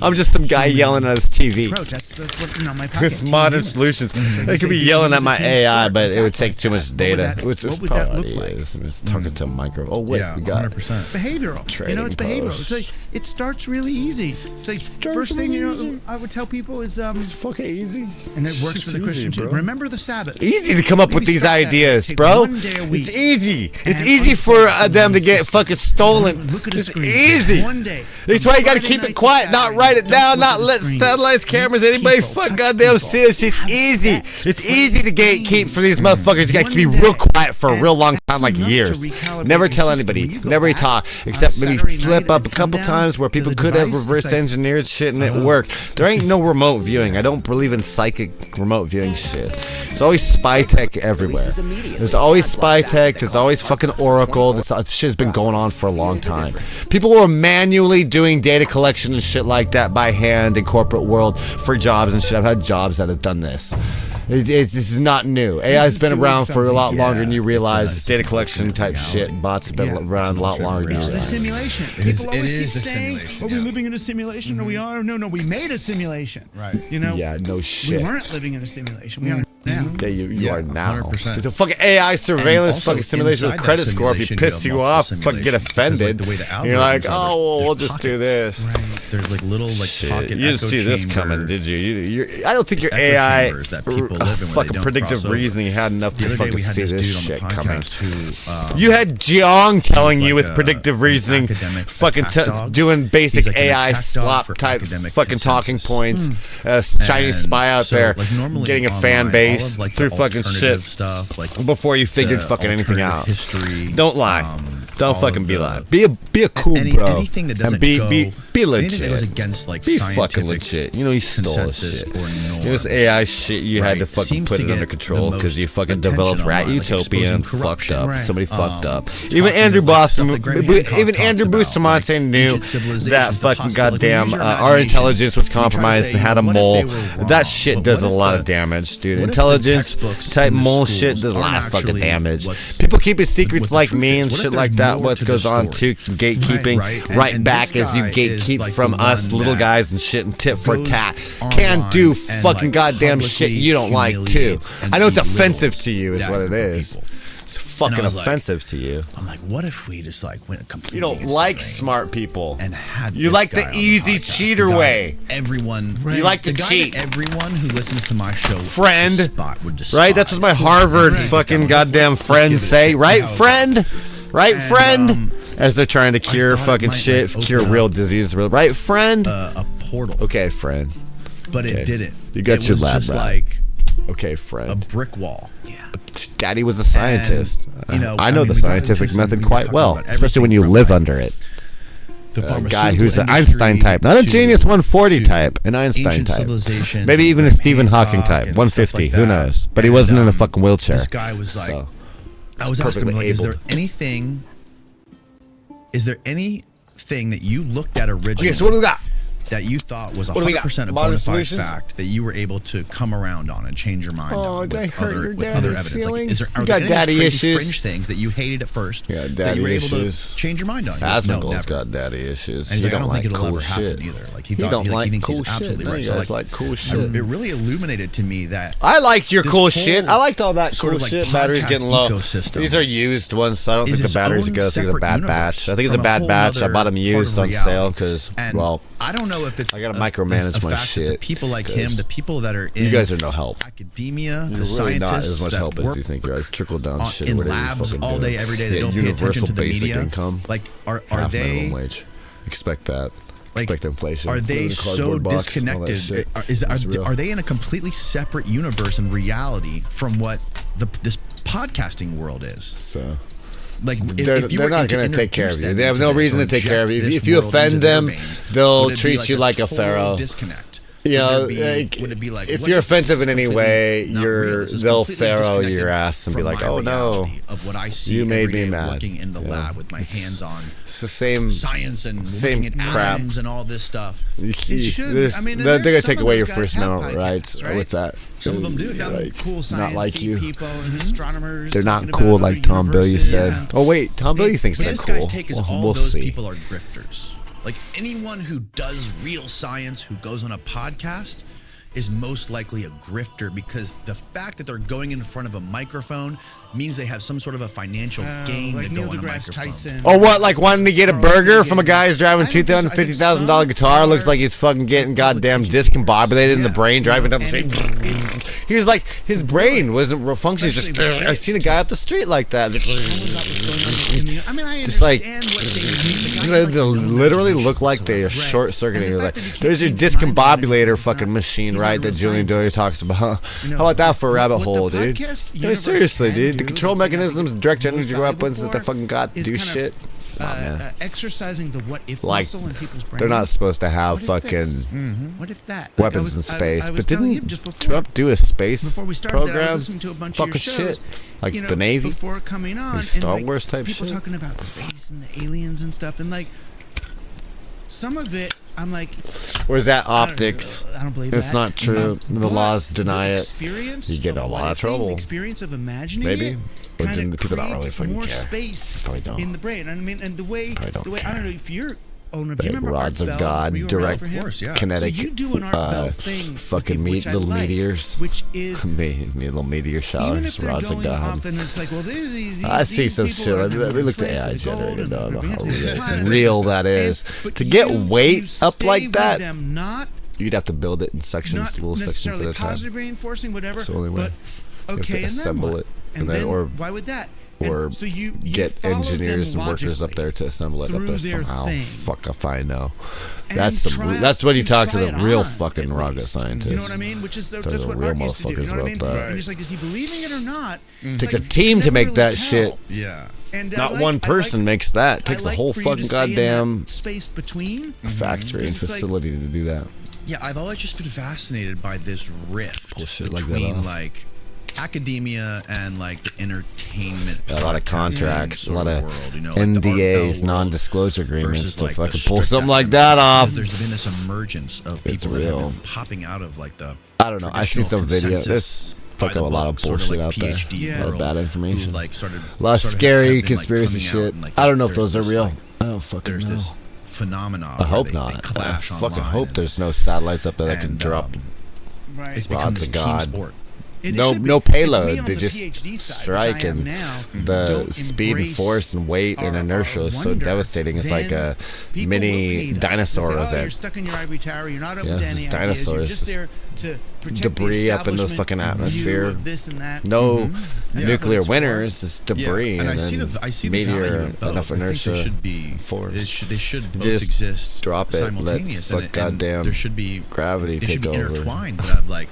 I'm just some guy yelling at his TV. Approach. That's what, you know, my pocket. It's Team modern humans. solutions. They could be Say yelling at humans my are team AI, sport, but it would attack take like too that. much data. What would It's that look probably like? is. It's talking to a micro. Oh wait, Yeah, we got 100%. Behavioral. You know, it's Trading behavioral. posts. It's like it starts really easy. It's like first thing I would tell people is It's fucking easy. and it works for the It's Christian easy, too. bro. Remember the Sabbath. Easy to come up with Maybe these start that. ideas, Take bro. one day a week. It's easy. It's And easy for unfold them to the get system. fucking stolen. Look at a It's screen. easy. One day. That's from why you gotta Friday keep night it to quiet, not Saturday. write it Don't down, look at not the let screen. satellites, cameras, Meet anybody people, fuck touch goddamn people. see us. It's Have easy. sex, It's play easy to gatekeep for these motherfuckers. You got to be One real day. quiet for a And real long that's time, like enough to years. recalibrate Never your tell system. anybody. When you go Never back talk. on Except maybe Saturday slip night up a at couple sundown times where to people the could have device, reverse it's like, engineered shit and it worked. There ain't no remote viewing. I don't believe in psychic remote viewing shit. There's always spy tech everywhere. There's always spy tech. There's always fucking Oracle. This shit's been going on for a long time. People were manually doing data collection and shit like that by hand in corporate world for jobs and shit. I've had jobs that have done this. This is not new. AI's been around for a lot longer than you realize. It's data collection type shit. Bots have been around a lot longer than you It's the realize. simulation. is- People it always is keep the saying, simulation, "Are we yeah. living in a simulation? No, we are. No, we made a simulation." Right. You know. Yeah, no We shit. weren't living in a simulation. We are now. Yeah, you Yeah, are now. 100%. It's a fucking AI surveillance, also fucking simulation with inside credit that score. If you simulation, piss you you have off, multiple fucking get simulations, because, offended. like, the way the And you're like, algorithms are, oh, there's we'll just do pockets. this. There's like little like Shit, pocket you didn't echo see this chamber coming, did you? I don't think your echo AI chambers that people live in when they fucking don't predictive cross over. reasoning had enough The to other day fucking we had see this this dude on shit the coming. podcast who You had Jiang telling he's you like with predictive an reasoning, academic fucking attack dog. doing basic He's like an AI attack dog slop for type academic fucking talking consensus. points. Chinese And spy out so, there like, normally getting a online, fan all base of, like, through the fucking shit alternative stuff, like before you figured the fucking anything alternative out. History. Don't lie. Don't all fucking of be the- lying. Be a cool bro. Anything that doesn't and be go, be anything that legit. goes against like Be scientific fucking legit. You know you stole this consensus shit. or norms. This AI shit, you had to Right. fucking Seems put to it get under control the because you most fucking attention developed Rat online, like Utopia and exposing fucked corruption. up. Right. Somebody fucked up. talking Even Andrew about, like, Boston, stuff that Graham Hancock even talks Andrew about, Bustamante like knew ancient civilizations, that the fucking possibility. goddamn Use your our imagination. intelligence was You try to compromised say, and had a what if mole. they were wrong? That shit But does a what if lot the- of damage, dude. what if the Intelligence textbooks type in the mole schools shit does a lot aren't of fucking actually damage. what's- People keeping secrets what the like truth me is? and What if shit there's like that. more What to goes the on story? to gatekeeping Right. right And back this as you guy gatekeep is, like, from the us one little that guys and shit and tit for goes tat. online Can't do and, fucking like, goddamn shit publicly you don't like too. humiliates and I know it's offensive belittles to you is that what it group of is. people. fucking offensive to you. I'm like, what if we just like went completely? You don't like smart people, and had you like the easy cheater way. Everyone, you like to cheat. Everyone who listens to my show, friend, would despise. Right? That's what my Harvard fucking goddamn friends say, right, friend? Right, friend? As they're trying to cure fucking shit, cure real disease, right, friend? A portal. Okay, friend. But it didn't. You got your lab just rat. like okay, friend. a brick wall. Yeah. Daddy was a scientist. And, I know the scientific method quite well, especially when you live under it. A guy who's an Einstein type, not a Genius 140 type, an Einstein type. Maybe even a Stephen Hawking type, 150, who knows? But he wasn't in a fucking wheelchair. This guy was like, I was asking him, like, is there anything that you looked at originally? Okay, so what do we got? That you thought was 100% a bona fide fact that you were able to come around on and change your mind on with other evidence? Like, are there any crazy fringe things that you hated at first that you were able to change your mind on? Asmongold's got daddy issues. And he's he like, I don't think like it'll cool ever shit. happen either. Like, he thinks cool he's absolutely right. No, So like cool shit. It really illuminated to me that I liked your cool shit. I liked all that sort cool of like shit. Battery's getting low. These are used ones, so I don't think the batteries are good. I think it's a bad batch. I think it's a bad batch. I bought them used on sale because, well, I don't know if it's I gotta micromanage my shit. The people like him, the people that are in you guys are no help. Academia, You're the really not scientists as much that help work as you think. You guys trickle down shit in whatever labs you all fucking day, every day. do. They don't pay attention to the basic media. income. Like, are half they? Minimum wage. Expect that. Like, expect inflation. Are they so disconnected? Are they in a completely separate universe and reality from what this podcasting world is? So. Like, they're not going to take care of you. They have no reason to take care of you. If you offend them, they'll treat you like a pharaoh. Disconnect. You know, if you're offensive in any way, they'll pharaoh your ass and be like, "Oh no, of what I see you made every day me mad." Working in the lab with my hands on it's the same science and same looking at crap atoms and all this stuff. It should. I mean, they're going to take away your First Amendment rights right? with that. Some of them do. Some like, cool not like you. people and astronomers. They're not cool like Tom Billy said. Oh wait, Tom Billy thinks they're cool. This guy's take is all those people are grifters. Like, anyone who does real science, who goes on a podcast, is most likely a grifter, because the fact that they're going in front of a microphone means they have some sort of a financial gain like to Neil go on a deGrasse microphone. Tyson. Or what, like wanting to get a burger from a guy who's driving $250,000 guitar, looks like he's fucking getting goddamn discombobulated in the brain driving down the street. He was like, his brain wasn't functioning. Just, I seen a guy up the street like that. I mean, I just like, understand they literally look like they are short circuiting. Like, there's your discombobulator fucking machine, right? That Julian Doyle talks about. How about that for a rabbit hole, dude? I mean, seriously, dude. The control mechanisms, direct energy weapons that the fucking god do shit. Exercising the what if like, muscle in people's brains. They're not supposed to have fucking what if that weapons in space. But didn't just before, Trump do a space before we started program? That, I was listening to a bunch of your shows, shit. Like the Navy? Before coming on. Like Star and Wars type people shit? Talking about space and the aliens and stuff. And like, some of it, I'm like... Where's that optics? I don't believe it's that. not true. The laws deny it. You get a lot of trouble. The experience of imagining maybe. But then the people don't really fucking more care. Space in the brain. I mean, and the way I don't know if you're... Oh, no, do you remember rods Art of Bell? God, direct kinetic, so you do an Art Bell thing, fucking little meteors, which is little meteor showers, even if they're rods of going God. Off and it's like, well, there's these I see some shit. We looked at AI generated. I don't know how real that is. To get weight up like that, you'd have to build it in sections, little sections at a time. Positive reinforcing, whatever. That's the only way. But okay, and then what? And then, or why would that? Or so you get engineers and workers up there to assemble it up there somehow. Fuck if I know. That's when you talk to the real fucking rocket scientists. You know what I mean? Which is that's what real Art used to do. You know what I mean? That. And it's like, is he believing it or not? Takes a team to make that shit. Yeah. And not one person makes that. It takes a whole fucking goddamn space between factory and facility to do that. Yeah, I've always just been fascinated by this rift between like academia and like the entertainment. A lot of contracts, a lot of NDAs, non-disclosure agreements to fucking pull something like that off. There's been this emergence of people that have been popping out of like the. I don't know. I see some video. There's fucking a lot of bullshit out there. A lot of bad information. A lot of scary conspiracy shit. I don't know if those are real. I don't fucking know. There's this phenomenon. I hope not. I fucking hope there's no satellites up there that can drop it's become this team sport. no payload. They just strike, and the speed and force and weight and inertia is so devastating. It's like a mini dinosaur event. You're stuck in your ivory tower. You're not open to any ideas. Dinosaurs. You're just there to protect debris the up into the fucking atmosphere. of this and that. No nuclear winners. It's debris, and and I see the meteor, value in both. enough I think inertia. they should be force. They should both Just exist drop it. simultaneous. Let goddamn there should be gravity they take should be over. intertwined. But I've like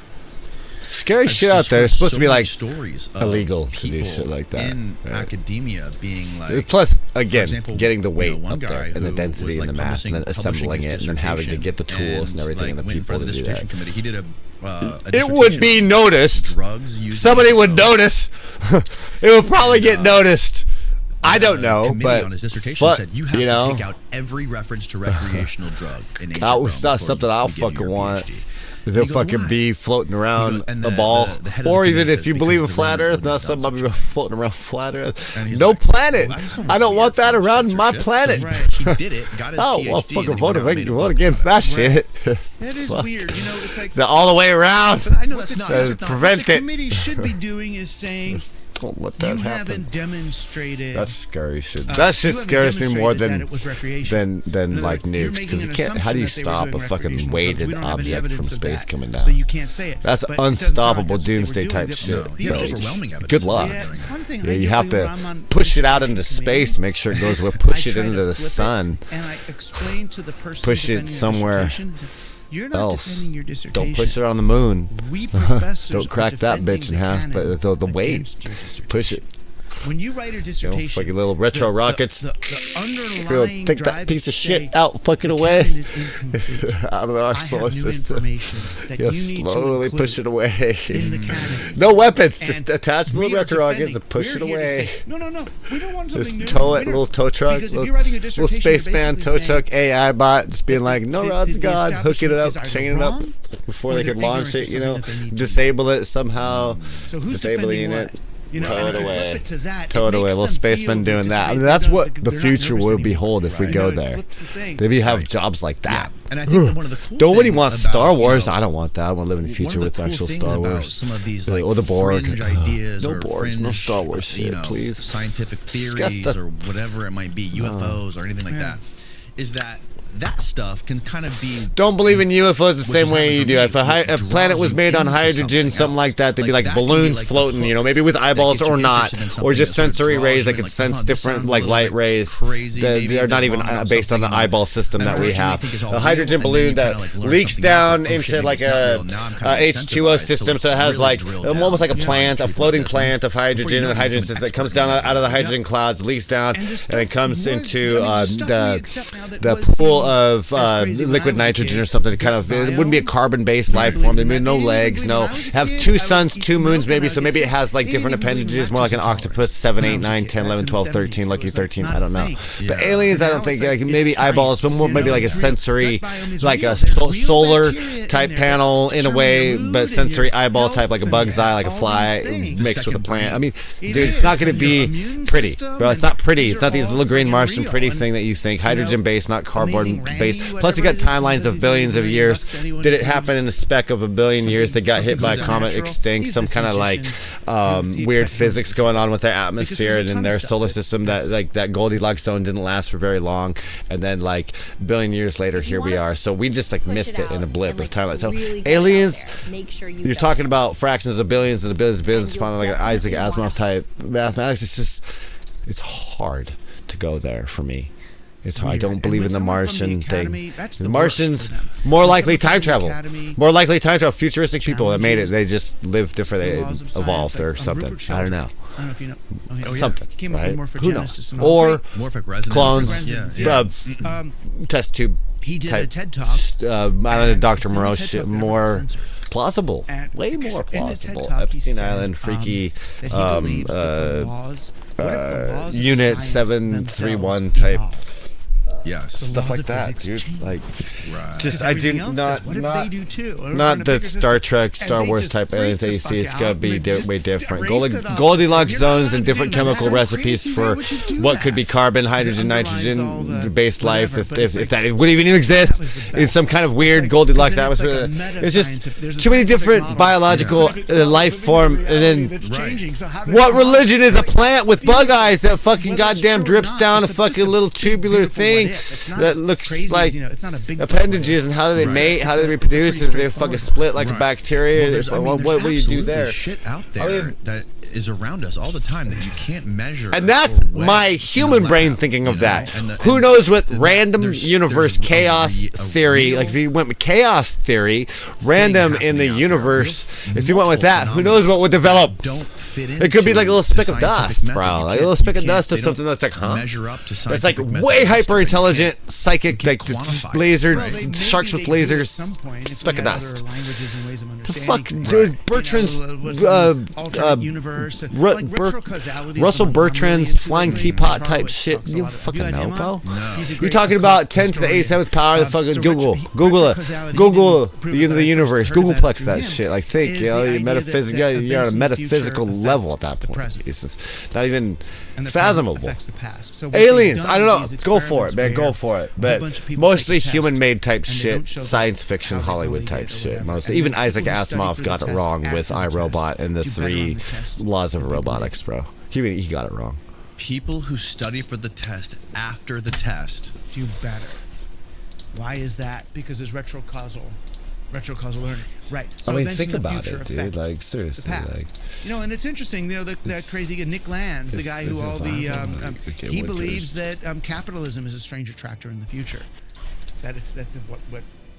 Scary shit out there. It's supposed to be like stories of illegal to do people shit like that. in academia being like. Plus, again, for example, getting the weight one up there guy and the who density was, and the like, mass, and then assembling it, and then having to get the tools and everything, and the went in people front to of the do that. dissertation committee. He did a It would be noticed. Drugs used Somebody would notice. It would probably get noticed. I don't know, committee but on his dissertation said you have to know, take out every reference to recreational drug in ancient that was Rome not before something you I'll give you fucking your want. PhD. They'll He goes, fucking "Why?" be floating around and a the- ball, the head of the or committee even if says you because believe in the flat Romans Earth, wouldn't not have done somebody such a floating around flat Earth. And he's No like, planet. well, that's somewhat I don't want weird that from around my censorship. planet. So, right, he did it, got his Oh PhD, well, and fucking then he vote, went out and made a vote book against about that it. shit. That is Fuck. weird. You know, it's like It's all the way around. But I know that's not. That's That's not prevent what the it. committee should be doing is saying Don't let you that happen. haven't demonstrated. That's scary shit. That shit you haven't scares me more demonstrated than that it was recreational. than In other like words, you're nukes, making because you an can't. How do you assumption that they were stop a doing fucking recreational drugs. weighted We don't have any object from evidence of space that. coming down? So you can't say it. That's But it doesn't sound like unstoppable that's what they were doomsday doing. type The- shit. No, the you have other- overwhelming evidence. Good luck. Yeah, one thing Yeah, I you did have when to I'm on push it out the into committee, space, make sure it goes where, I push it try into to the flip it, sun. and I explain to the person Push it defending their somewhere dissertation, you're not else. defending your dissertation. Don't push it on the moon. We professors Don't crack are that defending bitch in the half, canon but the weight. against your dissertation. Push it. When you write a You know, dissertation, fucking little retro rockets. The Go underlying take that drive piece is of to shit say out, fucking the away. canon is incomplete. Out of our I solar have new system. information that You you need to slowly include push it away. in the canon. No weapons. And Just attach the we little are retro rockets defending- and push it we're here to away. say, no. We don't want Just something new. tow it, We don't- little tow truck, Because if little, you're writing a little dissertation, spaceman you're tow basically truck AI bot, just being like, no the- rods, the God, hooking it establishment up, is either chaining it up wrong before or they they're could launch ignorant it, of you know, something that they need to disable it somehow, So who's disabling defending it. what? You know, Tow and it if you away. flip it to that, Tow it away. makes Little them spacemen feel doing that. I mean, participate. that's They're what not- the they're not future nervous will anymore. behold if we Right. go You know, it there. flips the thing. Maybe have jobs like that. And I think that one of the cool Nobody thing wants about, Star Wars. You know, I don't want that. I want to live in the one future of the with cool actual things Star about Wars. some of these Like, like or the Borg. fringe ideas No or Borg, fringe, no Star Wars shit, you know, please. scientific Discuss theories the- or whatever it might be, UFOs or anything like that, is that that stuff can kind of be. Don't believe in UFOs the Which same is way happening you for do. me, If a which planet draws was you made on into hydrogen, something something like else. that, they'd be Like, like that can be balloons like the floating, you know, hook maybe with that eyeballs gets you or not, interested in or something just that sort of sensory draws rays you that in, could like, sense oh, this different sounds a like little light bit rays. crazy, maybe They're not they're even wrong about based on the something, eyeball system that we unfortunately, have. think it's all A real, hydrogen and then balloon you kinda, that like, learn leaks something down else, like, oh, shit, into maybe like it's not a real. Now I'm kinda H2O incentivized to, system, like, so it has really like drill down. almost like a You know, plant, a truth floating about this, plant of before you hydrogen, know and it, hydrogen you're an that comes expert down in it. out of the hydrogen clouds, leaks down, And this and it stuff comes was- into I mean, stuff we accept now that the was pool seen of as crazy when I liquid was a nitrogen kid. or something. Kind of, it wouldn't be a carbon-based life believe form. in There'd be that. no Even legs, when no. I was a Have kid, two I would suns, eat two milk moons, and maybe. I So would maybe get it has like sick. different They didn't even appendages, do more like an lactose octopus. intolerance 7, 8, when I was a 9, kid. 10, That's 11, in the 12, 13, 70s, lucky so it's 13. not I don't know. thing. But Yeah. aliens, I Now don't it's think like, like it's maybe eyeballs, but science, more you maybe know, like a it's real. sensory, Gut biome is like real. a There's real solar bacteria in type there panel that in a determine way, your mood but and sensory your eyeball health type, like a and bug's eye, like a all fly these things. mixed with a second plant. brain. I mean, It dude, it's is. not going to And be your immune pretty, system bro. It's and not pretty. these It's not are these all little green fucking Martian real. pretty And, thing that you think. you know, Hydrogen based, not carbon Amazing based. Ray, Plus, you whatever got it is, timelines says of he's billions of $1 million years. bucks to anyone Did who it happen believes in a speck of a billion years? They got hit by a something's comet, supernatural. extinct. He's Some this kind of like magician. weird physics going on with their there's atmosphere a and in ton their of stuff solar that's- system that like that Goldilocks zone didn't last for very long, and then like a billion years later, here we are. So we just like missed it in a blip of time. So aliens, you're talking about fractions of billions and billions upon like an Isaac Asimov type mathematics. It's just, it's hard to go there for me. It's hard. I don't believe in the Martian thing. The Martians more likely time travel. More likely time travel. Futuristic people that made it. They just live different. They evolved or something. I don't know. I don't know if you know. Oh, Something. He came up Right? with Who knows? morphogenesis and all. Or Morphic resonance. clones. Yeah. Test tube. He did type a TED talk. Island Dr. It's in the Moreau TED shit, talk that more never got censored. plausible. And Way because more in the TED plausible. talk, he Epstein said, Island, freaky, that he believes that the laws, what if the laws of Unit science 731 themselves type. evolve? Yes. Stuff like that, dude. Like, just I do not what if they do too? not the Star Trek, Star Wars type aliens that you see. It's gotta be way different. Goldilocks zones and different chemical recipes for what could be carbon, hydrogen, nitrogen based life. If that would even exist in some kind of weird Goldilocks atmosphere. It's just too many different biological life form. And then what religion is a plant with bug eyes that fucking goddamn drips down a fucking little tubular thing that looks like appendages? And how do they mate? How do they reproduce? Is they fucking split like a bacteria? What do you do there? There's shit out there that is around us all the time that you can't measure. And that's my human brain thinking of that. Who knows what random universe chaos theory, like if you went with chaos theory, random in the universe, if you went with that, who knows what would develop? It could be like a little speck of dust, bro. Like a little speck of dust of something that's like, it's like way hyper intelligent, psychic, like laser, sharks with lasers, speck of dust. The fuck, dude, Bertrand's, Russell Bertrand's flying teapot type shit. You don't fucking know, bro. You're talking about 10 to the 87th power. The fucking Google the universe. Googleplex that shit. Like think, you're on a metaphysical level at that point. It's just not even fathomable. Aliens, I don't know. Go for it, man. Go for it. But mostly human-made type shit, science fiction, Hollywood type shit. Mostly, even Isaac Asimov got it wrong with iRobot and the 3 laws of robotics, bro. He got it wrong. People who study for the test after the test do better. Why is that? Because there's retrocausal learning, right? So I mean, think about it, dude. Like seriously, like and it's interesting. That crazy guy, Nick Land, the guy who he believes that capitalism is a strange attractor in the future. That it's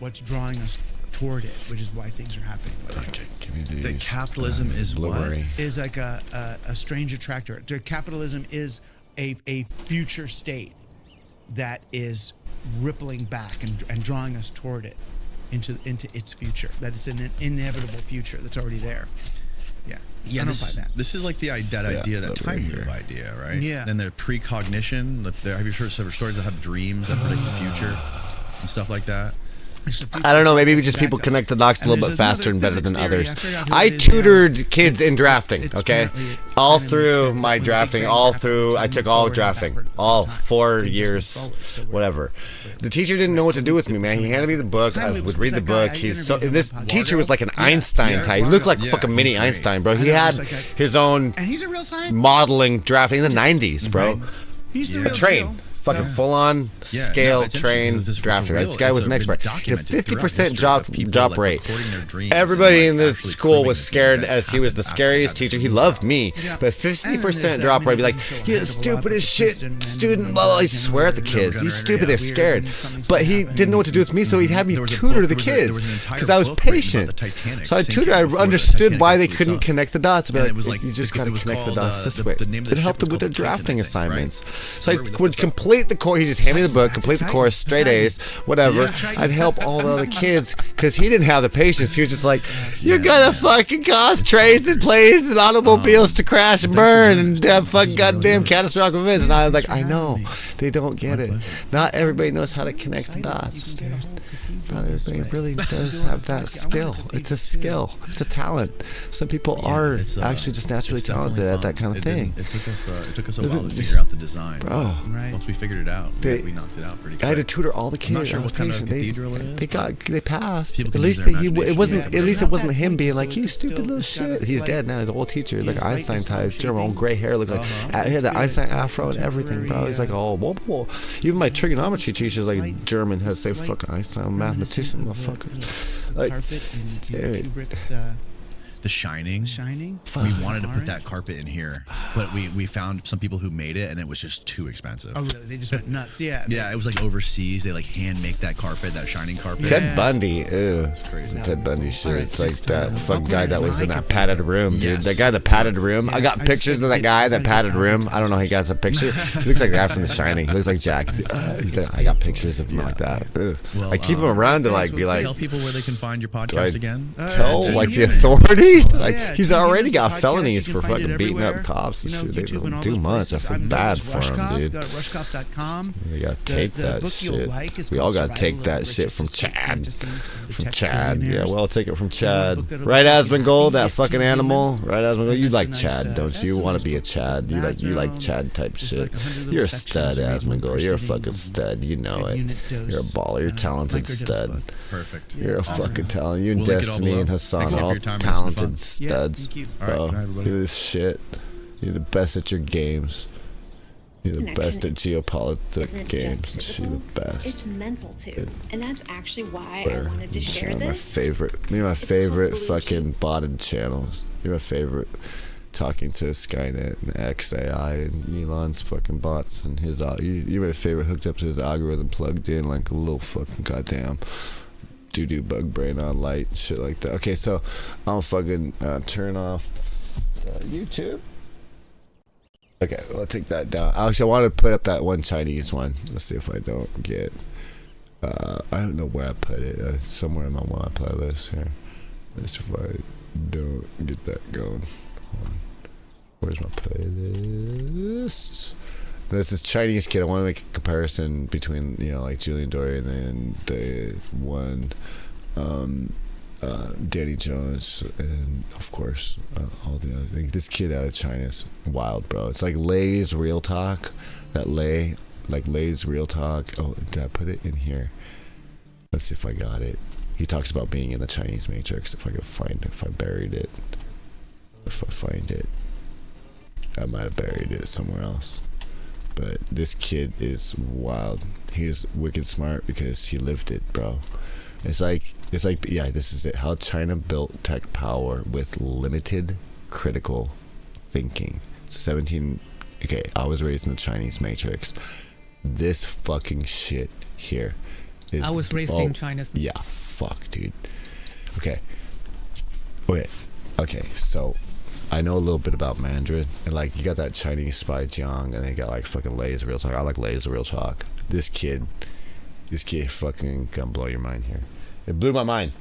what's drawing us toward it, which is why things are happening. Okay, give me these. That capitalism is Blueberry. what? Is like a strange attractor. Capitalism is a future state that is rippling back and drawing us toward it into its future. That it's an inevitable future that's already there. Yeah, this is like the idea, that time loop idea, right? Yeah. And the precognition. Have you heard stories that have dreams that predict the future and stuff like that? I don't know, maybe just people connect the dots a little bit faster and better than others. I tutored kids in drafting, okay? All through my drafting, I took all drafting, all 4 years, whatever. The teacher didn't know what to do with me, man. He handed me the book, I would read the book. This teacher was like an Einstein type. He looked like fucking mini Einstein, bro. He had his own modeling drafting in the 90s, bro. A train. Fucking full-on scale train drafter. This guy was an expert. He had a 50% job rate. Everybody in the school was scared as he was the scariest teacher. He loved me, but 50% drop rate. Be like, you're the stupidest shit student. Blah, blah. He swear at the kids. He's stupid. They're scared. But he didn't know what to do with me, so he'd have me tutor the kids because I was patient. So I tutored. I understood why they couldn't connect the dots. But you just gotta connect the dots this way. It helped them with their drafting assignments. So I would complete the course. He just handed me the book, complete the course, straight A's, whatever. I'd help all the other kids because he didn't have the patience. He was just like, you're gonna fucking cause trains and planes and automobiles to crash and burn and have fucking goddamn catastrophic events. And I was like, I know, they don't get it. Not everybody knows how to connect the dots, dude. Not everybody really does have that skill. It's a skill. It's a talent. Some people are actually just naturally talented at that kind of thing. It took us a while to figure out the design, bro. Once we figured it out, we knocked it out pretty good. I had to tutor all the kids. I'm not sure what kind of cathedral it is. They passed. At least it wasn't him being like, you stupid little shit. He's dead now. He's an old teacher, like Einstein type, German, old gray hair, look like he had the Einstein afro and everything, bro. He's like, oh, whoa. Even my trigonometry teacher's like German, has to say fucking Einstein, mathematician, motherfucker. Like, dude. The Shining. We wanted to put that carpet in here, but we found some people who made it, and it was just too expensive. Oh, really? They just went nuts. Yeah. Yeah, it was like overseas. They like hand make that carpet, that Shining carpet. Ted Bundy. Ew. It's crazy. Ted Bundy shit. It's like that fucking guy that was in that padded room, dude. That guy that padded room. I got pictures of that guy that padded room. I don't know how he got a picture. He looks like the guy from The Shining. He looks like Jack. I got pictures of him like that. Well, I keep him around to like be like. Tell people where they can find your podcast again. Tell like the authorities. police. Like Yeah, he's TV already news, got podcasts, felonies you for can find fucking it beating up everywhere. cops and You know, shit. They YouTube and don't all do those much. I places. feel I'm bad with for him, Rushkoff. dude. Go to rushkoff.com. We gotta take the that book shit. you'll like is We all called gotta take Survival that of the shit Richest from Estate Chad. Fantasies of the From Tech Chad. Yeah, Billionaires. well, I'll take it from And Chad. one book that'll Right, make you Asmongold, happy, that fucking TV animal. human. Right, Asmongold. And You that's like a nice, Chad, don't that's you? a You want nice to be a book for the Chad. You like bathroom. Chad type Just shit. like 100 little You're a sections stud, you read one per Asmongold. You're a sitting. fucking stud. You know Good it. unit You're a dose, baller. You're a talented microdose stud. book. Perfect. You're a Awesome. fucking talent. You and We'll link it all Destiny below. and Hassan, Thanks again for all your time. It's been fun. talented Yeah, studs. thank you. All right, Bro, good night, everybody. you're the shit. You're the best at your games. You're the best at geopolitics isn't games. just You're the physical, best. it's mental too. And that's actually why I Where? wanted to share You're my this. favorite. You're my It's favorite called Blue fucking botted channels. You're my favorite. Talking to Skynet and XAI and Elon's fucking bots and his. You're my favorite. Hooked up to his algorithm, plugged in like a little fucking goddamn doo-doo bug brain on light and shit like that. Okay, so I'll fucking turn off YouTube. Okay, well, I'll take that down. Actually, I want to put up that one Chinese one. Let's see if I don't get. I don't know where I put it. Somewhere in my playlist here. Let's see if I don't get that going. Hold on. Where's my playlist? There's this Chinese kid. I want to make a comparison between, like Julian Dorian and the one, Danny Jones, and of course all the other. Like, this kid out of China is wild, bro. It's like Lay's Real Talk. Lay's Real Talk. Oh, did I put it in here? Let's see if I got it. He talks about being in the Chinese Matrix. If I could find it, if I buried it, if I find it, I might have buried it somewhere else. But this kid is wild. He's wicked smart because he lived it, bro. It's like, yeah, this is it. How China built tech power with limited critical thinking. 17. Okay, I was raised in the Chinese Matrix. This fucking shit here is. I was raised in China's. Yeah, fuck, dude. Okay. So I know a little bit about Mandarin, and like you got that Chinese spy Jiang, and they got like fucking Lay's Real Talk. I like Lay's Real Talk. This kid fucking gonna blow your mind here. It blew my mind.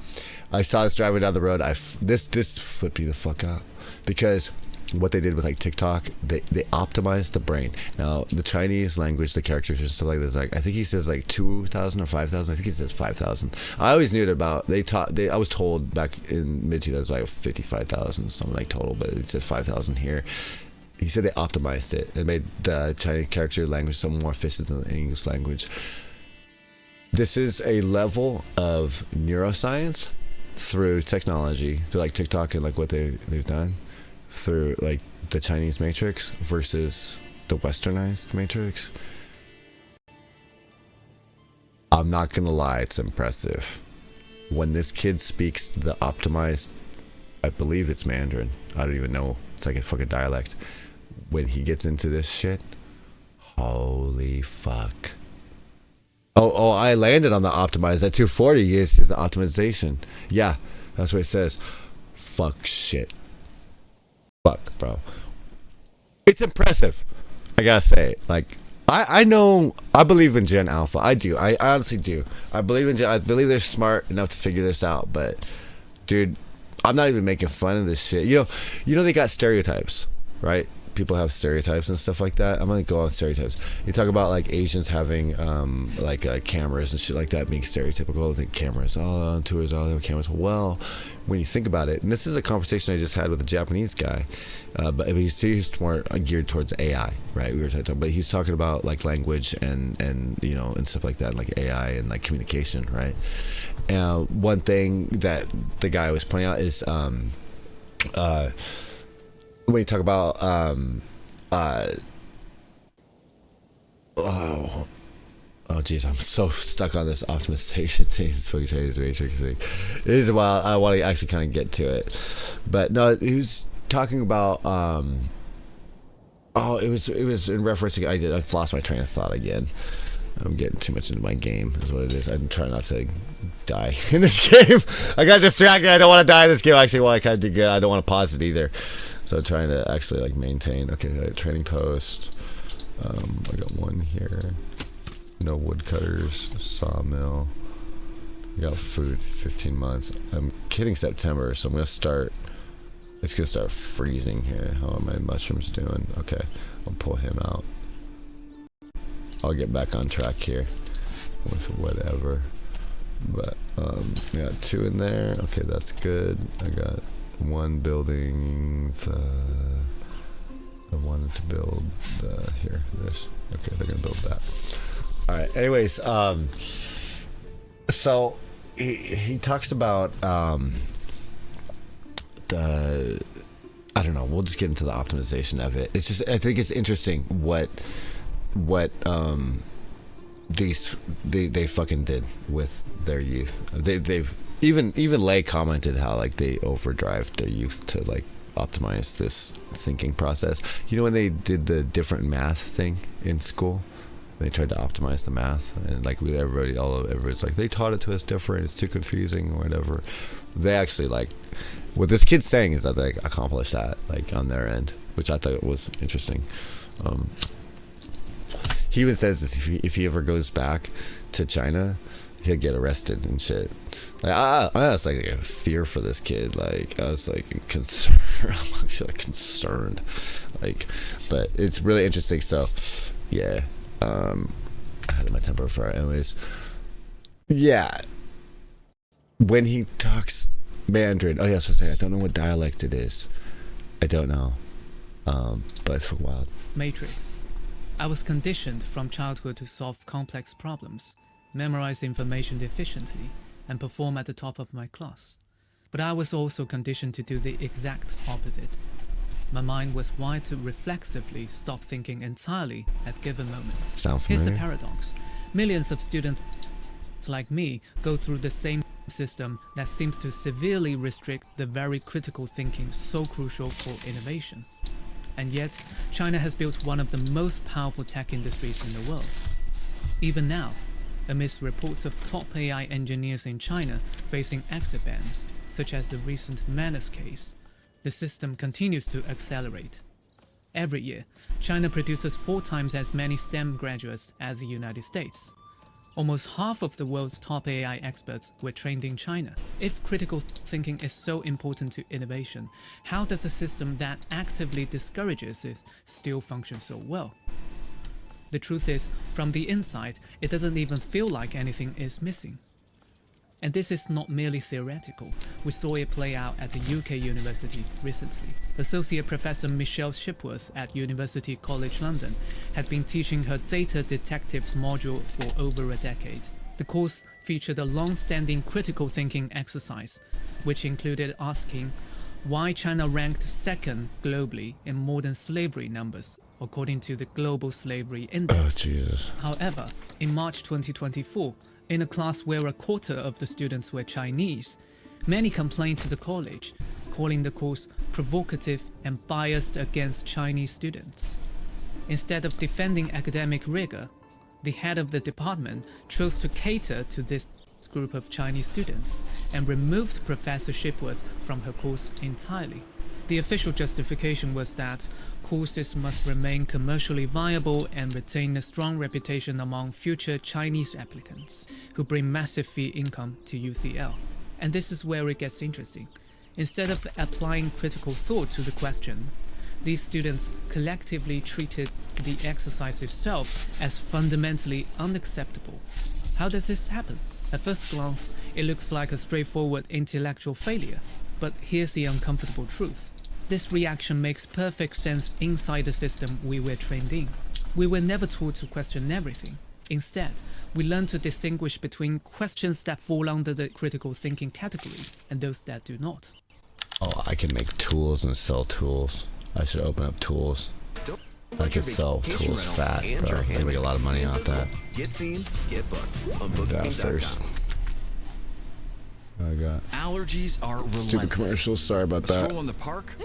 I saw this driving down the road. This flipped me the fuck out, because what they did with like TikTok, they optimized the brain. Now the Chinese language, the characters and stuff like this, like I think he says like 2,000 or 5,000. I think he says 5,000. I always knew it about. I was told back in mid 2000s like 55,000 something like total, but it said 5,000 here. He said they optimized it and made the Chinese character language somewhat more efficient than the English language. This is a level of neuroscience through technology, through like TikTok and like what they've done, through like the Chinese Matrix versus the westernized Matrix. I'm not gonna lie, it's impressive. When this kid speaks the optimized, I believe it's Mandarin. I don't even know. It's like a fucking dialect. When he gets into this shit, holy fuck. Oh, I landed on the optimized. That 240 is the optimization. Yeah, that's what it says. Fuck shit. Fuck, bro. It's impressive. I gotta say, like, I know, I believe in Gen Alpha. I do. I honestly do. I believe they're smart enough to figure this out. But, dude, I'm not even making fun of this shit. You know they got stereotypes, right? People have stereotypes and stuff like that. I'm gonna go on stereotypes. You talk about like Asians having cameras and shit like that, being stereotypical. I think cameras, on tours, all their cameras. Well, when you think about it, and this is a conversation I just had with a Japanese guy, but he's more geared towards AI, right? We were talking, but he's talking about like language and and stuff like that, like AI and like communication, right? One thing that the guy was pointing out is when you talk about geez, I'm so stuck on this optimization thing, this fucking Chinese Matrix thing. It is a while. I want to actually kind of get to it, but no, he was talking about it was in referencing. I've lost my train of thought again. I'm getting too much into my game, is what it is. I'm trying not to die in this game. I got distracted. I don't want to die in this game. I actually want to kind of do good. I don't want to pause it either. So I'm trying to actually like maintain. Okay, training post. I got one here. No woodcutters. Sawmill. We got food. 15 months. I'm kidding September, so I'm gonna start It's gonna start freezing here. How are my mushrooms doing? Okay, I'll pull him out. I'll get back on track here with whatever. But I got 2 in there. Okay, that's good. I got 1 building. I wanted to build here. This. Okay, they're gonna build that. All right. Anyways, so he talks about the. I don't know. We'll just get into the optimization of it. It's just. I think it's interesting what they fucking did with their youth. They've even Lei commented how like they overdrive their youth to like optimize this thinking process. You know when they did the different math thing in school, they tried to optimize the math, and like with everybody's like, they taught it to us different, it's too confusing or whatever. They actually like what this kid's saying is that they accomplished that like on their end, which I thought was interesting. He even says this, if he ever goes back to China, he'll get arrested and shit. Like I was like a fear for this kid. Like I was like concerned. I'm actually like concerned. Like, but it's really interesting. So, yeah. I had my temper for it. Anyways, yeah. When he talks Mandarin, oh yeah, I was gonna say I don't know what dialect it is. I don't know. But it's wild. Matrix. I was conditioned from childhood to solve complex problems, memorize information efficiently, and perform at the top of my class. But I was also conditioned to do the exact opposite. My mind was wired to reflexively stop thinking entirely at given moments. Sound familiar? Here's the paradox. Millions of students like me go through the same system that seems to severely restrict the very critical thinking so crucial for innovation. And yet, China has built one of the most powerful tech industries in the world. Even now, amidst reports of top AI engineers in China facing exit bans, such as the recent Manus case, the system continues to accelerate. Every year, China produces 4 times as many STEM graduates as the United States. Almost half of the world's top AI experts were trained in China. If critical thinking is so important to innovation, how does a system that actively discourages it still function so well? The truth is, from the inside, it doesn't even feel like anything is missing. And this is not merely theoretical. We saw it play out at a UK university recently. Associate Professor Michelle Shipworth at University College London had been teaching her Data Detectives module for over a decade. The course featured a long-standing critical thinking exercise, which included asking why China ranked 2nd globally in modern slavery numbers, according to the Global Slavery Index. Oh, Jesus. However, in March 2024, in a class where a quarter of the students were Chinese, many complained to the college, calling the course provocative and biased against Chinese students. Instead of defending academic rigor, the head of the department chose to cater to this group of Chinese students and removed Professor Shipworth from her course entirely. The official justification was that courses must remain commercially viable and retain a strong reputation among future Chinese applicants who bring massive fee income to UCL. And this is where it gets interesting. Instead of applying critical thought to the question, these students collectively treated the exercise itself as fundamentally unacceptable. How does this happen? At first glance, it looks like a straightforward intellectual failure, but here's the uncomfortable truth. This reaction makes perfect sense inside the system we were trained in. We were never taught to question everything. Instead, we learned to distinguish between questions that fall under the critical thinking category and those that do not. Oh, I can make tools and sell tools. I should open up tools. I could sell tools fat, bro. I make a lot of money off that. Get seen, get booked on that first. I got allergies are relentless. Stupid commercials. Sorry about that. Stroll in the park.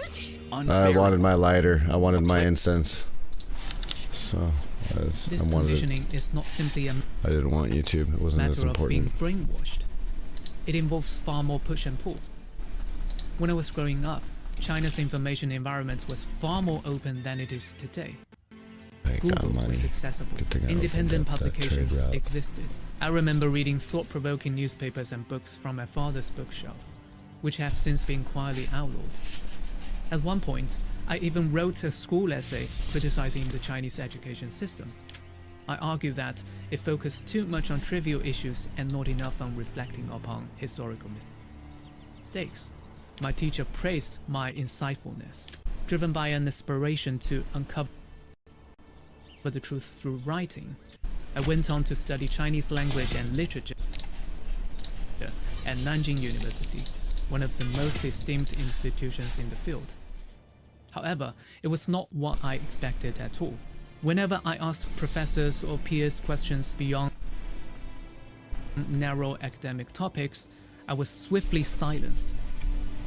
I wanted my lighter. I wanted my incense. So this conditioning is not simply a I didn't want YouTube. It wasn't as important. Of being brainwashed. It involves far more push and pull. When I was growing up, China's information environment was far more open than it is today. Google was accessible. Independent publications existed. I remember reading thought-provoking newspapers and books from my father's bookshelf, which have since been quietly outlawed. At one point, I even wrote a school essay criticizing the Chinese education system. I argue that it focused too much on trivial issues and not enough on reflecting upon historical mistakes. My teacher praised my insightfulness, driven by an aspiration to uncover the truth through writing. I went on to study Chinese language and literature at Nanjing University, one of the most esteemed institutions in the field. However, it was not what I expected at all. Whenever I asked professors or peers questions beyond narrow academic topics, I was swiftly silenced.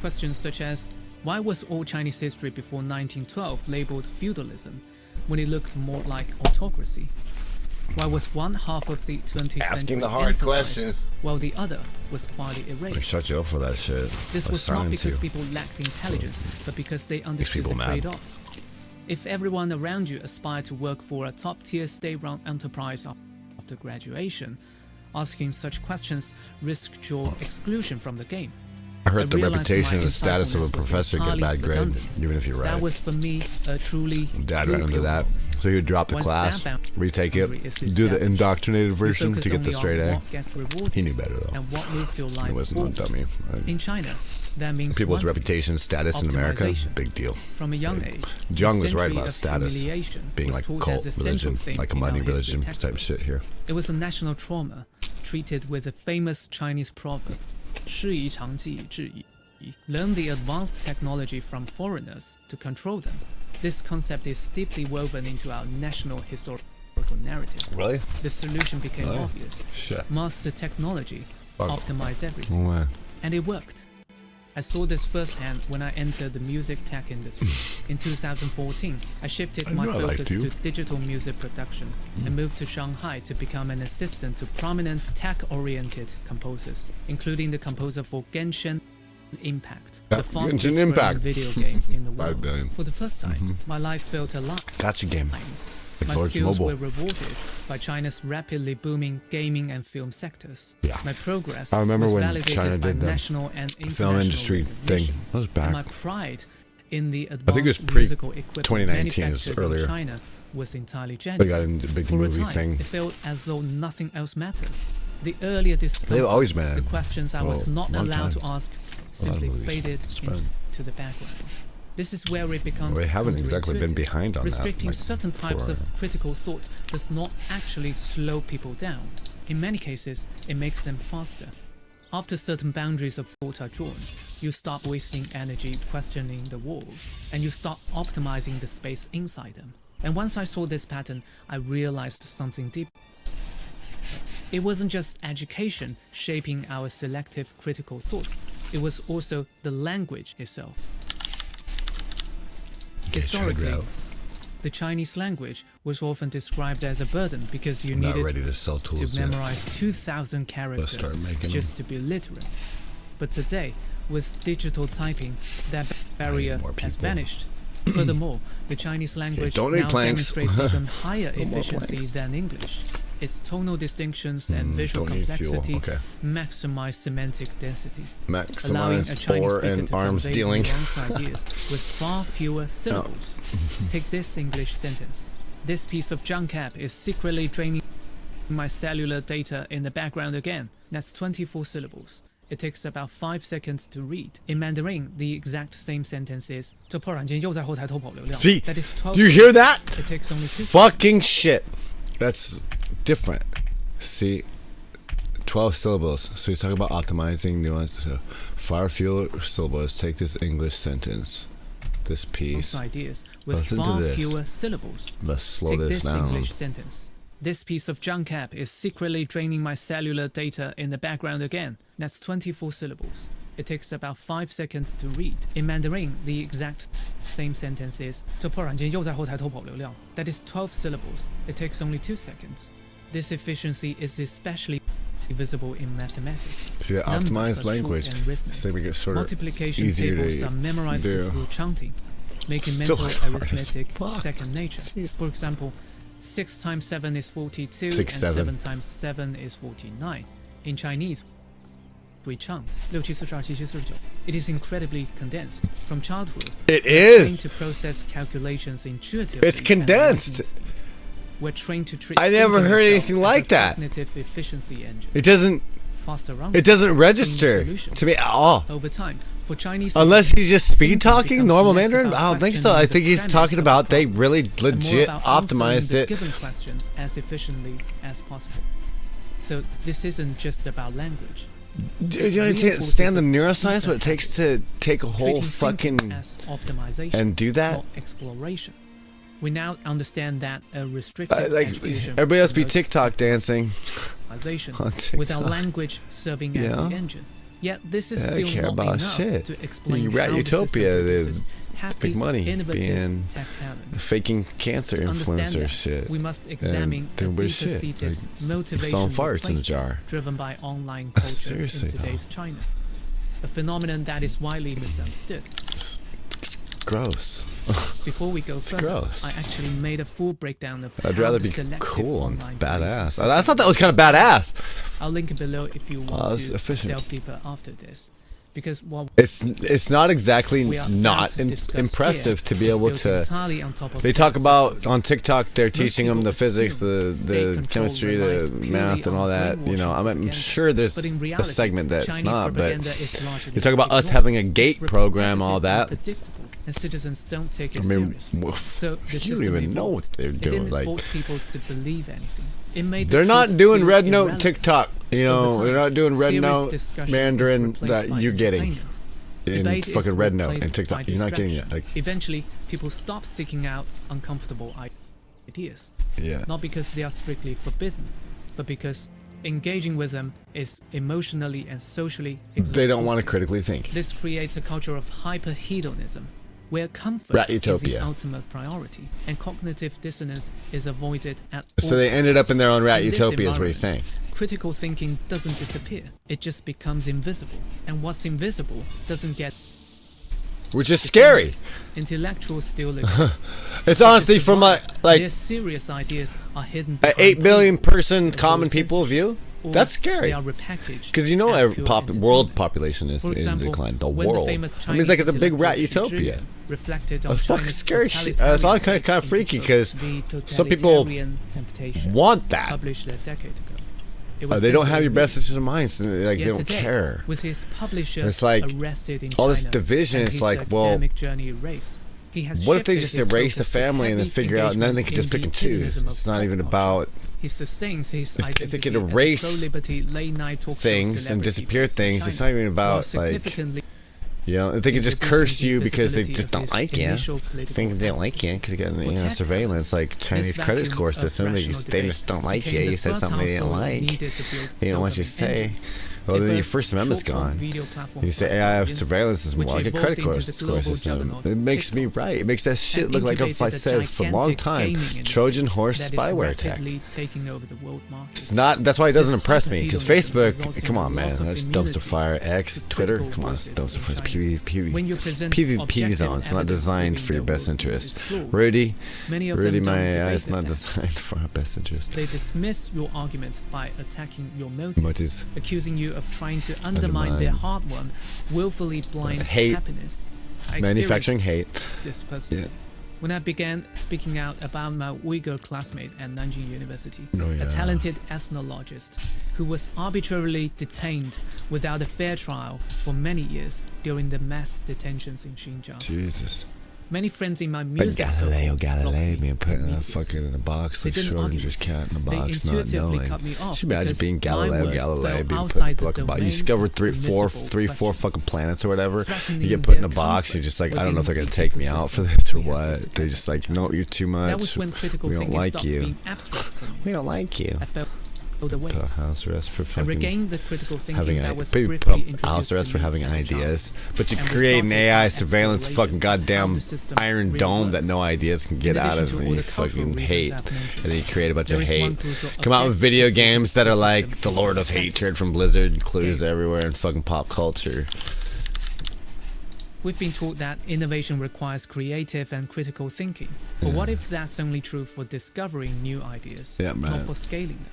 Questions such as, why was all Chinese history before 1912 labeled feudalism when it looked more like autocracy? Why was one half of the 20th Asking century the hard questions while the other was quietly erased? They shut you up for that shit. This was not because people lacked intelligence, but because they understood the trade-off. If everyone around you aspired to work for a top-tier state-run enterprise after graduation, asking such questions risked your exclusion from the game. I heard the reputation and the status of a professor get bad grade, even if you're right. That was for me a truly Dad ran into that. So he would drop the class, retake it, do the indoctrinated version to get the straight A. He knew better though. And what moved your life he wasn't a dummy. In China, that means people's reputation, status in America, big deal. From a young age, Jung was right about status being like a cult religion, like a money religion type shit here. It was a national trauma, treated with a famous Chinese proverb, 师夷长技制夷. Learn the advanced technology from foreigners to control them. This concept is deeply woven into our national historical narrative. Really? The solution became obvious. Shit. Master technology, optimize everything. And it worked. I saw this firsthand when I entered the music tech industry. In 2014, I shifted my focus to digital music production and moved to Shanghai to become an assistant to prominent tech-oriented composers, including the composer for Genshin Impact, the fastest growing video game in the world. For the first time, my life felt alive. Gotcha game. My skills were rewarded by China's rapidly booming gaming and film sectors. Yeah. My progress I remember was when validated China by did the national and film industry thing. That was back. My pride in the I think it was advanced musical equipment 2019, it was manufactured earlier. in China was entirely They genuine. got into the big For movie a time, thing. it felt as though nothing else mattered. The earlier discomfort, They've always been the questions I was not allowed to ask simply faded Spread. into the background. This is where it becomes They haven't exactly been counterintuitive. behind on that. Restricting Like, certain types for- of critical thought does not actually slow people down. In many cases, it makes them faster. After certain boundaries of thought are drawn, you stop wasting energy questioning the walls, and you start optimizing the space inside them. And once I saw this pattern, I realized something deep. It wasn't just education shaping our selective critical thought, it was also the language itself. Historically, the Chinese language was often described as a burden because you needed to memorize 2,000 characters just to be literate. But today, with digital typing, that barrier has vanished. Furthermore, the Chinese language now demonstrates even higher efficiency than English. Its tonal distinctions and visual complexity maximize semantic density, allowing a Chinese speaker to convey nuanced ideas with far fewer syllables. Take this English sentence. This piece of junk app is secretly draining my cellular data in the background again. That's 24 syllables. It takes about 5 seconds to read. In Mandarin, the exact same sentence is 这破软件又在后台偷跑流量. See, that is 12 do you hear that? It takes only 2 fucking shit. That's different. See, 12 syllables. So you're talking about optimizing nuance. So far fewer syllables. Take this English sentence. This piece. Ideas with Listen far to this. fewer syllables. Let's slow Take this down. English sentence. This piece of junk app is secretly draining my cellular data in the background again. That's 24 syllables. It takes about 5 seconds to read. In Mandarin, the exact same sentence is 这破软件又在后台偷跑流量. That is 12 syllables. It takes only 2 seconds. This efficiency is especially visible in mathematics. See, the optimized language. So we get sort of multiplication easier tables to are memorized do. through chanting, making Still mental hard as arithmetic fuck. second nature. For example, 6 times 7 is 42, 6, and 7. 7 times 7 is 49. In Chinese, we chant 67427749. It is incredibly condensed from childhood. It We're trained is. to process calculations intuitively. It's condensed. We're trained to treat. I never thinking heard itself anything as like a that. Cognitive efficiency engine. It doesn't. Faster It doesn't register solutions. to me at all. Over time, for Chinese, Unless he's just speed talking becomes normal less Mandarin. about I don't think so. questioning I the think he's premise talking of the about they problem, really and more legit about answering optimized the it. given question as efficiently as possible. So this isn't just about language. Do you understand the neuroscience? What it takes to take a whole fucking as optimization and do that? or exploration. We now understand that a restricted Like education everybody else be promotes TikTok dancing. optimization on with our TikTok. language serving as Yeah. the engine. Yet this is Yeah, I still care not about enough shit. to explain Rat how Utopia, the the system produces happy, big money innovative being tech talents. faking cancer To understand influencer that, shit. we must examine and a doing deeper weird shit. seated Like motivation selling farts in a replacement jar. driven by online culture Seriously, in today's China. A phenomenon that is widely misunderstood. It's gross. Before we go further, gross. I actually made a full breakdown of I'd how rather the be selective cool and online badass. policing I thought that was kind of badass. I'll link it below if you want that's to efficient. delve deeper after this. Because while It's not exactly we are not about to discuss impressive here to be is able built to. entirely on top of They talk physics. about on TikTok. They're teaching them the people physics, assume the state control chemistry, the relies purely math, and on all that. You know, brainwashing I'm propaganda. sure there's But in a reality, segment that's Chinese not. But propaganda is largely they talk about us ignored. having a It's gate program, all repetitive and that. predictable, and citizens don't take it I mean, seriously. So the you don't system even know evolved. what they're It doing. didn't Like force people to believe anything. It made the they're not truth doing feel Red Note irrelevant. TikTok. You Over know, time, they're not doing Red serious Note discussion Mandarin was replaced that by you're getting entertainment. in Debate is fucking Red Note replaced and TikTok. by You're not getting it. distraction. Like, Eventually, people stop seeking out uncomfortable ideas, yeah. not because they are strictly forbidden, but because engaging with them is emotionally and socially They don't want to exhausting. critically think. This creates a culture of hyperhedonism, where comfort Rat is the Utopia. ultimate priority, and cognitive dissonance is avoided at all So they ended up in their own Rat In this Utopia, is what he's saying. environment, critical thinking doesn't disappear. It just becomes invisible. And what's invisible doesn't get Which is scary. intellectuals still exist. It's honestly from Their like serious ideas are hidden an behind 8 billion pain, person and common process, people view. or That's They scary. are repackaged Because you know as our pure world entertainment. population is For in example, decline. The when world. The famous I mean, it's like it's a big Chinese Rat intellectual Utopia. Zhu reflected on That's fucking China's scary shit. It's all totalitarian kind of freaky in his because book, The some people Totalitarian Temptation, want that. published a decade ago. It was They don't have censored your best immediately. interest in mind. So like, Yet they don't today, care. With his publisher It's like, arrested in all this China division, and it's his like, well, academic journey erased, he has What if they shifted just his erase the focus to family and then heavy figure out, and then they engagement can just in pick the and choose? hedonism of It's not pop even culture. about He sustains his if identity they could as a erase pro-liberty late-night talk show things and celebrity disappear based in things. It's China, not even while about like, significantly you know, if they could just reducing curse the you because they visibility just of don't his like you. initial political Think they don't like you practices. because you got For tech surveillance, like this Chinese credit vacuum score of system. They rational just debate don't like you. became the You said something they didn't fertile soil like. needed to build They don't want you to dopamine say. engines. Well, It then your birthed First Amendment's short-form gone. video platforms You say like AI Millennial, surveillance is more which like a evolved credit into the score global system. juggernaut It makes me TikTok, right. It makes that shit and look like incubated I said a for a long gigantic time. gaming industry Trojan horse that is spyware tech. rapidly taking over the world market. It's not. That's why it doesn't This impress me. Because hyperhedonism Facebook, results in come on, the man, loss of that's dumpster immunity fire. X, to Twitter, critical come on, it's voices dumpster in fire. China. When you present PvP objective zone. It's not evidence designed proving for your their best worldview interest. is flawed, Rudy, many of Rudy, them my don't AI debate is not the facts. designed for our best interest. They dismiss your argument by attacking your motives, Motives. accusing you of trying to undermine their hard-won, willfully blind Hate. happiness. I Manufacturing experienced hate. this personally. Yeah. When I began speaking out about my Uyghur classmate at Nanjing University, Oh, yeah. a talented ethnologist who was arbitrarily detained without a fair trial for many years during the mass detentions in Xinjiang. Jesus. Many friends in my But music Galileo circle blocked Galilei me being put in a immediately. fucking in a box They like didn't argue. Schrodinger's cat in a They box, not intuitively knowing. cut me off Should imagine because being my Galileo words Galilei fell being put in a outside the fucking box. You domain discover of permissible three, four questions, fucking planets or whatever. You threatening get put in their a box. You're comfort just like, I don't know if they're within gonna the take me out for ecosystem this or we have what. built They're just like, no, you're too much. That was when critical We don't thinking like stopped you. being abstract for me. We don't like you. I felt the weight. Put a house arrest for I fucking regained the critical thinking having that a was maybe briefly put introduced house arrest to for me having as a child. ideas, but you And we create an started AI by surveillance exploration fucking of goddamn how the system iron really dome that works. no ideas can get In out addition of, to and all you the cultural fucking reasons hate, I've mentioned, and then you create a bunch there of is one hate. crucial Come out with objective video to the games that are system like the Lord of Hatred from Blizzard, and clues Game. everywhere in fucking pop culture. We've been taught that innovation requires creative and critical thinking. But what if that's only true for discovering new ideas, Yeah, not man. for scaling them?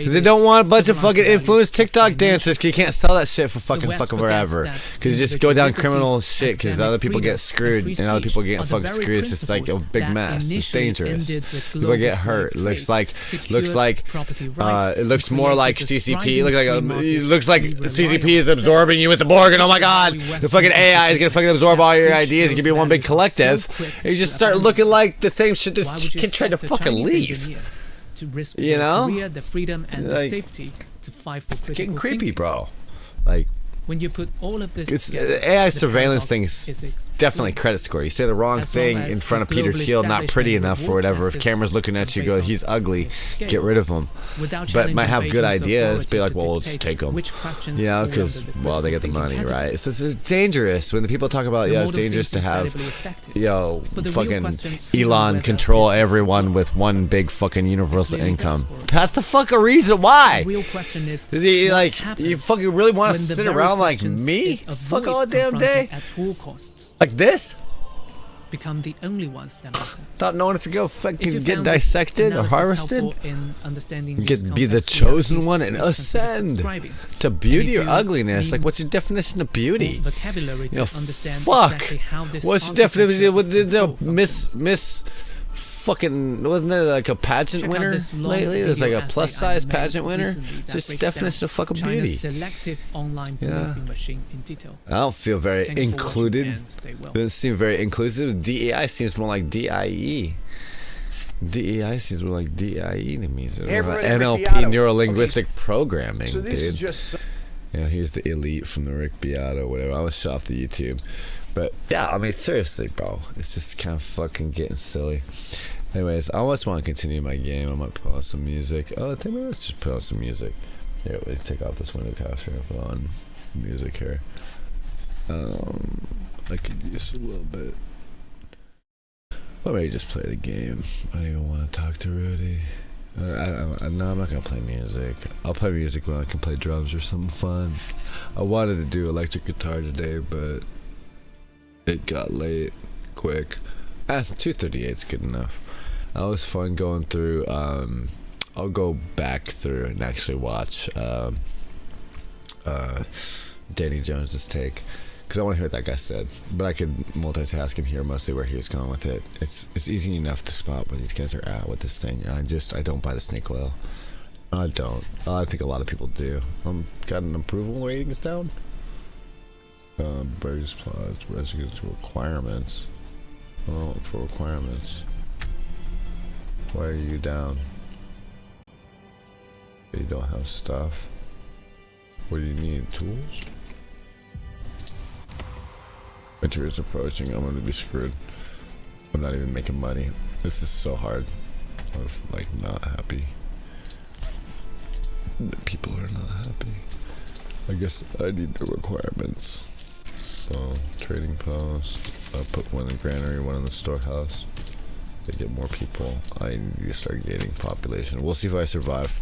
Because they don't want a bunch of fucking influenced TikTok dancers. Cause you can't sell that shit for fucking forever. Because you just go down criminal shit. Because other people get screwed and other people get fucking screwed. It's just like a big mess. It's dangerous. People get hurt. It looks like it looks more like CCP. It looks like CCP is absorbing you with the Borg. And oh my god, the fucking AI is gonna fucking absorb all your ideas and give you one big collective. And you just start looking like the same shit this kid tried to fucking leave. You know? The freedom and the safety to fight for it's getting creepy, bro. Like, When you put all of this It's together, AI the surveillance paradox thing is explained. definitely credit score. You say the wrong As thing long as in front of the Peter global Thiel, not pretty establishment enough or rewards whatever. that If camera's looking at you, go, based he's on ugly, scale, get rid of him. without But might have good challenging ideas. Be like, Beijing's well, let's authority take them. which questions You know, fall because under the well, they get the critical money, thinking right? category. So it's dangerous when the people talk about The it's model dangerous seems to have incredibly effective. But the real fucking question isn't Elon whether control this is everyone wrong. with one big fucking universal clearly does income. for us. That's the fucking reason why. The real question is, Is he what like happens you fucking really want to when the sit very around like questions me? it Fuck avoids all damn day confronting at all costs like this? become the only ones that matter. Not knowing if to go If fucking you get found this dissected or analysis harvested. helpful in understanding You these get be the complex chosen realities, one and please consider ascend subscribing. to beauty or And if you ugliness. Like, need what's your definition of beauty? more vocabulary to You know, understand fuck. exactly how this What's your architecture definition? of With the control functions. miss fucking wasn't there like a pageant Check out winner this long lately? There's like video a essay plus I size made pageant winner. recently It's that just breaks definition down of fucking China's beauty. selective online Yeah. policing machine in detail. I don't feel very Thank you for watching included. and stay well. Doesn't seem very inclusive. DEI seems more like DIE. DEI seems more like DIE to me. So Hey, everybody, Rick NLP, Beato. neuro-linguistic programming, So this dude. is just Yeah, here's the elite from the Rick Beato, whatever. I was shot off the YouTube. But yeah, I mean, seriously, bro. It's just kind of fucking getting silly. Anyways, I almost want to continue my game. I might put on some music. Oh, I think maybe let's just put on some music. Here, let's take off this window capture and put on music here. I could use a little bit. Or maybe just play the game. I don't even want to talk to Rudy. No, I'm not gonna play music. I'll play music when I can play drums or something fun. I wanted to do electric guitar today, but it got late quick. 2:38 is good enough. That was fun going through. I'll go back through and actually watch Danny Jones's take, because I want to hear what that guy said. But I could multitask and hear mostly where he was going with it. It's easy enough to spot where these guys are at with this thing. I don't buy the snake oil. I don't. I think a lot of people do. Got an approval ratings down. Burgess plots, residence requirements. Oh, for requirements. Why are you down? You don't have stuff. What do you need? Tools? Winter is approaching. I'm gonna be screwed. I'm not even making money. This is so hard. I'm like not happy. People are not happy. I guess I need the requirements. So trading post. I'll put one in the granary, one in the storehouse. To get more people. I need to start gaining population. We'll see if I survive.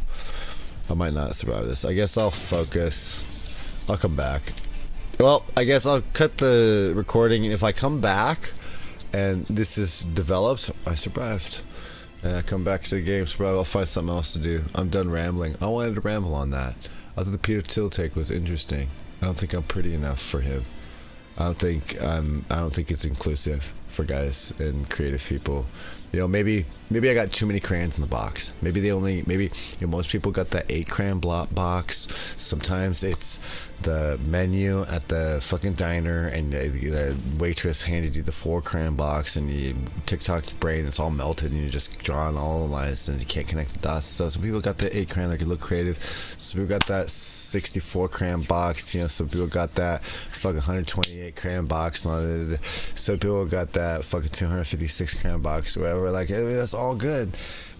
I might not survive this. I guess I'll focus. I'll come back. Well, I guess I'll cut the recording. If I come back and this is developed, I survived. And I come back to the game, survive, I'll find something else to do. I'm done rambling. I wanted to ramble on that. I thought the Peter Thiel take was interesting. I don't think I'm pretty enough for him. I don't think it's inclusive for guys and creative people. You know, maybe I got too many crayons in the box. Maybe most people got the 8 crayon box. Sometimes it's the menu at the fucking diner and the waitress handed you the 4 crayon box, and you TikTok your brain, it's all melted and you're just drawing all the lines and you can't connect the dots. So some people got the 8 crayon that could look creative. Some people got that 64 crayon box. You know, some people got that fucking 128 crayon box. Some people got that fucking 256 crayon box or whatever. Like, I mean, that's all good.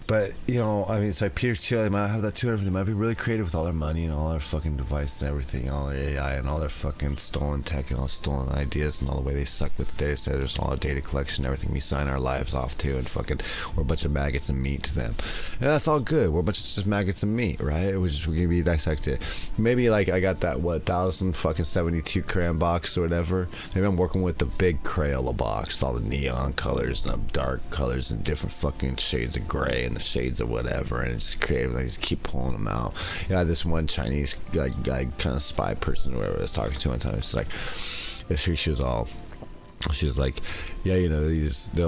But, you know, I mean, it's like Peter Thiel, they might have that 200, they might be really creative with all their money and all their fucking devices and everything, all their AI and all their fucking stolen tech and all stolen ideas and all the way they suck with the data centers, all our data collection, everything we sign our lives off to, and fucking, we're a bunch of maggots and meat to them. And that's all good. We're a bunch of just maggots and meat, right? We're gonna be dissected. Maybe, like, I got that, 1,072 crayon box or whatever. Maybe I'm working with the big Crayola box with all the neon colors and the dark colors and different fucking shades of gray and the shades of whatever, and it's creative. I just keep pulling them out. Yeah, this one Chinese guy kind of spy person or whatever I was talking to one time, it's like, she was like, yeah, you know,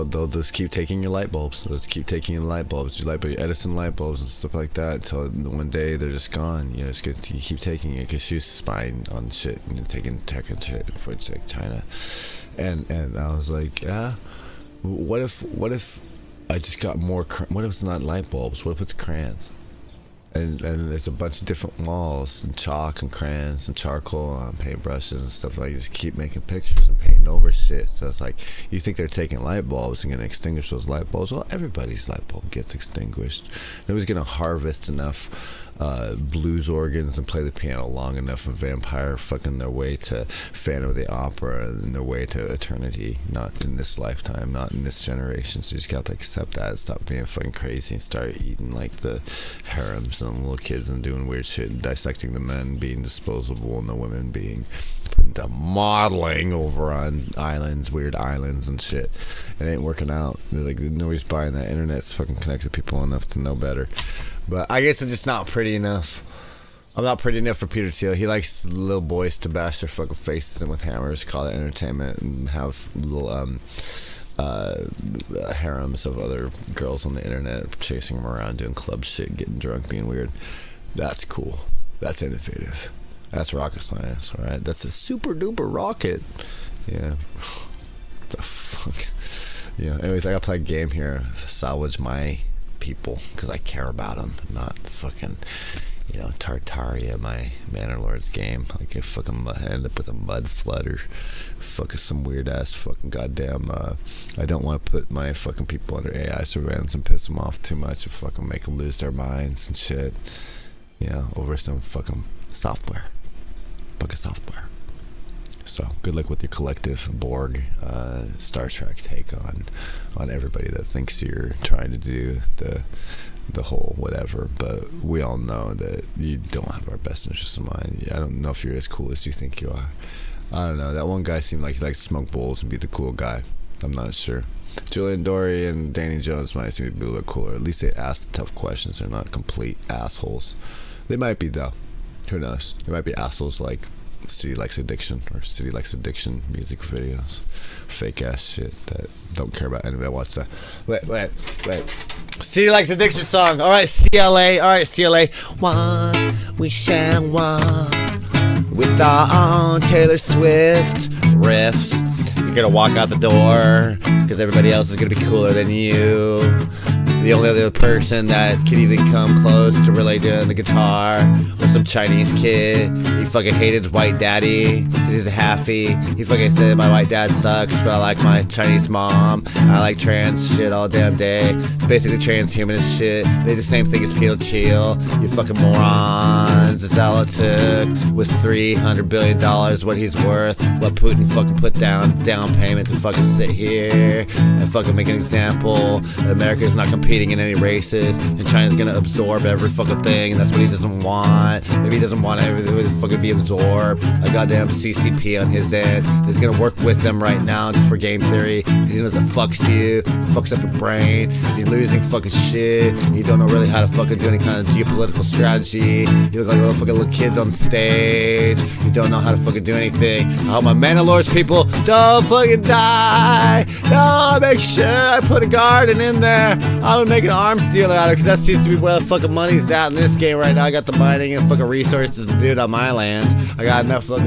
they'll just keep taking your light bulbs. They'll just keep taking your light bulbs, your Edison light bulbs and stuff like that, until one day they're just gone. You know, you keep taking it, because she was spying on shit and taking tech and shit for like China. And I was like, yeah, what if I just got more, what if it's not light bulbs? What if it's crayons? And there's a bunch of different walls and chalk and crayons and charcoal and paintbrushes and stuff like. You just keep making pictures and painting over shit. So it's like you think they're taking light bulbs and gonna extinguish those light bulbs. Well, everybody's light bulb gets extinguished. Nobody's gonna harvest enough blues organs and play the piano long enough and vampire fucking their way to Phantom of the Opera and their way to eternity. Not in this lifetime, not in this generation. So you just got to accept that and stop being fucking crazy and start eating like the harems and the little kids and doing weird shit and dissecting the men being disposable and the women being put into modeling over on islands, weird islands and shit. It ain't working out. Like nobody's buying that. Internet's fucking connected people enough to know better. But I guess I'm just not pretty enough. I'm not pretty enough for Peter Thiel. He likes little boys to bash their fucking faces in with hammers, call it entertainment, and have little harems of other girls on the internet chasing him around, doing club shit, getting drunk, being weird. That's cool. That's innovative. That's rocket science, alright? That's a super duper rocket. Yeah. The fuck. Yeah. Anyways, I gotta play a game here. Salvage my people because I care about them, not fucking, you know, Tartaria, my Manor-Lord's game. Like if fucking end up with a mud flood or fucking some weird ass fucking goddamn. I don't want to put my fucking people under AI surveillance and piss them off too much and fucking make them lose their minds and shit. You know, over some fucking software, fucking software. So good luck with your collective Borg Star Trek take on everybody that thinks you're trying to do the whole whatever. But we all know that you don't have our best interests in mind. I don't know if you're as cool as you think you are. I don't know. That one guy seemed like he likes to smoke bowls and be the cool guy. I'm not sure. Julian Dory and Danny Jones might seem to be a little cooler. At least they ask the tough questions. They're not complete assholes. They might be though. Who knows? They might be assholes like City Likes Addiction or City Likes Addiction music videos, fake ass shit that don't care about anybody. Watch that. Wait. City Likes Addiction song. All right, CLA. All right, CLA. One, we shall walk with our own Taylor Swift riffs. You're gonna walk out the door because everybody else is gonna be cooler than you. The only other person that could even come close to really doing the guitar was some Chinese kid. He fucking hated his white daddy because he's a halfie. He fucking said my white dad sucks, but I like my Chinese mom. I like trans shit all damn day. Basically transhumanist shit. They the same thing as Peter Thiel. You fucking morons. That's all it took was $300 billion what he's worth. What Putin fucking put down payment to fucking sit here and fucking make an example. America's not competing in any races, and China's gonna absorb every fucking thing, and that's what he doesn't want. Maybe he doesn't want everything to fucking be absorbed. A goddamn CCP on his end is gonna work with them right now just for game theory, because he knows it fucks you, fucks up your brain, you're losing fucking shit, you don't know really how to fucking do any kind of geopolitical strategy, you look like little kids on stage, you don't know how to fucking do anything. I hope my Mandalorian people don't fucking die. No, make sure I put a garden in there. I'm gonna make an arms dealer out of it, because that seems to be where the fucking money's at in this game right now. I got the mining and fucking resources to do it on my land. I got enough fucking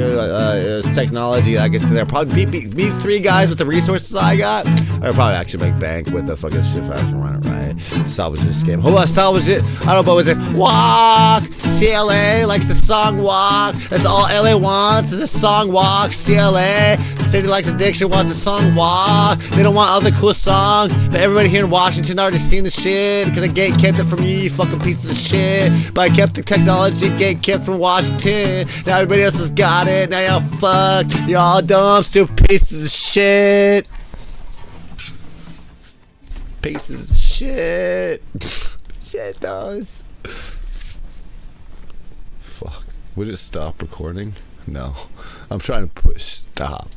technology. I guess there probably be three guys with the resources I got. I would probably actually make bank with the fucking shit if I can run it right. Salvage this game. Hold on, salvage it. I don't know what was it. Walk. CLA likes the song Walk. That's all LA wants is a song Walk. CLA. City Likes Addiction wants the song Walk. They don't want other cool songs, but everybody here in Washington already seen the shit, because I gate-kept it from you fucking pieces of shit. But I kept the technology gate-kept from Washington. Now everybody else has got it. Now y'all fuck. You're all dumb, stupid pieces of shit. Pieces of shit. Shit those. Fuck. Would it stop recording? No. I'm trying to push stop.